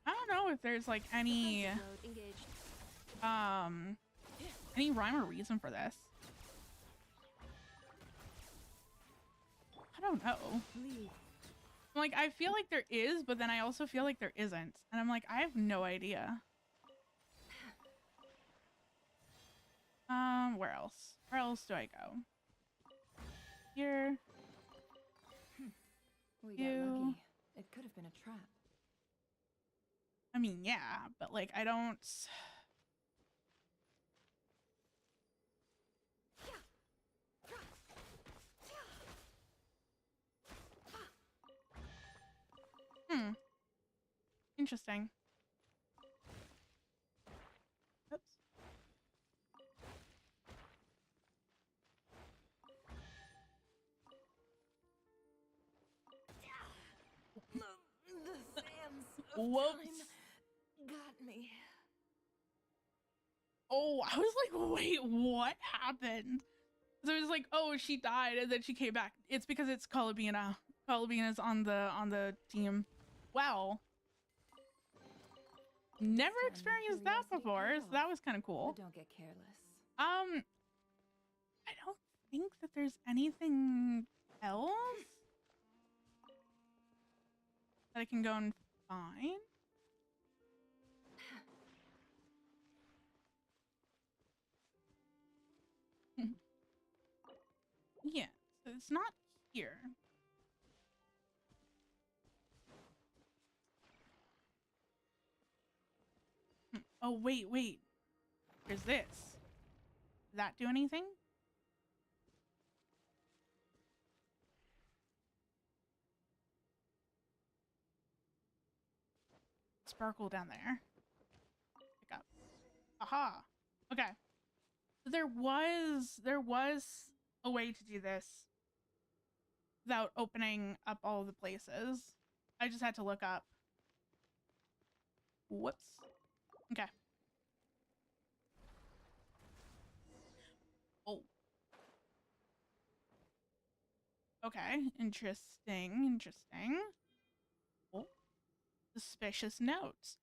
I don't know if there's like any rhyme or reason for this. I don't know. Like, I feel like there is, but then I also feel like there isn't. And I'm like, I have no idea. Where else? Where else do I go? Here. We got lucky. It could have been a trap. I mean, yeah, but like, I don't... Interesting. Oops. The sands of Whoops. time got me. Oh, I was like, wait, what happened? So it was like, oh, she died and then she came back. It's because it's Colabina. Colabina's on the team. Wow. Never experienced that before, so that was kind of cool. But don't get careless. I don't think that there's anything else that I can go and find. Yeah, so it's not here. Oh, wait. There's this. Does that do anything? Sparkle down there. Pick up. Aha. Okay. So there was a way to do this without opening up all the places. I just had to look up. Whoops. Okay. Oh. Okay. Interesting. Oh. Suspicious notes.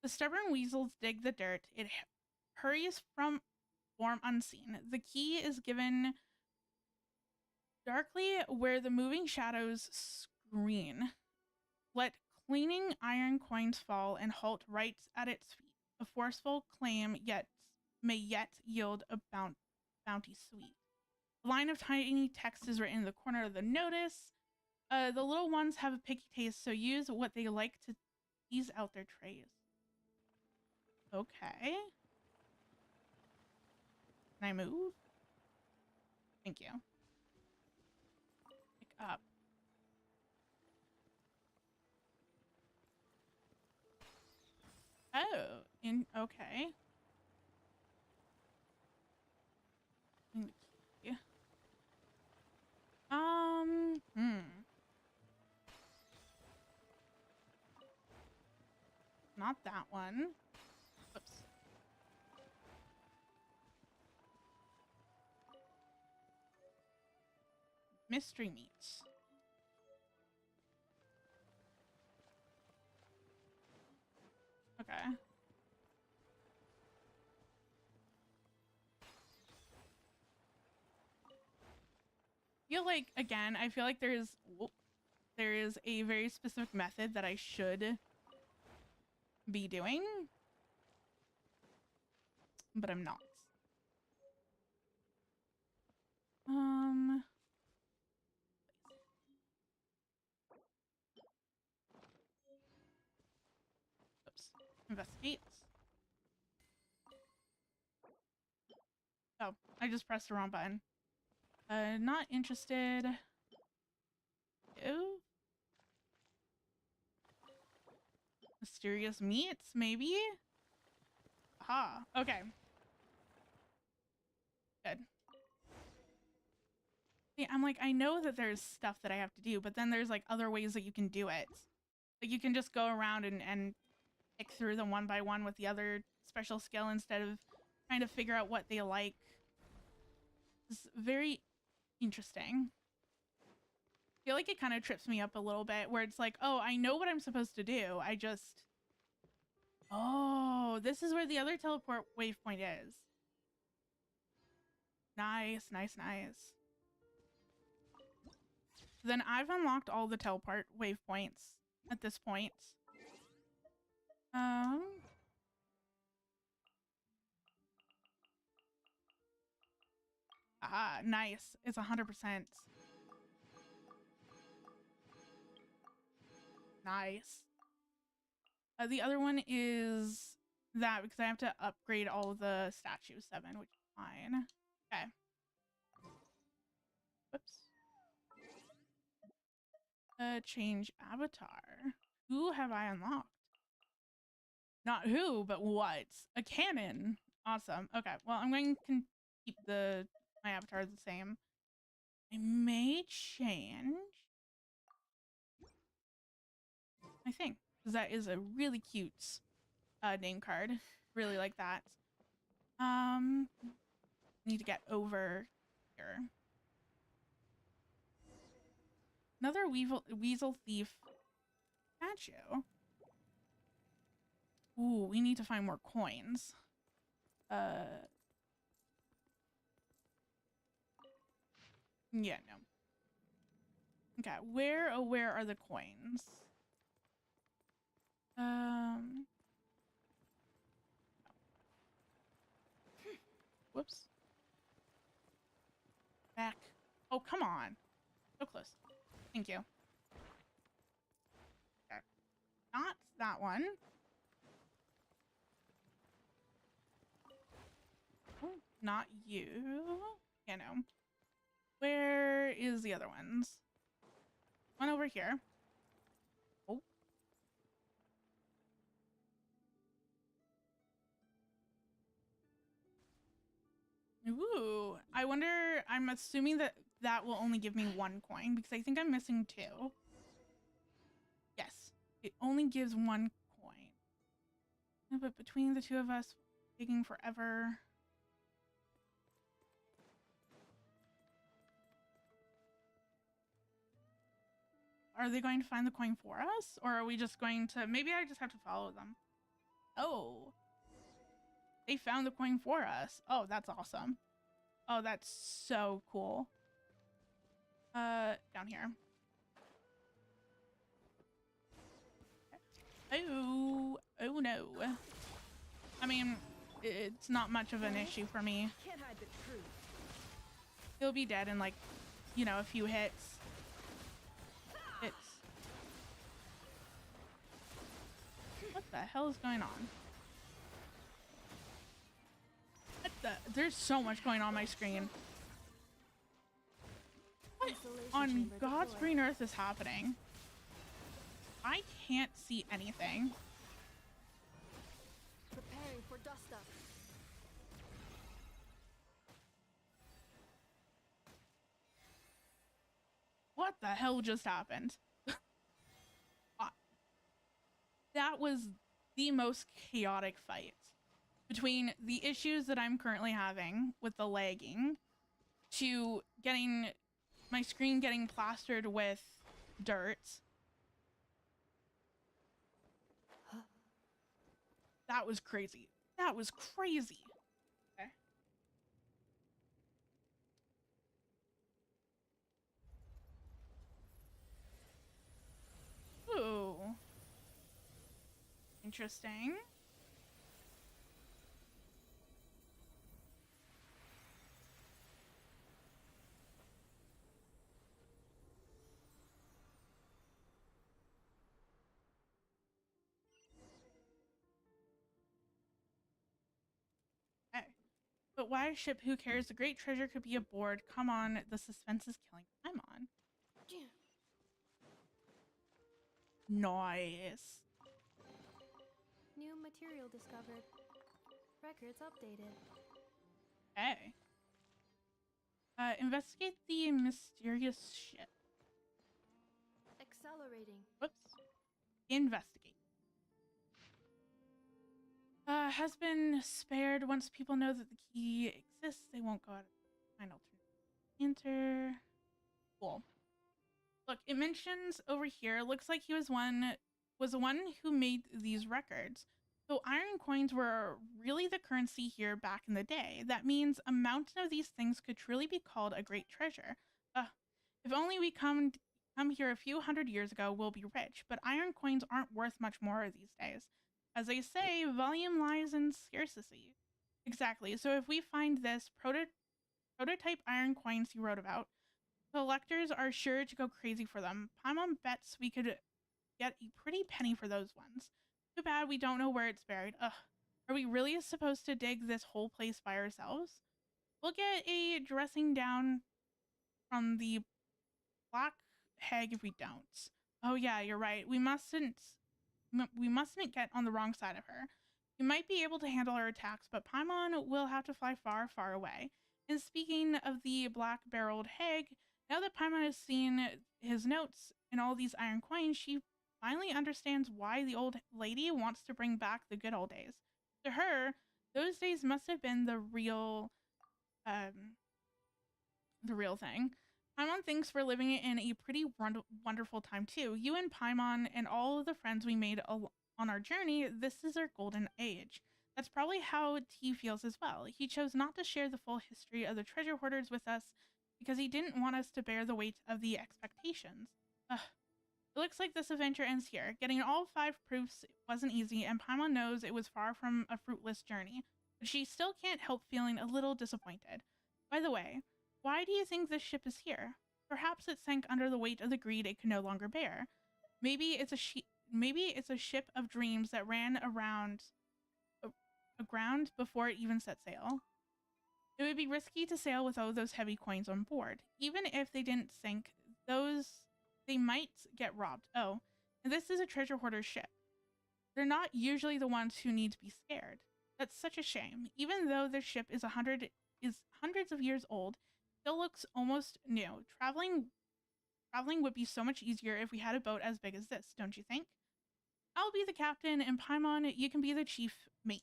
The stubborn weasels dig the dirt. It hurries from form unseen. The key is given darkly where the moving shadows screen. Let cleaning iron coins fall and halt right at its feet. A forceful claim may yet yield a bounty sweet. A line of tiny text is written in the corner of the notice. The little ones have a picky taste, so use what they like to These out their trays. Okay. Can I move? Thank you. Pick up. Oh, okay. Yeah. Not that one. Oops. Mystery meats. Okay. I feel like there is a very specific method that I should be doing, but I'm not. Oops. Investigate. Oh, I just pressed the wrong button. Not interested. Ew. Mysterious meats, maybe? Aha, okay. Good. Yeah, I'm like, I know that there's stuff that I have to do, but then there's like other ways that you can do it. Like you can just go around and pick through them one by one with the other special skill instead of trying to figure out what they like. It's very interesting. I feel like it kind of trips me up a little bit where it's like, oh, I know what I'm supposed to do. Oh, this is where the other teleport waypoint is. Nice, nice, nice. Then I've unlocked all the teleport waypoints at this point. Ah, nice. It's 100%. Nice. The other one is that because I have to upgrade all of the statues 7, which is fine. Okay. Whoops. Change avatar. Who have I unlocked? Not who, but what? A cannon. Awesome. Okay. Well, I'm going to keep my avatar the same. I may change. I think. Because that is a really cute name card. Really like that. Need to get over here. Another weasel thief statue. Ooh, we need to find more coins. Yeah, no. Okay, where are the coins? Whoops. Back. Oh, come on. So close. Thank you. Okay. Not that one. Oh, not you. Yeah, no. Where is the other ones? One over here. Oh. Ooh. I wonder, I'm assuming that will only give me 1 coin because I think I'm missing 2. Yes. It only gives 1 coin. Yeah, but between the two of us, taking forever. Are they going to find the coin for us? Or are we just going to... Maybe I just have to follow them. Oh. They found the coin for us. Oh, that's awesome. Oh, that's so cool. Down here. Oh. Oh, no. I mean, it's not much of an issue for me. Can't hide the truth. He'll be dead in, like, you know, a few hits. the hell is going on? What the? There's so much going on my screen. What on God's green earth is happening? I can't see anything. Preparing for dust up. What the hell just happened? That was the most chaotic fight between the issues that I'm currently having with the lagging to getting my screen getting plastered with dirt. That was crazy. That was crazy. Okay. Ooh. Interesting. Okay. But why a ship? Who cares? The great treasure could be aboard. Come on, the suspense is killing. I'm on. Nice. New material discovered. Records updated. Hey. Investigate the mysterious ship. Accelerating. Whoops. Investigate. Has been spared. Once people know that the key exists, they won't go out of final enter. Cool. Look, it mentions over here, looks like he was the one who made these records. So iron coins were really the currency here back in the day. That means a mountain of these things could truly be called a great treasure. If only we come here a few hundred years ago, we'll be rich. But iron coins aren't worth much more these days. As they say, volume lies in scarcity. Exactly. So if we find this prototype iron coins you wrote about, collectors are sure to go crazy for them. Paimon bets we could get a pretty penny for those ones. Too bad we don't know where it's buried. Ugh. Are we really supposed to dig this whole place by ourselves? We'll get a dressing down from the black hag if we don't. Oh yeah, you're right. We mustn't get on the wrong side of her. We might be able to handle her attacks, but Paimon will have to fly far, far away. And speaking of the black-barreled hag, now that Paimon has seen his notes and all these iron coins, she finally understands why the old lady wants to bring back the good old days. To her, those days must have been the real thing. Paimon thinks we're living in a pretty wonderful time too. You and Paimon and all of the friends we made on our journey, this is our golden age. That's probably how T feels as well. He chose not to share the full history of the treasure hoarders with us because he didn't want us to bear the weight of the expectations. Ugh. It looks like this adventure ends here. Getting all 5 proofs wasn't easy, and Paimon knows it was far from a fruitless journey, but she still can't help feeling a little disappointed. By the way, why do you think this ship is here? Perhaps it sank under the weight of the greed it could no longer bear. Maybe it's a ship of dreams that ran aground before it even set sail. It would be risky to sail with all those heavy coins on board. Even if they didn't sink, they might get robbed. Oh, and this is a treasure hoarder ship. They're not usually the ones who need to be scared. That's such a shame. Even though their ship is hundreds of years old, still looks almost new. Traveling would be so much easier if we had a boat as big as this, don't you think? I'll be the captain, and Paimon, you can be the chief mate.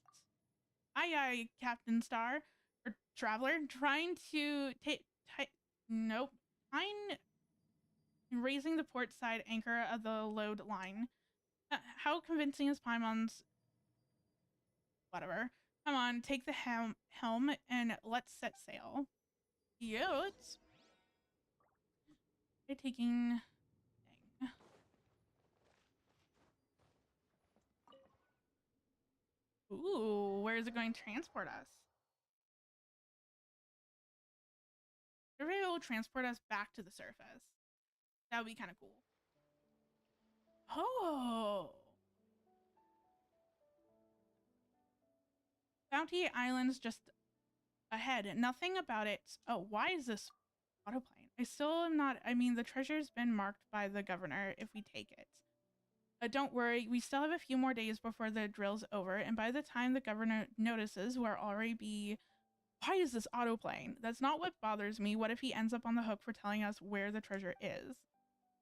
Aye aye, Captain Star, or Traveler, trying to nope. I'm raising the port side anchor of the load line. How convincing is Paimon's? Whatever. Come on, take the helm and let's set sail. Cute. They're taking... Dang. Ooh, where is it going to transport us? Maybe it will transport us back to the surface. That would be kind of cool. Oh. Bounty Island's just ahead. Nothing about it. Oh, why is this autoplane? I still am not. I mean, the treasure's been marked by the governor if we take it. Don't worry, we still have a few more days before the drill's over, and by the time the governor notices, we'll already be. Why is this autoplane? That's not what bothers me. What if he ends up on the hook for telling us where the treasure is?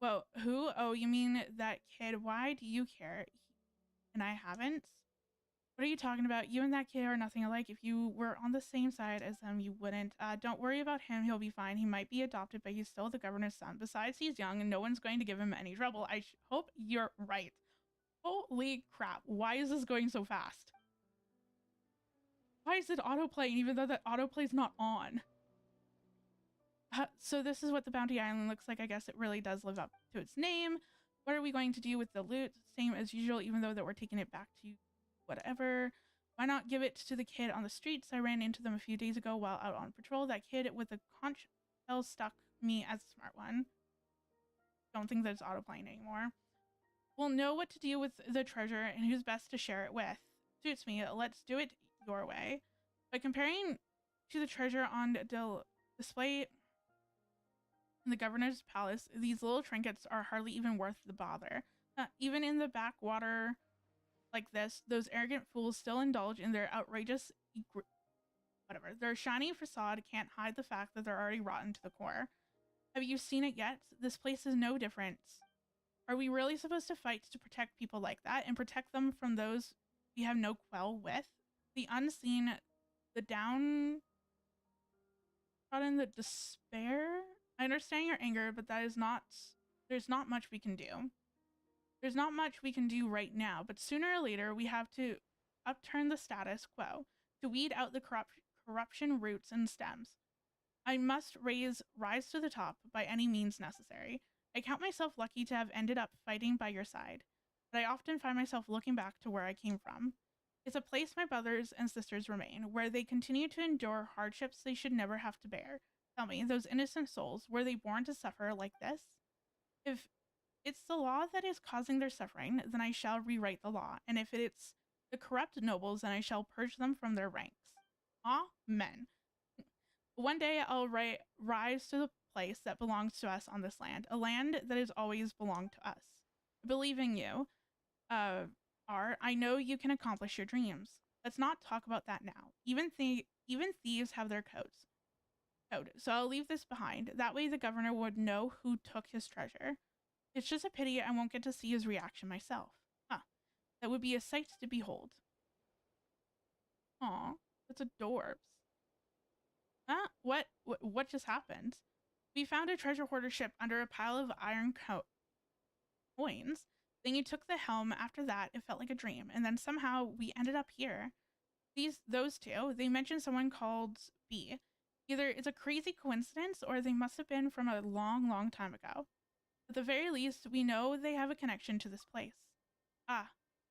Well, who? Oh, you mean that kid? Why do you care? And I haven't? What are you talking about? You and that kid are nothing alike. If you were on the same side as them, you wouldn't. Don't worry about him. He'll be fine. He might be adopted, but he's still the governor's son. Besides, he's young and no one's going to give him any trouble. I hope you're right. Holy crap. Why is this going so fast? Why is it autoplaying even though that autoplay's not on? So this is what the Bounty Island looks like. I guess it really does live up to its name. What are we going to do with the loot? Same as usual, even though that we're taking it back to whatever. Why not give it to the kid on the streets? I ran into them a few days ago while out on patrol. That kid with the conch shell stuck me as a smart one. Don't think that it's autoplaying anymore. We'll know what to do with the treasure and who's best to share it with. Suits me. Let's do it your way. By comparing to the treasure on display in the governor's palace, these little trinkets are hardly even worth the bother. Even in the backwater like this, those arrogant fools still indulge in their outrageous whatever. Their shiny facade can't hide the fact that they're already rotten to the core. Have you seen it yet? This place is no different. Are we really supposed to fight to protect people like that and protect them from those we have no quell with? The unseen, the downtrodden, the despair? I understand your anger, but there's not much we can do. There's not much we can do right now, but sooner or later we have to upturn the status quo, to weed out the corruption roots and stems. I must rise to the top by any means necessary. I count myself lucky to have ended up fighting by your side, but I often find myself looking back to where I came from. It's a place my brothers and sisters remain, where they continue to endure hardships they should never have to bear. Tell me, those innocent souls, were they born to suffer like this? If it's the law that is causing their suffering, then I shall rewrite the law, and if it's the corrupt nobles, then I shall purge them from their ranks. Amen. One day I'll rise to the place that belongs to us on this land, a land that has always belonged to us. I believe in you. I know you can accomplish your dreams. Let's not talk about that now. Even thieves have their code. So I'll leave this behind. That way the governor would know who took his treasure. It's just a pity I won't get to see his reaction myself. That would be a sight to behold. Aw, that's adorbs. What just happened? We found a treasure hoarder ship under a pile of iron coins. Then you took the helm. After that, it felt like a dream. And then somehow we ended up here. Those two, they mentioned someone called B. Either it's a crazy coincidence or they must have been from a long, long time ago. At the very least, we know they have a connection to this place.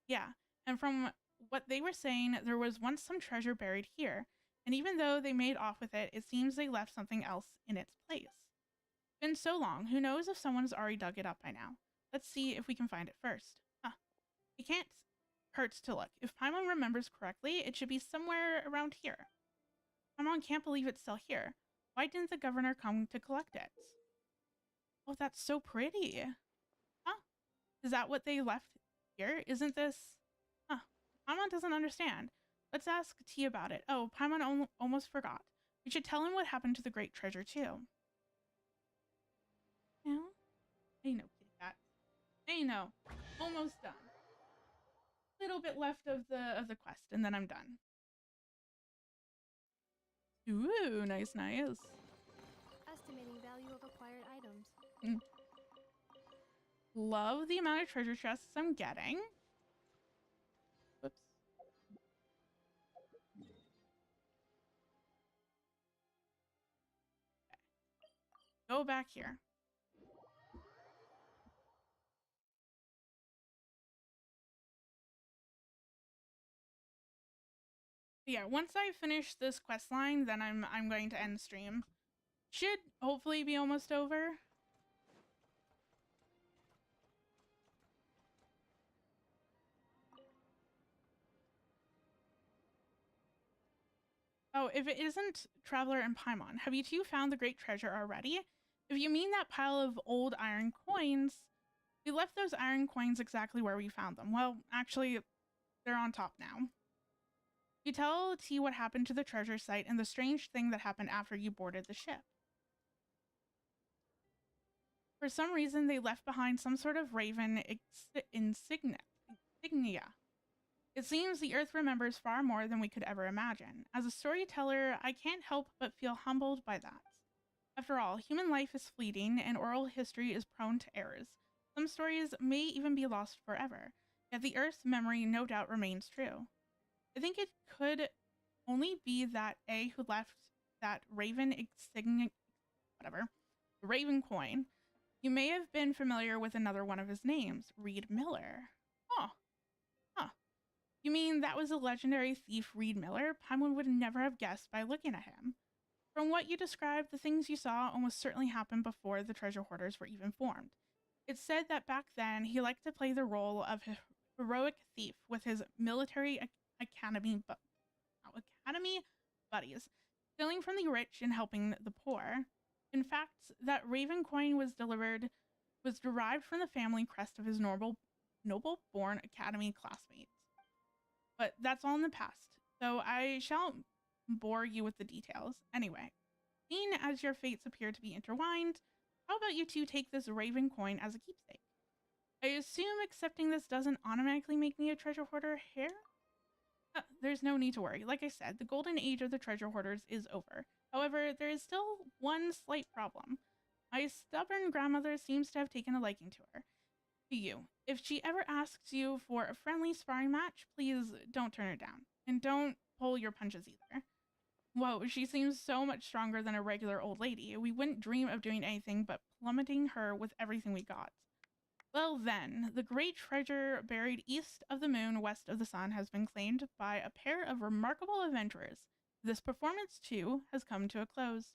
Yeah. And from what they were saying, there was once some treasure buried here. And even though they made off with it, it seems they left something else in its place. It's been so long, who knows if someone's already dug it up by now. Let's see if we can find it first. It can't hurt to look. If Paimon remembers correctly, it should be somewhere around here. Paimon can't believe it's still here. Why didn't the governor come to collect it? Oh, that's so pretty. Is that what they left here? Isn't this... Paimon doesn't understand. Let's ask T about it. Oh, Paimon almost forgot. We should tell him what happened to the great treasure, too. Yeah? I know, kitty cat. I know. Almost done. Little bit left of the quest, and then I'm done. Ooh, nice. Estimating value of acquired items. Love the amount of treasure chests I'm getting. Whoops. Okay. Go back here. Yeah, once I finish this quest line, then I'm going to end stream. Should hopefully be almost over. Oh, if it isn't Traveler and Paimon, have you two found the great treasure already? If you mean that pile of old iron coins, we left those iron coins exactly where we found them. Well, actually, they're on top now. You tell T what happened to the treasure site and the strange thing that happened after you boarded the ship. For some reason, they left behind some sort of raven insignia. It seems the Earth remembers far more than we could ever imagine. As a storyteller, I can't help but feel humbled by that. After all, human life is fleeting and oral history is prone to errors. Some stories may even be lost forever, yet the Earth's memory no doubt remains true. I think it could only be that A who left that raven insignia, whatever, the raven coin. You may have been familiar with another one of his names, Reed Miller. Oh, huh. You mean that was the legendary thief Reed Miller? Paimon would never have guessed by looking at him. From what you described, the things you saw almost certainly happened before the treasure hoarders were even formed. It's said that back then he liked to play the role of a heroic thief with his military academy buddies, stealing from the rich and helping the poor. In fact, that raven coin was derived from the family crest of his noble-born academy classmates. But that's all in the past, so I shan't bore you with the details. Anyway, seeing as your fates appear to be intertwined, how about you two take this raven coin as a keepsake? I assume accepting this doesn't automatically make me a treasure hoarder here? There's no need to worry. Like I said, the golden age of the treasure hoarders is over. However, there is still one slight problem. My stubborn grandmother seems to have taken a liking to her. To you. If she ever asks you for a friendly sparring match, please don't turn her down. And don't pull your punches either. Whoa, she seems so much stronger than a regular old lady. We wouldn't dream of doing anything but plummeting her with everything we got. Well then, the great treasure buried east of the moon, west of the sun, has been claimed by a pair of remarkable adventurers. This performance, too, has come to a close.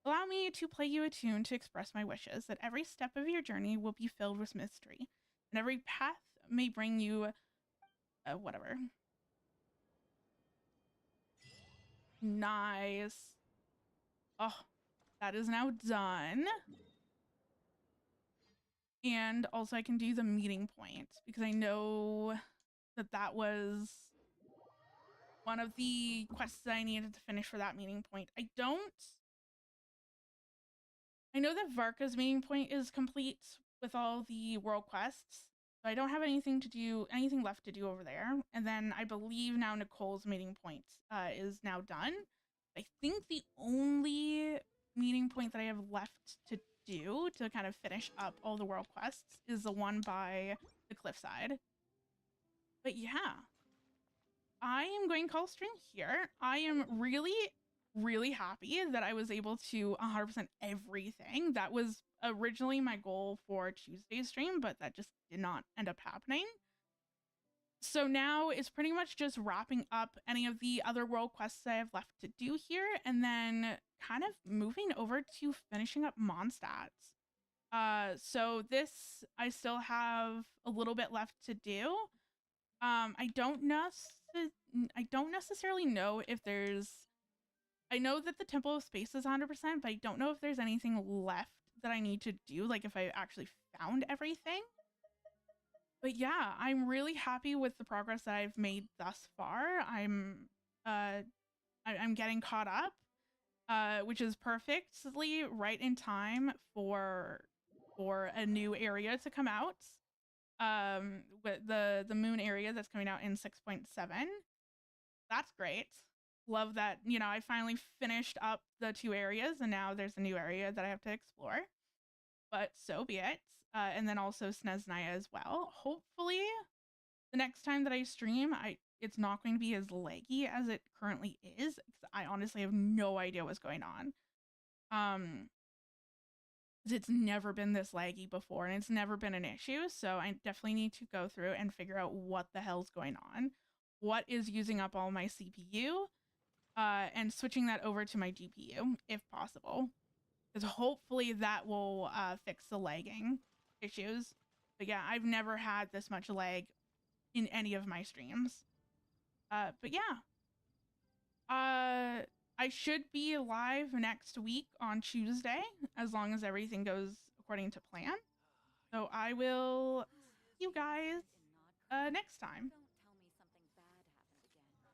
Allow me to play you a tune to express my wishes that every step of your journey will be filled with mystery, and every path may bring you whatever. Nice. Oh, that is now done. And also I can do the meeting point because I know that that was one of the quests that I needed to finish for that meeting point. I know that Varka's meeting point is complete with all the world quests, so I don't have anything left to do over there. And then I believe now Nicole's meeting point is now done. I think the only meeting point that I have left to do to kind of finish up all the world quests is the one by the cliffside. But yeah, I am going to call stream here. I am really happy that I was able to 100% everything. That was originally my goal for Tuesday's stream, but that just did not end up happening. So now it's pretty much just wrapping up any of the other world quests I have left to do here, and then kind of moving over to finishing up Mondstadt. So this, I still have a little bit left to do. I don't necessarily know if there's, I know that the Temple of Space is 100%, but I don't know if there's anything left that I need to do, like if I actually found everything. But yeah, I'm really happy with the progress that I've made thus far. I'm getting caught up, which is perfectly right in time for a new area to come out. With the moon area that's coming out in 6.7. That's great. Love that, you know, I finally finished up the 2 areas and now there's a new area that I have to explore. But so be it. And then also Sneznaya as well. Hopefully the next time that I stream, it's not going to be as laggy as it currently is. I honestly have no idea what's going on. It's never been this laggy before and it's never been an issue. So I definitely need to go through and figure out what the hell's going on. What is using up all my CPU? And switching that over to my GPU if possible. Because hopefully that will fix the lagging issues. But yeah, I've never had this much lag in any of my streams. But yeah. I should be live next week on Tuesday, as long as everything goes according to plan. So I will see you guys next time.